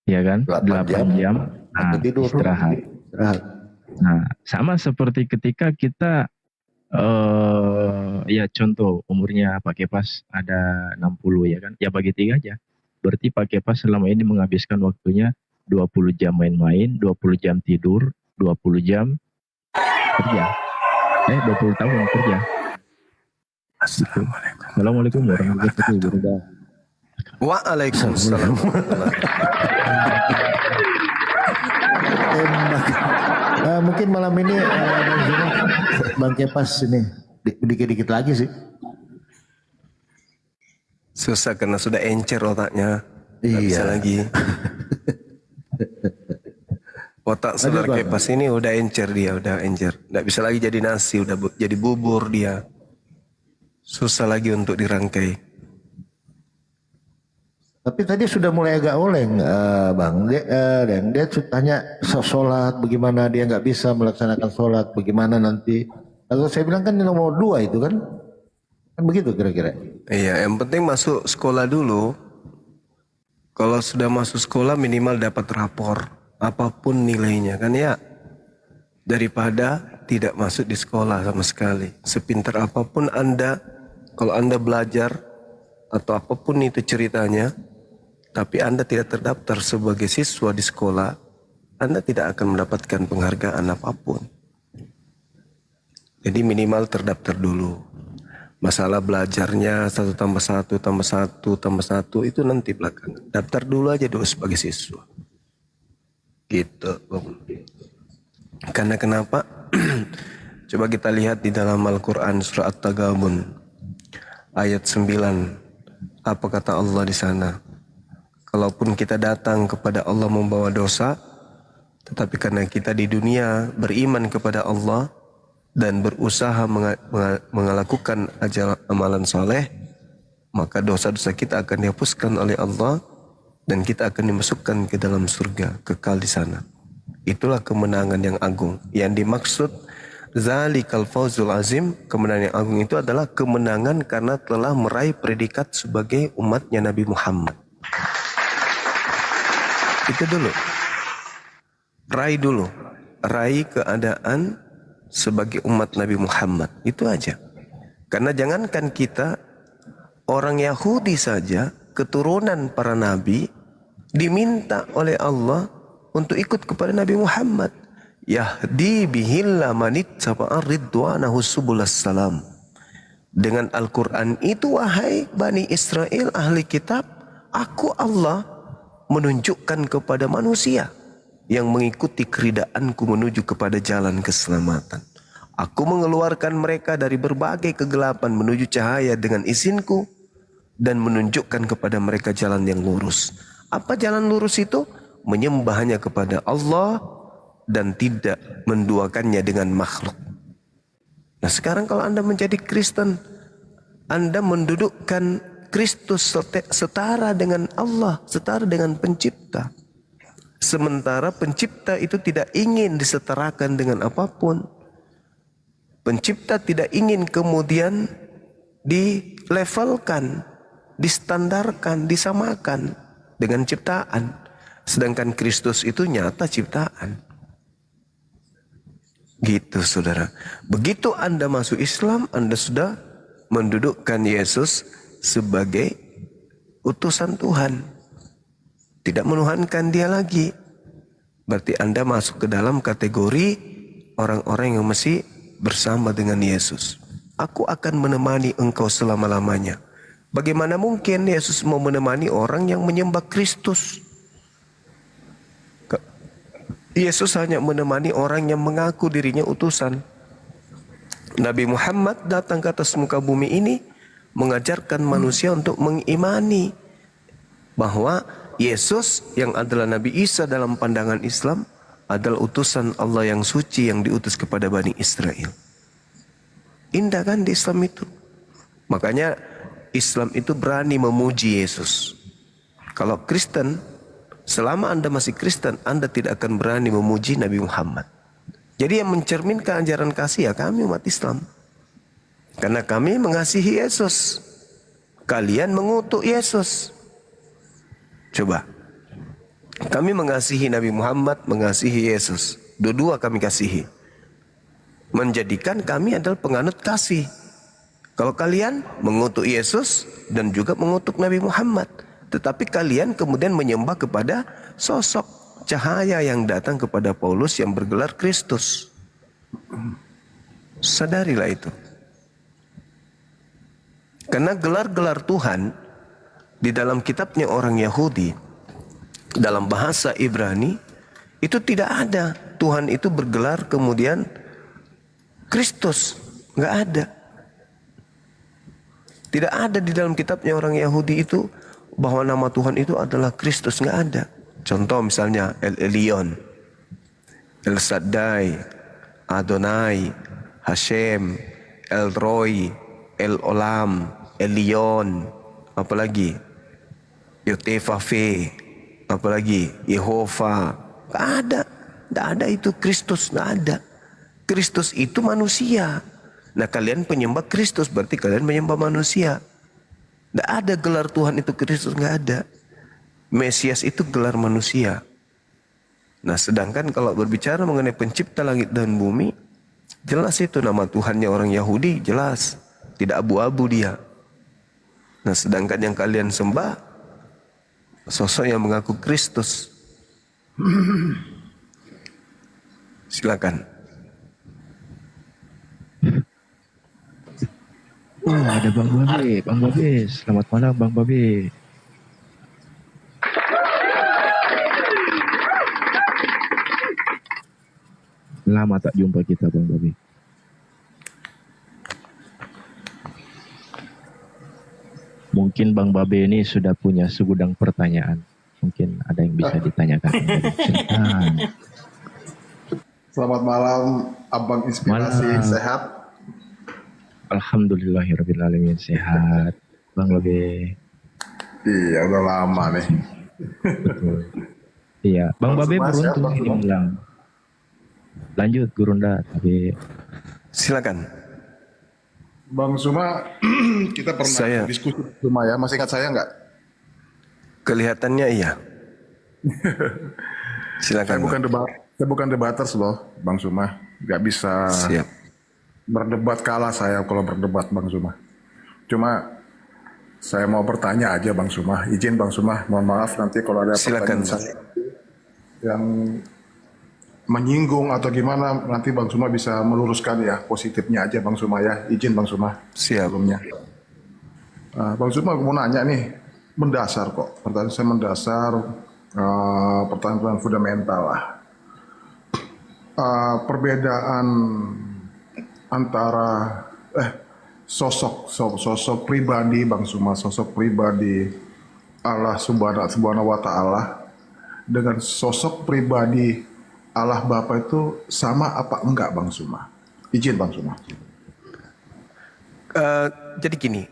G: ya kan? 8 jam istirahat. Nah, sama seperti ketika kita ya contoh umurnya Pak Kepas ada 60 ya kan? Ya bagi 3 aja. Berarti Pak Kepas selama ini menghabiskan waktunya 20 jam main-main, 20 jam tidur, 20 jam kerja. 20 tahun kerja. Assalamualaikum warahmatullahi wabarakatuh.
D: Waalaikumsalam.
F: Mungkin malam ini Bang Kepas ini dikit-dikit lagi sih.
D: Susah karena sudah encer otaknya. Nggak bisa lagi. Otak saudara Kepas ini udah encer dia, udah encer. Nggak bisa lagi jadi nasi, udah jadi bubur dia. Susah lagi untuk dirangkai.
F: Tapi tadi sudah mulai agak oleng Bang. Dan dia tanya sholat bagaimana, dia nggak bisa melaksanakan sholat bagaimana nanti. Kalau saya bilang kan nomor 2 itu kan begitu kira-kira.
D: Iya, yang penting masuk sekolah dulu. Kalau sudah masuk sekolah minimal dapat rapor apapun nilainya kan ya, daripada tidak masuk di sekolah sama sekali. Sepintar apapun Anda, kalau Anda belajar atau apapun itu ceritanya, tapi Anda tidak terdaftar sebagai siswa di sekolah, Anda tidak akan mendapatkan penghargaan apapun. Jadi minimal terdaftar dulu. Masalah belajarnya 1 tambah 1 tambah 1 tambah 1 itu nanti belakangan. Daftar dulu aja dulu sebagai siswa. Gitu. Karena kenapa? Coba kita lihat di dalam Al-Quran surah At-Tagabun ayat 9. Apa kata Allah di sana? Kalaupun kita datang kepada Allah membawa dosa, tetapi karena kita di dunia beriman kepada Allah dan berusaha melakukan amalan soleh, maka dosa-dosa kita akan dihapuskan oleh Allah dan kita akan dimasukkan ke dalam surga, kekal di sana. Itulah kemenangan yang agung. Yang dimaksud zalikal fawzul azim, kemenangan yang agung itu adalah kemenangan karena telah meraih predikat sebagai umatnya Nabi Muhammad. Itu dulu. Raih dulu. Raih keadaan sebagai umat Nabi Muhammad. Itu aja. Karena jangankan kita, orang Yahudi saja, keturunan para nabi, diminta oleh Allah untuk ikut kepada Nabi Muhammad. Yahdi bihillah manittaba'a ridwanahu subulas salam. Dengan Al-Quran itu, wahai Bani Israel, ahli kitab, aku Allah menunjukkan kepada manusia yang mengikuti keridaanku menuju kepada jalan keselamatan. Aku mengeluarkan mereka dari berbagai kegelapan menuju cahaya dengan izinku dan menunjukkan kepada mereka jalan yang lurus. Apa jalan lurus itu? Menyembah hanya kepada Allah dan tidak menduakannya dengan makhluk. Nah, sekarang kalau Anda menjadi Kristen, Anda mendudukkan Kristus setara dengan Allah, setara dengan pencipta. Sementara pencipta itu tidak ingin disetarakan dengan apapun. Pencipta tidak ingin kemudian dilevelkan, distandarkan, disamakan dengan ciptaan. Sedangkan Kristus itu nyata ciptaan. Gitu saudara. Begitu Anda masuk Islam, Anda sudah mendudukkan Yesus sebagai utusan Tuhan. Tidak menuhankan dia lagi. Berarti Anda masuk ke dalam kategori orang-orang yang masih bersama dengan Yesus. Aku akan menemani engkau selama-lamanya. Bagaimana mungkin Yesus mau menemani orang yang menyembah Kristus? Yesus hanya menemani orang yang mengaku dirinya utusan. Nabi Muhammad datang ke atas muka bumi ini mengajarkan manusia untuk mengimani bahwa Yesus yang adalah Nabi Isa dalam pandangan Islam adalah utusan Allah yang suci yang diutus kepada Bani Israel. Indah kan di Islam itu? Makanya Islam itu berani memuji Yesus. Kalau Kristen, selama Anda masih Kristen, Anda tidak akan berani memuji Nabi Muhammad. Jadi yang mencerminkan ajaran kasih ya kami umat Islam. Karena kami mengasihi Yesus. Kalian mengutuk Yesus. Coba. Kami mengasihi Nabi Muhammad, mengasihi Yesus. Dua-dua kami kasihi. Menjadikan kami adalah penganut kasih. Kalau kalian mengutuk Yesus dan juga mengutuk Nabi Muhammad. Tetapi kalian kemudian menyembah kepada sosok cahaya yang datang kepada Paulus yang bergelar Kristus. Sadarilah itu. Karena gelar-gelar Tuhan di dalam kitabnya orang Yahudi, dalam bahasa Ibrani, itu tidak ada. Tuhan itu bergelar kemudian Kristus. Nggak ada. Tidak ada di dalam kitabnya orang Yahudi itu bahwa nama Tuhan itu adalah Kristus. Nggak ada. Contoh misalnya El Elyon, El Shaddai, Adonai, Hashem, El Roy, El Olam, Elyon, apalagi Yotefafe, apalagi Yehova. Nggak ada. Nggak ada itu Kristus. Nggak ada. Kristus itu manusia. Nah kalian penyembah Kristus berarti kalian menyembah manusia. Nggak ada gelar Tuhan itu Kristus. Nggak ada. Mesias itu gelar manusia. Nah sedangkan kalau berbicara mengenai pencipta langit dan bumi, jelas itu nama Tuhannya orang Yahudi, jelas. Tidak abu-abu dia. Nah sedangkan yang kalian sembah sosok yang mengaku Kristus. Silakan.
G: Oh, ada Bang Babe. Bang Babe, selamat malam Bang Babe. Lama tak jumpa kita Bang Babe. Mungkin Bang Babe ini sudah punya segudang pertanyaan. Mungkin ada yang bisa ditanyakan. Silakan.
U: Selamat malam, Abang Inspirasi.
G: Malam.
U: Sehat?
G: Alhamdulillahirrahmanirrahim. Sehat Bang Babe.
U: Iya, udah lama nih.
G: Betul. Iya, Bang Babe
U: Suma, siap,
G: beruntung
U: Bang
G: ini
U: Suma.
G: bilang. Lanjut Gurunda, tapi
D: silakan.
U: Bang Suma, kita pernah diskusi Suma ya. Masih ingat saya nggak?
D: Kelihatannya iya. Silakan.
U: Saya bukan debaters loh, Bang Suma. Nggak bisa berdebat, kalah saya kalau berdebat, Bang Suma. Cuma saya mau bertanya aja, Bang Suma. Izin Bang Suma, mohon maaf nanti kalau ada pertanyaan saya yang menyinggung atau gimana, nanti Bang Suma bisa meluruskan ya, positifnya aja Bang Suma ya. Izin Bang Suma.
D: Siap.
U: Sebelumnya. Bang Suma mau nanya nih, mendasar kok. Pertanyaan saya mendasar, pertanyaan fundamental lah. Perbedaan antara sosok pribadi Bang Suma, sosok pribadi Allah Subhanahu wa Ta'ala dengan sosok pribadi Allah Bapa itu sama apa enggak Bang Suma? Izin Bang Suma.
D: Jadi gini,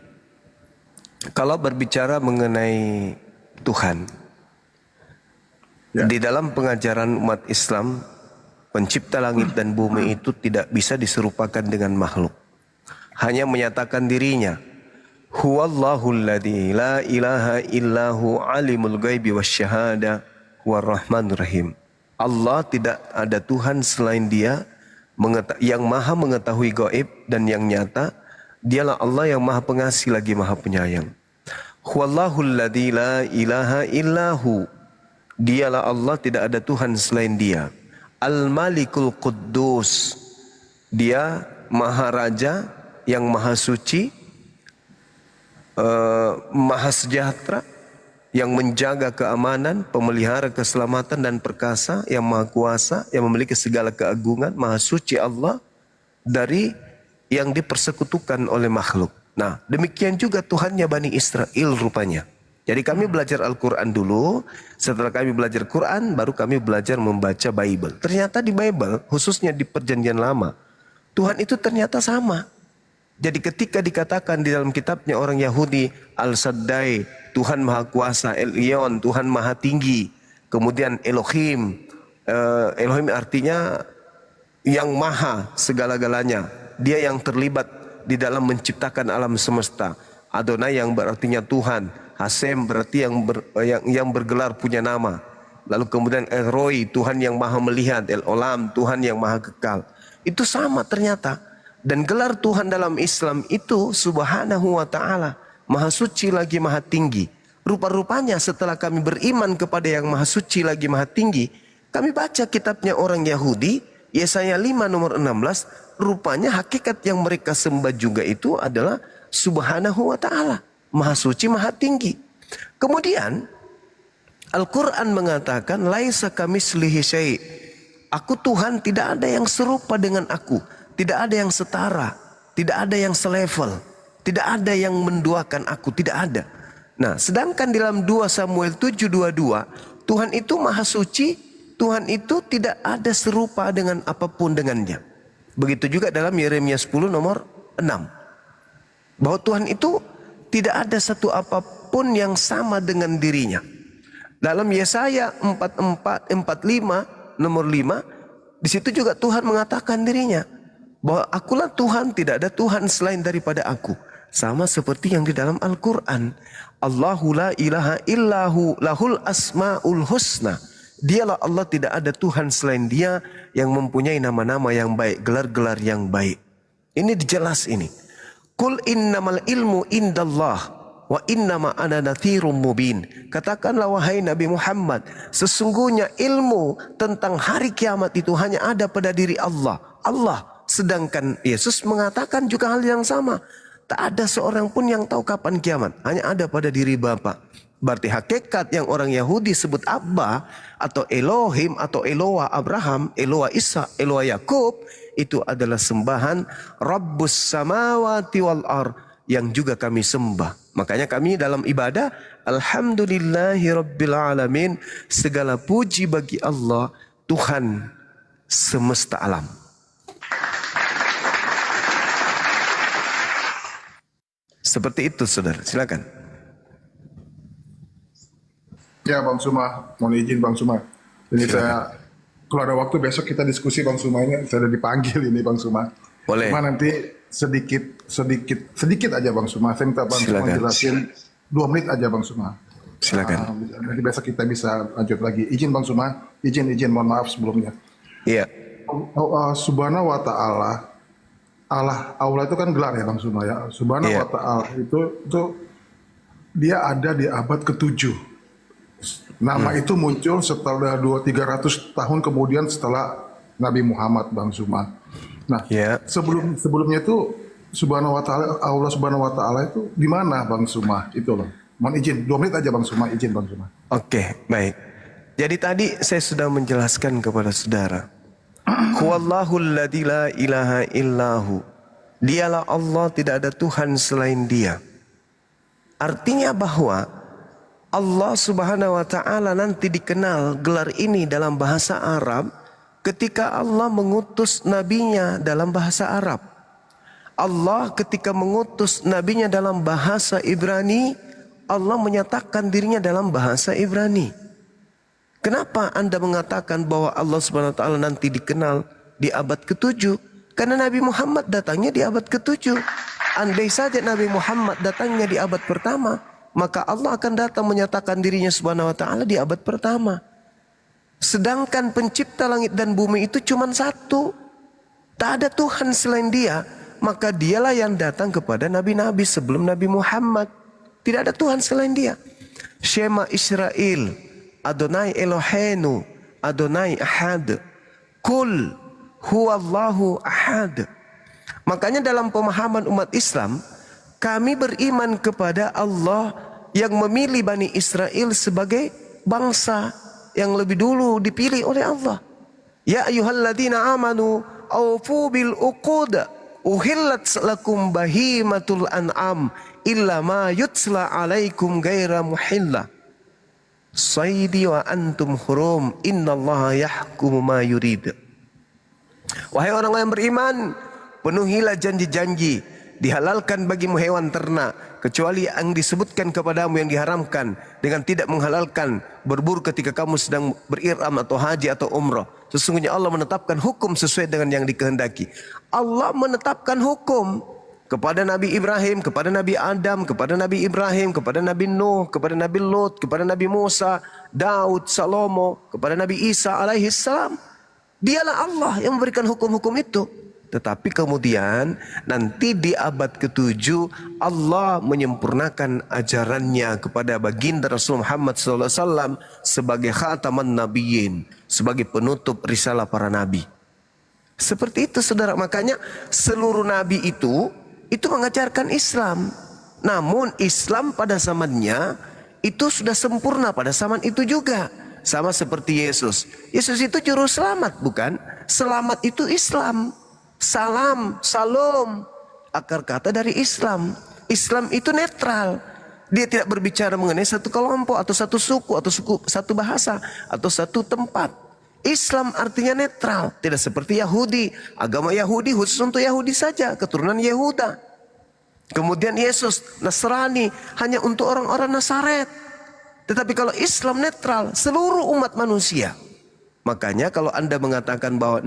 D: kalau berbicara mengenai Tuhan, di dalam pengajaran umat Islam, pencipta langit dan bumi itu tidak bisa diserupakan dengan makhluk. Hanya menyatakan dirinya, Huwallahul ladzi la ilaha illahu alimul ghaibi wasyahada warrahmanur rahim. Allah tidak ada Tuhan selain Dia yang maha mengetahui gaib dan yang nyata. Dialah Allah yang maha pengasih lagi maha penyayang. Huwallahul ladzi la ilaha illahu. Dialah Allah, tidak ada Tuhan selain Dia. Al-Malikul Quddus. Dia maha raja yang maha suci, maha sejahtera, yang menjaga keamanan, pemelihara keselamatan dan perkasa, yang maha kuasa, yang memiliki segala keagungan, maha suci Allah dari yang dipersekutukan oleh makhluk. Nah, demikian juga Tuhannya Bani Israel rupanya. Jadi kami belajar Al-Quran dulu, setelah kami belajar Quran, baru kami belajar membaca Bible. Ternyata di Bible, khususnya di Perjanjian Lama, Tuhan itu ternyata sama. Jadi ketika dikatakan di dalam kitabnya orang Yahudi, Al-Shaddai, Tuhan Maha Kuasa, El-Iyon, Tuhan Maha Tinggi. Kemudian Elohim, Elohim artinya yang maha segala-galanya. Dia yang terlibat di dalam menciptakan alam semesta. Adonai yang berartinya Tuhan. Hasem berarti yang bergelar punya nama. Lalu kemudian El-Roi, Tuhan yang maha melihat. El-Olam, Tuhan yang maha kekal. Itu sama ternyata. Dan gelar Tuhan dalam Islam itu Subhanahu wa Ta'ala. Maha suci lagi maha tinggi. Rupa-rupanya setelah kami beriman kepada yang maha suci lagi maha tinggi, kami baca kitabnya orang Yahudi, Yesaya 5 nomor 16, rupanya hakikat yang mereka sembah juga itu adalah Subhanahu wa Ta'ala. Maha suci maha tinggi. Kemudian Al-Quran mengatakan, Laisa kamislihi syai'. Aku Tuhan, tidak ada yang serupa dengan aku. Tidak ada yang setara. Tidak ada yang selevel. Tidak ada yang menduakan aku, tidak ada. Nah, sedangkan dalam 2 Samuel 7:22, Tuhan itu maha suci, Tuhan itu tidak ada serupa dengan apapun dengannya. Begitu juga dalam Yeremia 10 nomor 6. Bahwa Tuhan itu tidak ada satu apapun yang sama dengan dirinya. Dalam Yesaya 45 nomor 5, di situ juga Tuhan mengatakan dirinya. Bahwa akulah Tuhan, tidak ada Tuhan selain daripada aku. Sama seperti yang di dalam Al-Quran. Allahu la ilaha illahu lahul asma'ul husna. Dialah Allah, tidak ada Tuhan selain Dia yang mempunyai nama-nama yang baik, gelar-gelar yang baik. Ini jelas ini. Qul innamal ilmu indallah. wa innama ana nadhirum mubin. Katakanlah wahai Nabi Muhammad, sesungguhnya ilmu tentang hari kiamat itu hanya ada pada diri Allah. Sedangkan Yesus mengatakan juga hal yang sama. Tak ada seorang pun yang tahu kapan kiamat, hanya ada pada diri Bapa. Berarti hakikat yang orang Yahudi sebut Abba atau Elohim atau Eloah Abraham, Eloah Isa, Eloah Yakub, itu adalah sembahan Rabbus samawati wal ar yang juga kami sembah. Makanya kami dalam ibadah alhamdulillahi rabbil alamin, segala puji bagi Allah Tuhan semesta alam. Seperti itu saudara, silakan.
U: Ya Bang Suma, mohon izin Bang Suma. Ini saya, kalau ada waktu besok kita diskusi Bang Suma ini, saya udah dipanggil ini Bang Suma.
D: Boleh.
U: Cuma nanti sedikit aja Bang Suma. Saya minta Bang Suma jelasin 2 menit aja Bang Suma.
D: Silakan.
U: Nanti besok kita bisa lanjut lagi. Izin Bang Suma, izin, mohon maaf sebelumnya.
D: Iya.
U: Subhanahu wa ta'ala, Allah itu kan gelar ya Bang Suma ya. Subhanahu wa ta'ala itu dia ada di abad ke-7. Nama itu muncul setelah 200-300 tahun kemudian setelah Nabi Muhammad Bang Suma. Nah, sebelumnya itu Subhanahu wa ta'ala, Allah Subhanahu wa ta'ala itu di mana Bang Suma? Itu loh. Mohon izin 2 menit aja Bang Suma, izin Bang Suma.
D: Oke, baik. Jadi tadi saya sudah menjelaskan kepada saudara. Huwallahul ladzi la ilaha illahu. Dialah Allah, tidak ada Tuhan selain Dia. Artinya bahwa Allah Subhanahu wa ta'ala nanti dikenal gelar ini dalam bahasa Arab ketika Allah mengutus nabinya dalam bahasa Arab. Allah ketika mengutus nabinya dalam bahasa Ibrani, Allah menyatakan dirinya dalam bahasa Ibrani. Kenapa Anda mengatakan bahwa Allah Subhanahu wa ta'ala nanti dikenal di abad ke-7? Karena Nabi Muhammad datangnya di abad ke-7. Andai saja Nabi Muhammad datangnya di abad pertama, maka Allah akan datang menyatakan dirinya Subhanahu wa ta'ala di abad pertama. Sedangkan pencipta langit dan bumi itu cuma satu. Tak ada Tuhan selain Dia. Maka Dialah yang datang kepada nabi-nabi sebelum Nabi Muhammad. Tidak ada Tuhan selain Dia. Shema Israel, Adonai Eloheinu, Adonai Ahad, Kul huwallahu ahad. Makanya dalam pemahaman umat Islam, kami beriman kepada Allah yang memilih Bani Israel sebagai bangsa yang lebih dulu dipilih oleh Allah. Ya ayyuhalladzina amanu awfu bil uqud uhillat lakum bahimatul an'am illa ma yutsla alaikum gaira muhilla saidi wa antum hurum innallaha yahkumu ma yurid. Wahai orang yang beriman, penuhilah janji-janji. Dihalalkan bagimu hewan ternak kecuali yang disebutkan kepadamu yang diharamkan, dengan tidak menghalalkan berburu ketika kamu sedang beriram atau haji atau umrah. Sesungguhnya Allah menetapkan hukum sesuai dengan yang dikehendaki. Allah menetapkan hukum kepada Nabi Ibrahim, kepada Nabi Adam, kepada Nabi Ibrahim, kepada Nabi Nuh, kepada Nabi Lut, kepada Nabi Musa, Daud, Salomo, kepada Nabi Isa alaihi salam. Dialah Allah yang memberikan hukum-hukum itu. Tetapi kemudian nanti di abad ke-7 Allah menyempurnakan ajarannya kepada baginda Rasul Muhammad SAW sebagai khataman nabiyyin, sebagai penutup risalah para nabi. Seperti itu saudara. Makanya seluruh nabi itu mengajarkan Islam. Namun Islam pada zamannya itu sudah sempurna pada zaman itu juga. Sama seperti Yesus. Yesus itu juru selamat bukan? Selamat itu Islam. Salam, salom, akar kata dari Islam. Islam itu netral. Dia tidak berbicara mengenai satu kelompok atau satu suku atau satu bahasa atau satu tempat. Islam artinya netral, tidak seperti Yahudi. Agama Yahudi khusus untuk Yahudi saja, keturunan Yehuda. Kemudian Yesus, Nasrani, hanya untuk orang-orang Nazaret. Tetapi kalau Islam netral, seluruh umat manusia. Makanya kalau Anda mengatakan bahwa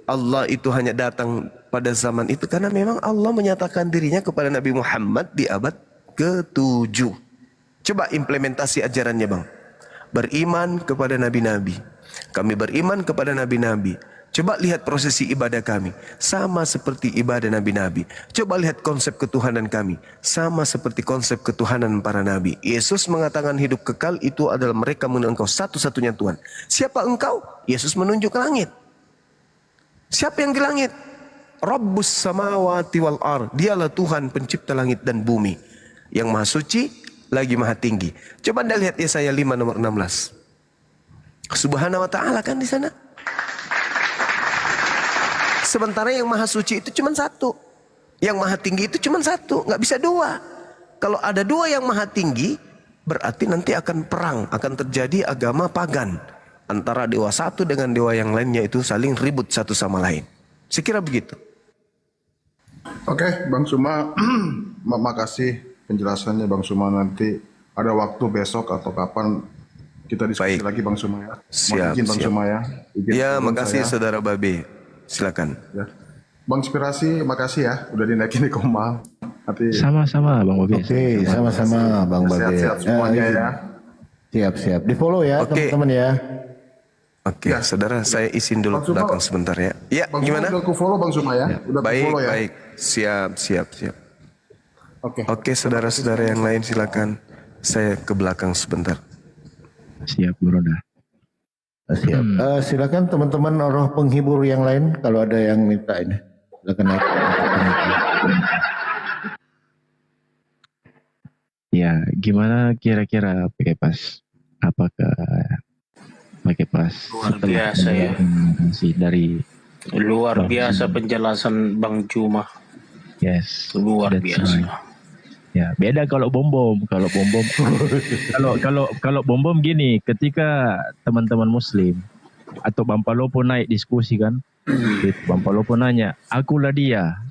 D: Allah itu hanya datang pada zaman itu, karena memang Allah menyatakan dirinya kepada Nabi Muhammad di abad ke-7. Coba implementasi ajarannya Bang. Beriman kepada nabi-nabi. Kami beriman kepada nabi-nabi. Coba lihat prosesi ibadah kami, sama seperti ibadah nabi-nabi. Coba lihat konsep ketuhanan kami, sama seperti konsep ketuhanan para nabi. Yesus mengatakan hidup kekal itu adalah mereka mengenal Engkau satu-satunya Tuhan. Siapa Engkau? Yesus menunjuk langit. Siapa yang di langit? Rabbus samawati wal ar. Dialah Tuhan pencipta langit dan bumi, yang maha suci lagi maha tinggi. Coba Anda lihat Yesaya 5 nomor 16. Subhanahu wa ta'ala kan di sana. Sementara yang maha suci itu cuma satu, yang maha tinggi itu cuma satu, nggak bisa dua. Kalau ada dua yang maha tinggi, berarti nanti akan perang, akan terjadi agama pagan antara dewa satu dengan dewa yang lainnya, itu saling ribut satu sama lain. Sekira begitu.
U: Oke, Bang Suma, makasih penjelasannya Bang Suma. Nanti ada waktu besok atau kapan kita diskusi lagi Bang Suma ya.
D: Siap,
U: izin Bang
D: siap.
U: Suma ya. Izin
D: Ya,
U: turun
D: makasih
U: saya.
D: Saudara Babe. Silakan.
U: Ya. Bang Inspirasi, makasih ya udah dinaikin di Komal. Nanti
G: Sama-sama Bang Babe.
F: Oke, sama-sama Bang Babe.
U: sehat-sehat semuanya ya.
F: Siap-siap. Di follow ya teman-teman ya.
D: Oke, saudara, saya izin dulu
U: Bang Suma,
D: belakang sebentar ya. Ya,
U: Bang
D: gimana?
U: Suma udah follow Bang Suma ya. Udah
D: Baik,
U: follow ya.
D: baik. Siap.
U: Oke.
D: Oke, saudara-saudara yang lain silakan. Saya ke belakang sebentar.
G: Siap, Broda.
F: Siap. Silakan teman-teman roh penghibur yang lain kalau ada yang minta ini. Silakan naik.
G: Ya, gimana kira-kira pakai pas? Apakah pakai pas
A: Luar biasa ya.
G: Dari
A: Luar biasa penjelasan Bang Cuma.
G: Yes.
A: Luar
G: That's
A: biasa.
G: right. Ya, beda kalau bom-bom. Kalau bom-bom kalau bom-bom gini, ketika teman-teman muslim atau Bang Palopo naik diskusi kan, Bang Palopo nanya, "Akulah dia."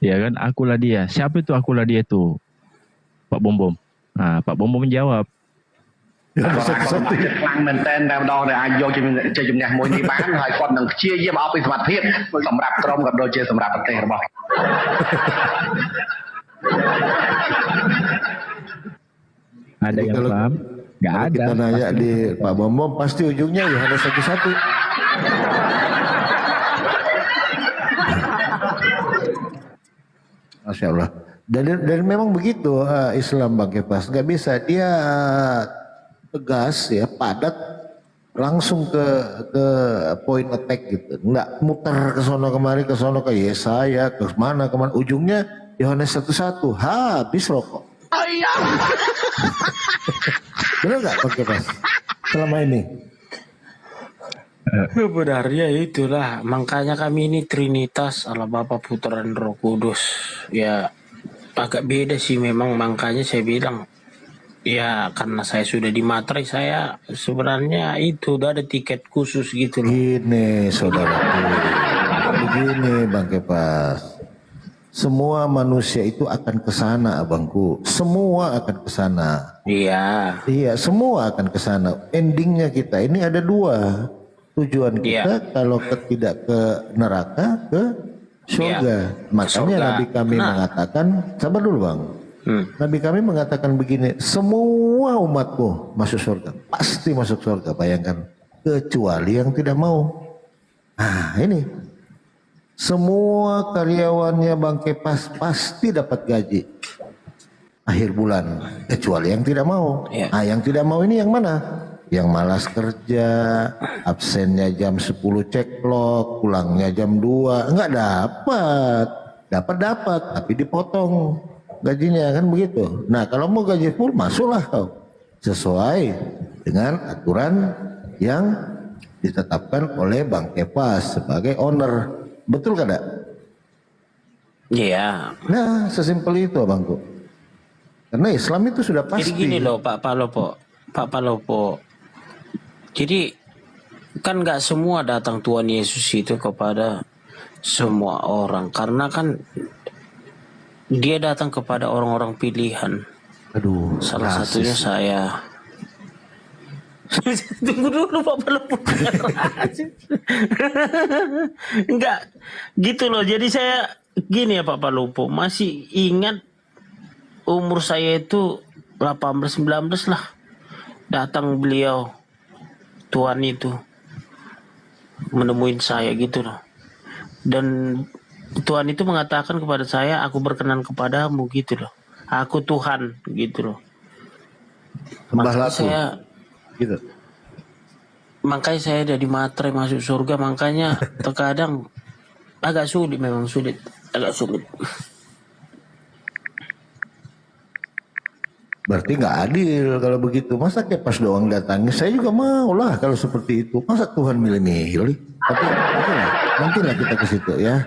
G: Ya kan, "Akulah dia." Siapa itu akulah dia itu? Pak Bom-bom. Nah, Pak Bom-bom menjawab,
J: ខ្លាំងមែនតើតែម្ដងដែលអាចយកជាជំនះមួយនេះបានហើយគាត់នឹងព្យាយាមអស់ពីសមត្ថភាពសម្រាប់ក្រុមក៏ដូចជាសម្រាប់ប្រទេសរបស់
G: Ada yang
F: Kalau-
G: paham? Nggak
F: Kalau
G: ada.
F: kita nanya
G: Pasti.
F: di Pak Bom pasti ujungnya Yohanes 1:1. Masya Allah. Dan memang begitu Islam Bang Kepas, nggak bisa dia tegas ya, padat, langsung ke point attack gitu, nggak muter ke sono kemari, ke sono ke Yesaya, ke mana kemana, ujungnya Yohanes 1:1, habis rokok. Benar nggak Bang Kepas selama ini?
A: Sebenarnya itulah, makanya kami ini Trinitas, Allah Bapa, Putra dan Roh Kudus. Ya agak beda sih memang, makanya saya bilang ya karena saya sudah di materai, saya sebenarnya itu udah ada tiket khusus gitu loh.
F: Gini saudaraku, begini Bang Kepas, semua manusia itu akan ke sana abangku, semua akan ke sana.
A: Iya.
F: Iya, semua akan ke sana. Endingnya kita ini ada dua. Tujuan kita kalau tidak ke neraka, ke surga. Makanya
A: surga.
F: Nabi kami mengatakan, sabar dulu Bang. Nabi kami mengatakan begini, semua umatku masuk surga, pasti masuk surga. Bayangkan, kecuali yang tidak mau. Nah ini, semua karyawannya Bang Kepas pasti dapat gaji akhir bulan, kecuali yang tidak mau. Nah yang tidak mau ini yang mana? Yang malas kerja, absennya jam 10 ceklok, pulangnya jam 2, enggak dapat, tapi dipotong gajinya kan begitu. Nah kalau mau gaji full, masuklah kau sesuai dengan aturan yang ditetapkan oleh Bang Kepas sebagai owner, betul kada?
A: Iya.
F: Nah sesimpel itu abangku. Karena Islam itu sudah pasti.
A: Jadi gini loh Pak Palopo. Jadi kan nggak semua datang Tuhan Yesus itu kepada semua orang, karena kan dia datang kepada orang-orang pilihan.
F: Aduh.
A: Salah satunya saya. Tunggu dulu Pak Palopo. Enggak gitu loh. Jadi saya gini ya Pak Palopo, masih ingat umur saya itu 18-19 lah, datang beliau Tuhan itu menemuin saya gitu loh. Dan Tuhan itu mengatakan kepada saya, aku berkenan kepadamu gitu loh. Aku Tuhan gitu loh. Makanya saya
F: gitu.
A: Makanya saya dari materai masuk surga, makanya terkadang agak sulit, memang sulit, agak sulit.
F: Berarti nggak adil kalau begitu. Masa kayak pas doang datangnya, saya juga mau lah kalau seperti itu. Masa Tuhan milih-milih? Tapi nantilah kita ke situ ya.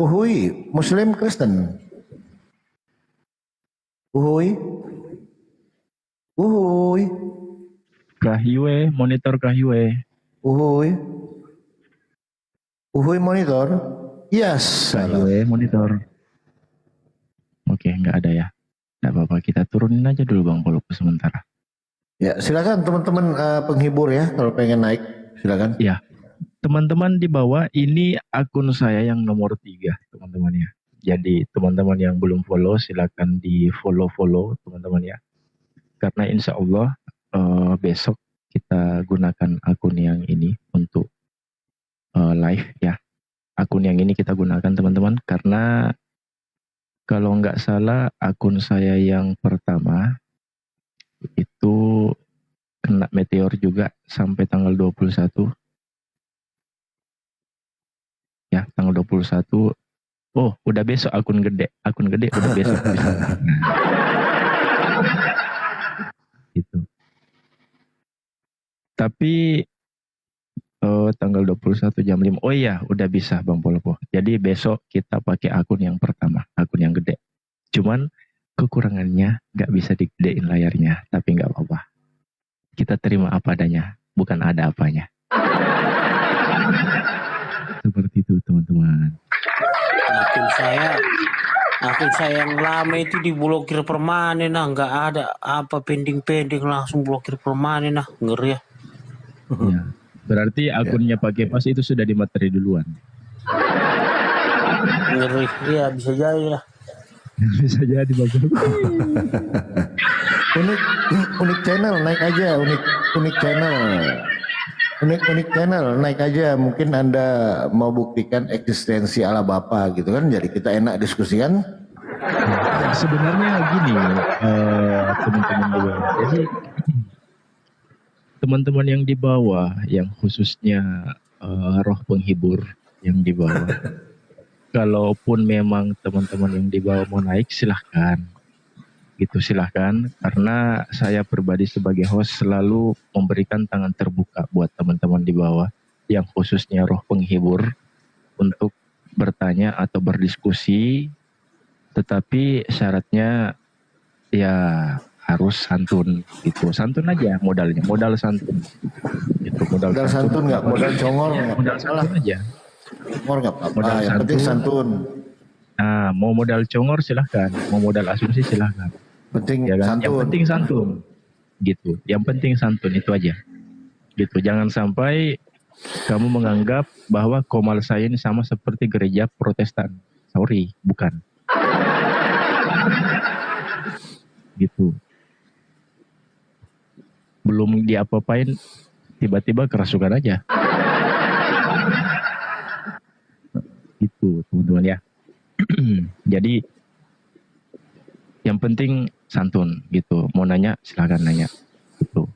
F: Uhui, Muslim Kristen. Uhui.
G: Kahyue, monitor Kahyue.
F: Uhui monitor. Yes.
G: Kahyue monitor. Oke, nggak ada ya. Nggak apa-apa, kita turunin aja dulu Bang Polo sementara.
F: Ya, silakan teman-teman penghibur ya, kalau pengen naik, silakan.
G: Ya, teman-teman di bawah ini akun saya yang nomor 3, teman-teman ya. Jadi teman-teman yang belum follow, silakan di follow teman-teman ya. Karena insya Allah besok kita gunakan akun yang ini untuk live ya. Akun yang ini kita gunakan teman-teman, karena kalau nggak salah akun saya yang pertama itu kena meteor juga sampai tanggal 21. Ya, tanggal 21. Oh, udah besok akun gede udah besok. Gitu. Tapi tanggal 21 jam 5. Oh iya, udah bisa Bang Polopo. Jadi besok kita pakai akun yang pertama, akun yang gede. Cuman kekurangannya nggak bisa digedein layarnya, tapi nggak apa-apa. Kita terima apa adanya, bukan ada apanya. Seperti itu teman-teman.
A: Akun saya yang lama itu diblokir permanen, nggak ada apa pending langsung blokir permanen, ngeri ya.
G: Ya. Berarti akunnya pakai pas itu sudah dimateri duluan.
A: Ngeri, iya bisa jadi lah.
G: Bisa jadi bagus.
F: unik channel naik aja, unik channel. Unik channel naik aja. Mungkin Anda mau buktikan eksistensi Allah Bapa gitu kan. Jadi kita enak diskusikan.
G: Sebenarnya gini, teman-teman juga. Jadi teman-teman yang di bawah, yang khususnya roh penghibur yang di bawah. Kalaupun memang teman-teman yang di bawah mau naik, silahkan. Gitu, silahkan. Karena saya pribadi sebagai host selalu memberikan tangan terbuka buat teman-teman di bawah, yang khususnya roh penghibur, untuk bertanya atau berdiskusi. Tetapi syaratnya ya harus santun gitu, santun aja modalnya, modal santun gitu, modal
F: santun nggak, modal congor nggak,
G: modal santun aja,
F: congor nggak apa-apa, yang penting santun.
G: Nah, mau modal congor silahkan, mau modal asumsi silahkan,
F: penting
G: ya kan?
F: santun.
G: Yang penting santun gitu, yang penting santun itu aja gitu. Jangan sampai kamu menganggap bahwa Komal saya ini sama seperti gereja Protestan. Sorry, bukan gitu. Belum diapa-apain, tiba-tiba kerasukan aja. Itu teman-teman ya. Jadi yang penting santun gitu. Mau nanya silakan nanya. Gitu.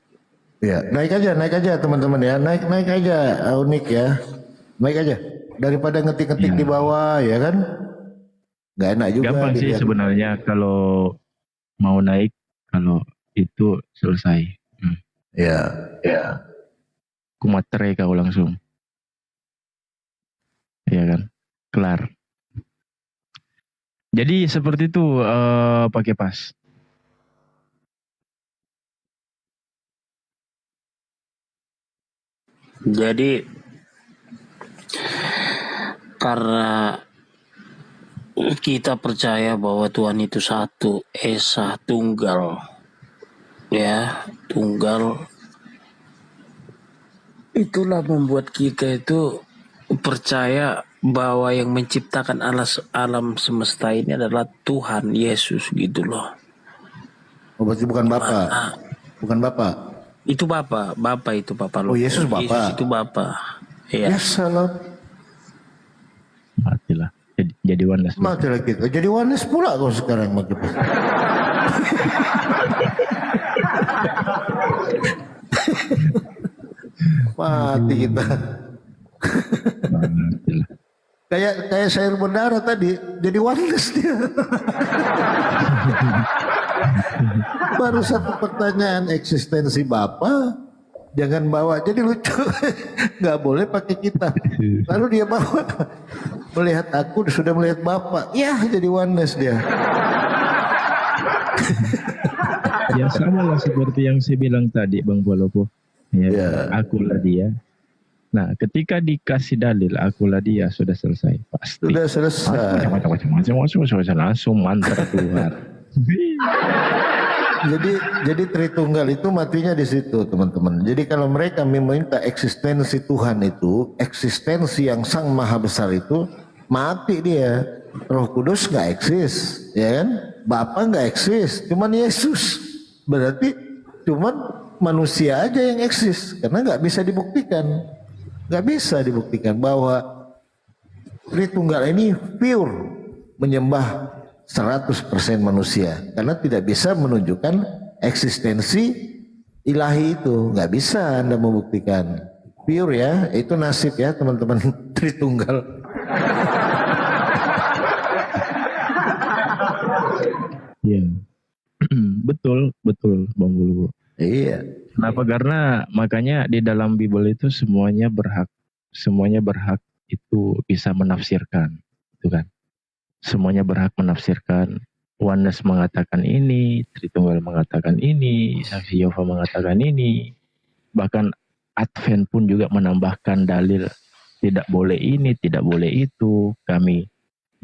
F: Ya, naik aja teman-teman ya. Naik aja, unik ya. Naik aja. Daripada ngetik-ngetik di bawah ya kan. Nggak enak juga.
G: Gampang sih sebenarnya kalau mau naik, kalau itu selesai.
F: Ya.
G: Ku materai kau langsung. Iya kan? Kelar. Jadi seperti itu pakai pas.
A: Jadi karena kita percaya bahwa Tuhan itu satu, Esa, tunggal, ya, tunggal. Itulah membuat kita itu percaya bahwa yang menciptakan alam semesta ini adalah Tuhan Yesus gitu loh.
F: Oh, berarti bukan Bapak. Bukan Bapak.
A: Itu Bapa itu Bapa.
C: Oh, Yesus Bapa.
A: Yesus itu Bapa.
C: Ya salam.
G: Matilah. Jadi oneness.
F: Matilah kita. Jadi oneness pula kau sekarang makin. Mati kita. kayak sayur berdarah tadi jadi oneness dia. Baru satu pertanyaan eksistensi Bapa, jangan bawa, jadi lucu. Nggak boleh pakai kita. Lalu dia bawa, melihat aku sudah melihat Bapa, ya jadi oneness dia.
G: Ya sama lah seperti yang saya bilang tadi Bang Polopo. Ya, akulah dia. Nah, ketika dikasih dalil akulah dia, sudah selesai pasti.
F: Sudah selesai.
G: Macam-macam langsung mantra keluar.
F: Jadi Tritunggal itu matinya di situ, teman-teman. Jadi kalau mereka meminta eksistensi Tuhan itu, eksistensi yang Sang Maha Besar itu, mati dia. Roh Kudus nggak eksis, ya kan? Bapa nggak eksis, cuman Yesus. Berarti cuman manusia aja yang eksis, karena nggak bisa dibuktikan. Nggak bisa dibuktikan bahwa Tritunggal ini pure menyembah 100% manusia, karena tidak bisa menunjukkan eksistensi ilahi itu. Nggak bisa Anda membuktikan. Pure ya, itu nasib ya teman-teman Tritunggal.
G: Iya, betul Bang Bulu.
F: Iya.
G: Kenapa? Karena makanya di dalam Bible itu semuanya berhak itu bisa menafsirkan, itu kan? Semuanya berhak menafsirkan. Oneness mengatakan ini, Tritunggal mengatakan ini, Saksi Yehova mengatakan ini. Bahkan Advent pun juga menambahkan dalil tidak boleh ini, tidak boleh itu. Kami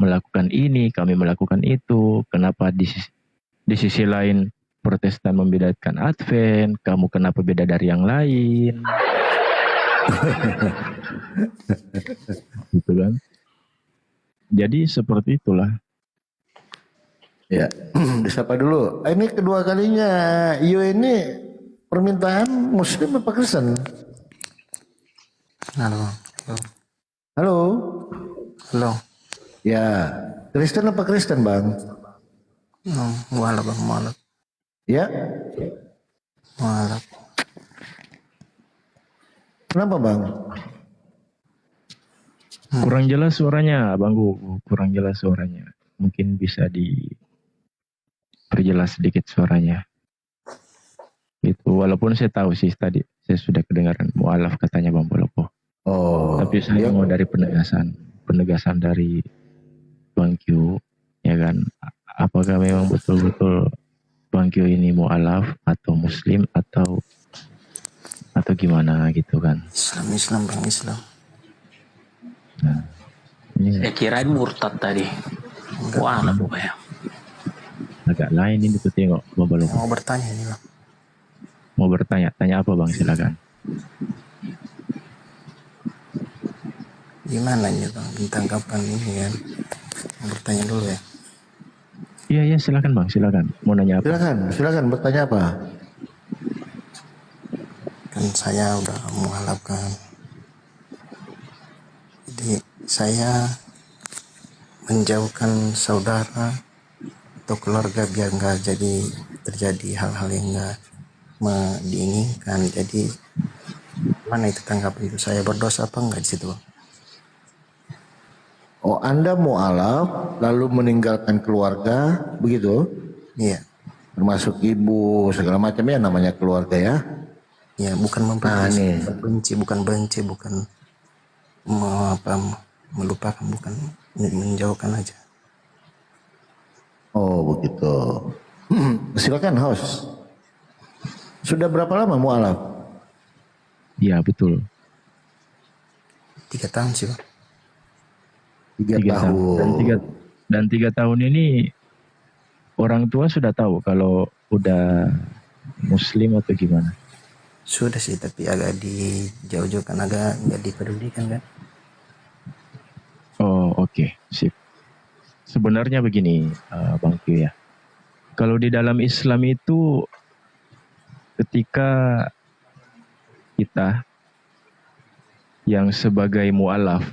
G: melakukan ini, kami melakukan itu. Kenapa di sisi lain Protestan membedakan Advent, kamu kenapa beda dari yang lain? Gitu kan? Jadi seperti itulah.
F: Ya, disapa dulu. Ini kedua kalinya Iyo ini permintaan Muslim apa Kristen?
B: Halo.
F: Halo.
B: Halo.
F: Ya, Kristen apa Kristen Bang?
B: Mualaf Bang, mualaf.
F: Ya.
B: Mualaf.
F: Kenapa Bang?
G: Kurang jelas suaranya, Banggu. Kurang jelas suaranya. Mungkin bisa diperjelas sedikit suaranya. Itu walaupun saya tahu sih tadi saya sudah kedengaran mualaf katanya Bang Polopo.
F: Oh.
G: Tapi saya mau dari penegasan dari Bang Q, ya kan? Apakah memang betul-betul Bang Q ini mualaf atau Muslim atau gimana gitu kan?
B: Islam Bang, Islam.
G: Nah, ini
A: Saya kirain murtad tadi. Wah, anak ya.
G: agak lain ini tuh tengok Bang Polopo.
B: Mau bertanya ini Bang.
G: Mau bertanya, tanya apa Bang? Silakan.
B: Gimana ya Bang tentang kapan ini kan? Mau bertanya dulu ya.
G: Iya silakan Bang, silakan. Mau nanya apa?
F: Silakan bertanya apa?
B: Kan saya udah mualaf kan. Jadi saya menjauhkan saudara atau keluarga biar nggak terjadi hal-hal yang nggak diinginkan. Jadi mana itu tanggapan itu? Saya berdosa apa enggak di situ Bang?
F: Oh, Anda mualaf lalu meninggalkan keluarga, begitu?
B: Iya.
F: Termasuk ibu segala macamnya namanya keluarga ya?
B: Ya, bukan membenci, bukan melupakan, bukan menjauhkan aja.
F: Oh, begitu. Silakan host. Sudah berapa lama mualaf?
G: Iya, betul.
B: 3 tahun sih Bang.
F: 3 tahun.
G: Dan 3 tahun ini orang tua sudah tahu kalau udah Muslim atau gimana?
B: Sudah sih, tapi agak dijauh-jauhkan, agak nggak dipedulikan kan.
G: Oh oke, sip. Sebenarnya begini Bang Q ya. Kalau di dalam Islam itu ketika kita yang sebagai mu'alaf,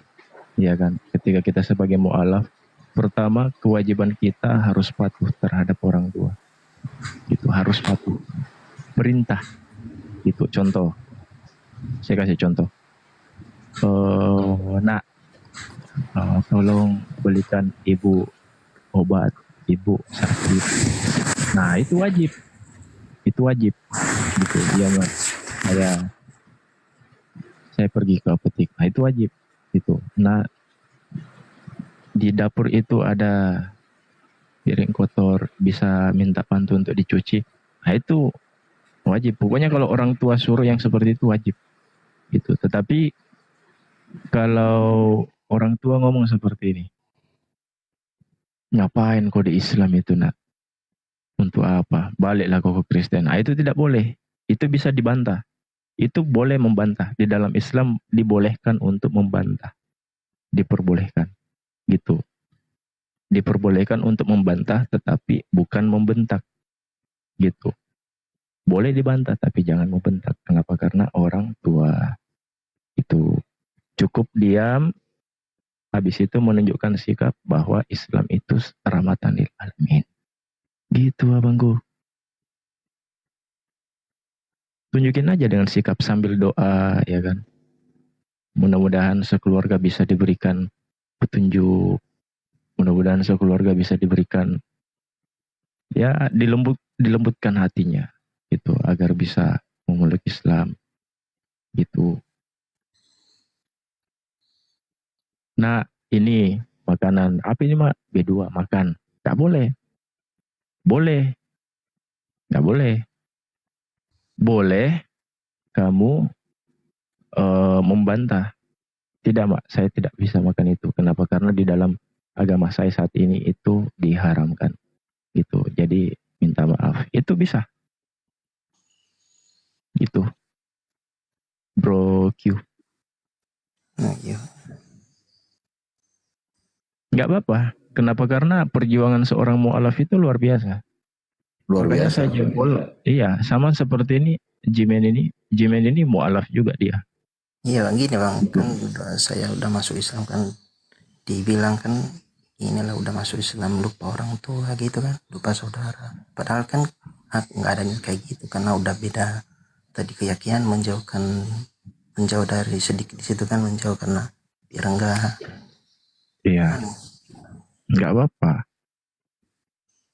G: ya kan? Ketika kita sebagai mu'alaf, pertama kewajiban kita harus patuh terhadap orang tua. Itu harus patuh. Perintah. Itu contoh. Saya kasih contoh. Nak, tolong belikan ibu obat, ibu sakit. Nah, itu wajib. Itu wajib. Gitu. Dia saya pergi ke apotek. Nah, itu wajib. Gitu. Nah, di dapur itu ada piring kotor, bisa minta bantu untuk dicuci. Nah, itu wajib. Pokoknya kalau orang tua suruh yang seperti itu wajib. Gitu. Tetapi kalau orang tua ngomong seperti ini, ngapain kau di Islam itu, nak? Untuk apa? Baliklah kau ke Kristen. Nah, itu tidak boleh. Itu bisa dibantah. Itu boleh membantah. Di dalam Islam dibolehkan untuk membantah. Diperbolehkan. Gitu. Diperbolehkan untuk membantah tetapi bukan membentak. Gitu. Boleh dibantah tapi jangan membentak. Kenapa? Karena orang tua itu cukup diam, habis itu menunjukkan sikap bahwa Islam itu rahmatan lil alamin. Gitu abangku. Tunjukin aja dengan sikap sambil doa, ya kan. Mudah-mudahan sekeluarga bisa diberikan petunjuk. Mudah-mudahan sekeluarga bisa diberikan, ya, dilembutkan hatinya gitu agar bisa memeluk Islam gitu. Nah, ini makanan apa ini, Mak? B2 makan. Enggak boleh. Boleh. Enggak boleh. Boleh kamu membantah. Tidak, Mak, saya tidak bisa makan itu. Kenapa? Karena di dalam agama saya saat ini itu diharamkan. Gitu. Jadi minta maaf. Itu bisa. Gitu. Bro Q.
B: Nah, iya.
G: Nggak apa-apa. Kenapa? Karena perjuangan seorang mu'alaf itu luar biasa.
F: Luar
G: Makanya
F: biasa.
G: saya jempol, iya, sama seperti ini, Jimen ini mu'alaf juga dia.
B: Iya bang, gini bang, kan saya udah masuk Islam kan, dibilang kan inilah udah masuk Islam lupa orang tua gitu kan, lupa saudara. Padahal kan nggak ada kayak gitu karena udah beda tadi keyakinan, menjauh dari sedikit di situ kan, menjauh karena biar enggak.
G: Iya, nggak apa-apa.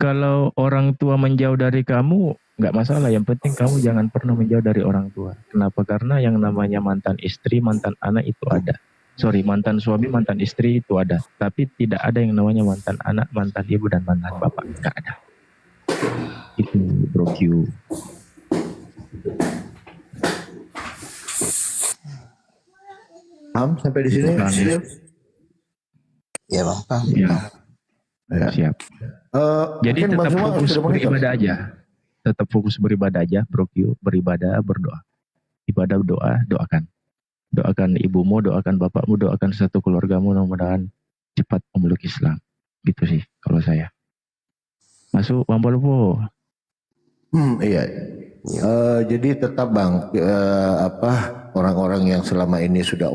G: Kalau orang tua menjauh dari kamu, nggak masalah. Yang penting kamu jangan pernah menjauh dari orang tua. Kenapa? Karena yang namanya mantan istri, mantan anak itu ada. Sorry, mantan suami, mantan istri itu ada. Tapi tidak ada yang namanya mantan anak, mantan ibu, dan mantan bapak. Nggak ada. Itu Bro Q.
F: Sampai di sini.
B: Ya bang, paham.
G: Ya.
F: Ya.
G: Siap. Jadi tetap fokus beribadah aja. Tetap fokus beribadah aja, Bro Q. Beribadah, berdoa. Ibadah, doa, doakan. Doakan ibumu, doakan bapakmu, doakan satu keluargamu, mudah-mudahan cepat memeluk Islam. Gitu sih kalau saya. Masuk Bang Polpo.
F: Iya. Jadi tetap bang, orang-orang yang selama ini sudah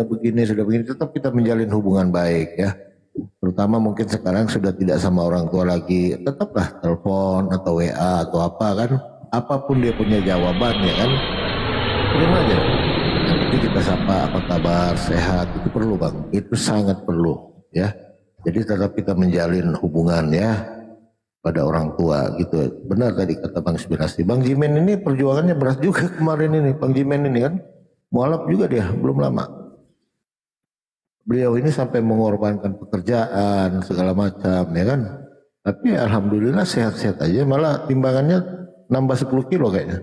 F: begini, tetap kita menjalin hubungan baik ya. Terutama mungkin sekarang sudah tidak sama orang tua lagi, tetaplah telepon atau WA atau apa kan, apapun dia punya jawaban ya kan, terima aja. Nanti kita sapa, apa kabar, sehat, itu perlu bang, itu sangat perlu ya. Jadi tetap kita menjalin hubungan ya pada orang tua gitu. Benar tadi kata Bang Inspirasi. Bang Jimen ini perjuangannya berat juga kemarin ini, Bang Jimen ini kan, mualaf juga dia, belum lama. Beliau ini sampai mengorbankan pekerjaan segala macam ya kan. Tapi alhamdulillah sehat-sehat aja, malah timbangannya nambah 10 kilo kayaknya.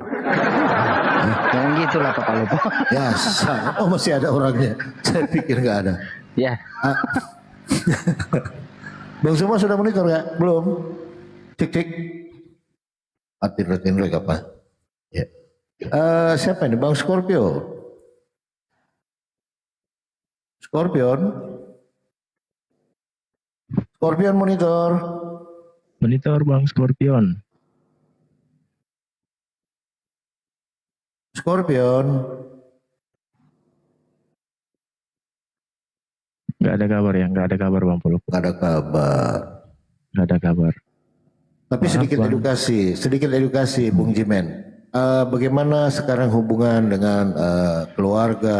S: Jangan gitu lah Pak Lupo.
F: Ya, masih ada orangnya. Saya pikir nggak ada.
S: Ya.
F: Bang semua sudah menikah nggak? Belum. Cek. Atin apa? Ya. Siapa ini? Bang Scorpio. Scorpion monitor.
G: Monitor Bang Scorpion.
F: Scorpion.
G: Nggak ada kabar ya, nggak ada kabar Bang Polo.
F: Nggak ada kabar.
G: Nggak ada kabar.
F: Tapi sedikit edukasi Bung Jimen. Bagaimana sekarang hubungan dengan keluarga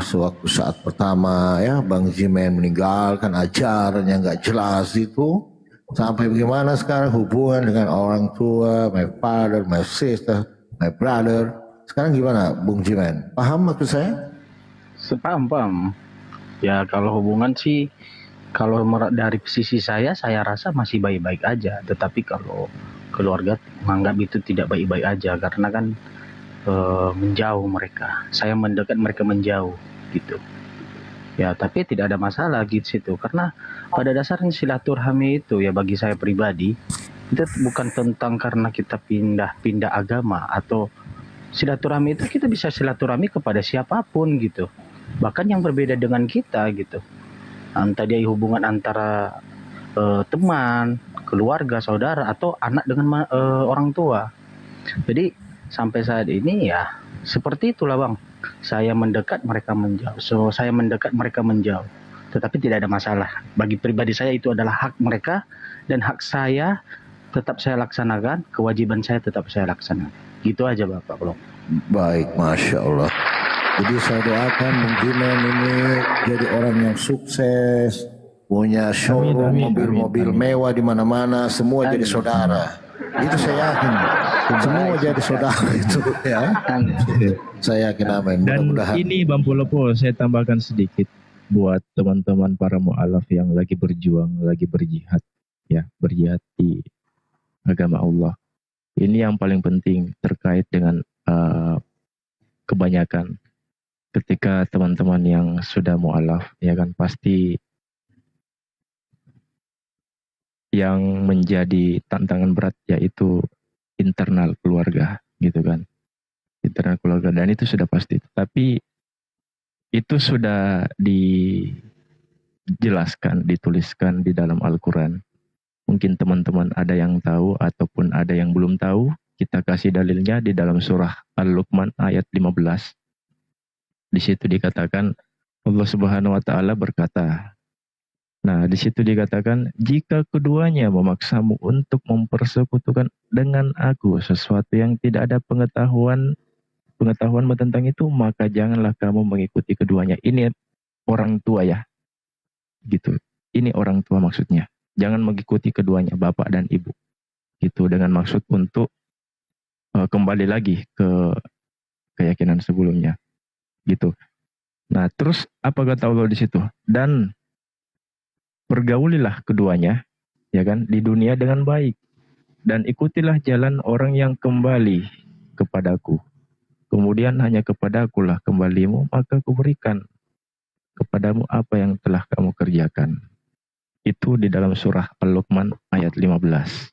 F: sewaktu saat pertama ya Bang Jimen meninggalkan ajaran yang nggak jelas itu, sampai bagaimana sekarang hubungan dengan orang tua, my father, my sister, my brother. Sekarang gimana Bung Jimen? Paham maksud saya?
I: Paham. Ya kalau hubungan sih, kalau dari sisi saya rasa masih baik-baik aja. Tetapi kalau keluarga menganggap itu tidak baik-baik aja karena kan menjauh mereka. Saya mendekat, mereka menjauh gitu. Ya tapi tidak ada masalah gitu situ. Karena pada dasarnya silaturahmi itu ya bagi saya pribadi itu bukan tentang karena kita pindah agama, atau silaturahmi itu kita bisa silaturahmi kepada siapapun gitu. Bahkan yang berbeda dengan kita gitu. Entah dia hubungan antara teman, keluarga, saudara, atau anak dengan orang tua. Jadi sampai saat ini ya seperti itulah Bang. Saya mendekat, mereka menjauh. So saya mendekat, mereka menjauh. Tetapi tidak ada masalah. Bagi pribadi saya itu adalah hak mereka, dan hak saya tetap saya laksanakan, kewajiban saya tetap saya laksanakan. Gitu aja Bapak Belum.
F: Baik, Masya Allah. Jadi saya doakan Bung Jimen ini jadi orang yang sukses, punya showroom, mobil-mobil mewah di mana-mana, semua jadi saudara. Itu saya yakin. Semua jadi saudara itu ya. Saya yakin amin.
G: Dan
F: Mudah-mudahan.
G: ini Bang Pulopo, saya tambahkan sedikit buat teman-teman para mu'alaf yang lagi berjuang, lagi berjihad, ya, berjihad di agama Allah. Ini yang paling penting terkait dengan kebanyakan ketika teman-teman yang sudah mu'alaf, ya kan, pasti yang menjadi tantangan berat yaitu internal keluarga, gitu kan, internal keluarga, dan itu sudah pasti. Tapi itu sudah dijelaskan, dituliskan di dalam Al-Quran. Mungkin teman-teman ada yang tahu ataupun ada yang belum tahu, kita kasih dalilnya di dalam surah Al-Luqman ayat 15. Di situ dikatakan Allah Subhanahu wa taala berkata. Nah, di situ dikatakan jika keduanya memaksamu untuk mempersekutukan dengan aku sesuatu yang tidak ada pengetahuan tentang itu, maka janganlah kamu mengikuti keduanya. Ini orang tua ya. Gitu. Ini orang tua maksudnya. Jangan mengikuti keduanya, bapak dan ibu. Gitu, dengan maksud untuk kembali lagi ke keyakinan sebelumnya. Gitu. Nah, terus apa kata Allah di situ? Dan pergaulilah keduanya, ya kan, di dunia dengan baik, dan ikutilah jalan orang yang kembali kepadaku. Kemudian hanya kepadakulah kembalimu, maka kuberikan kepadamu apa yang telah kamu kerjakan. Itu di dalam surah Al-Luqman ayat 15.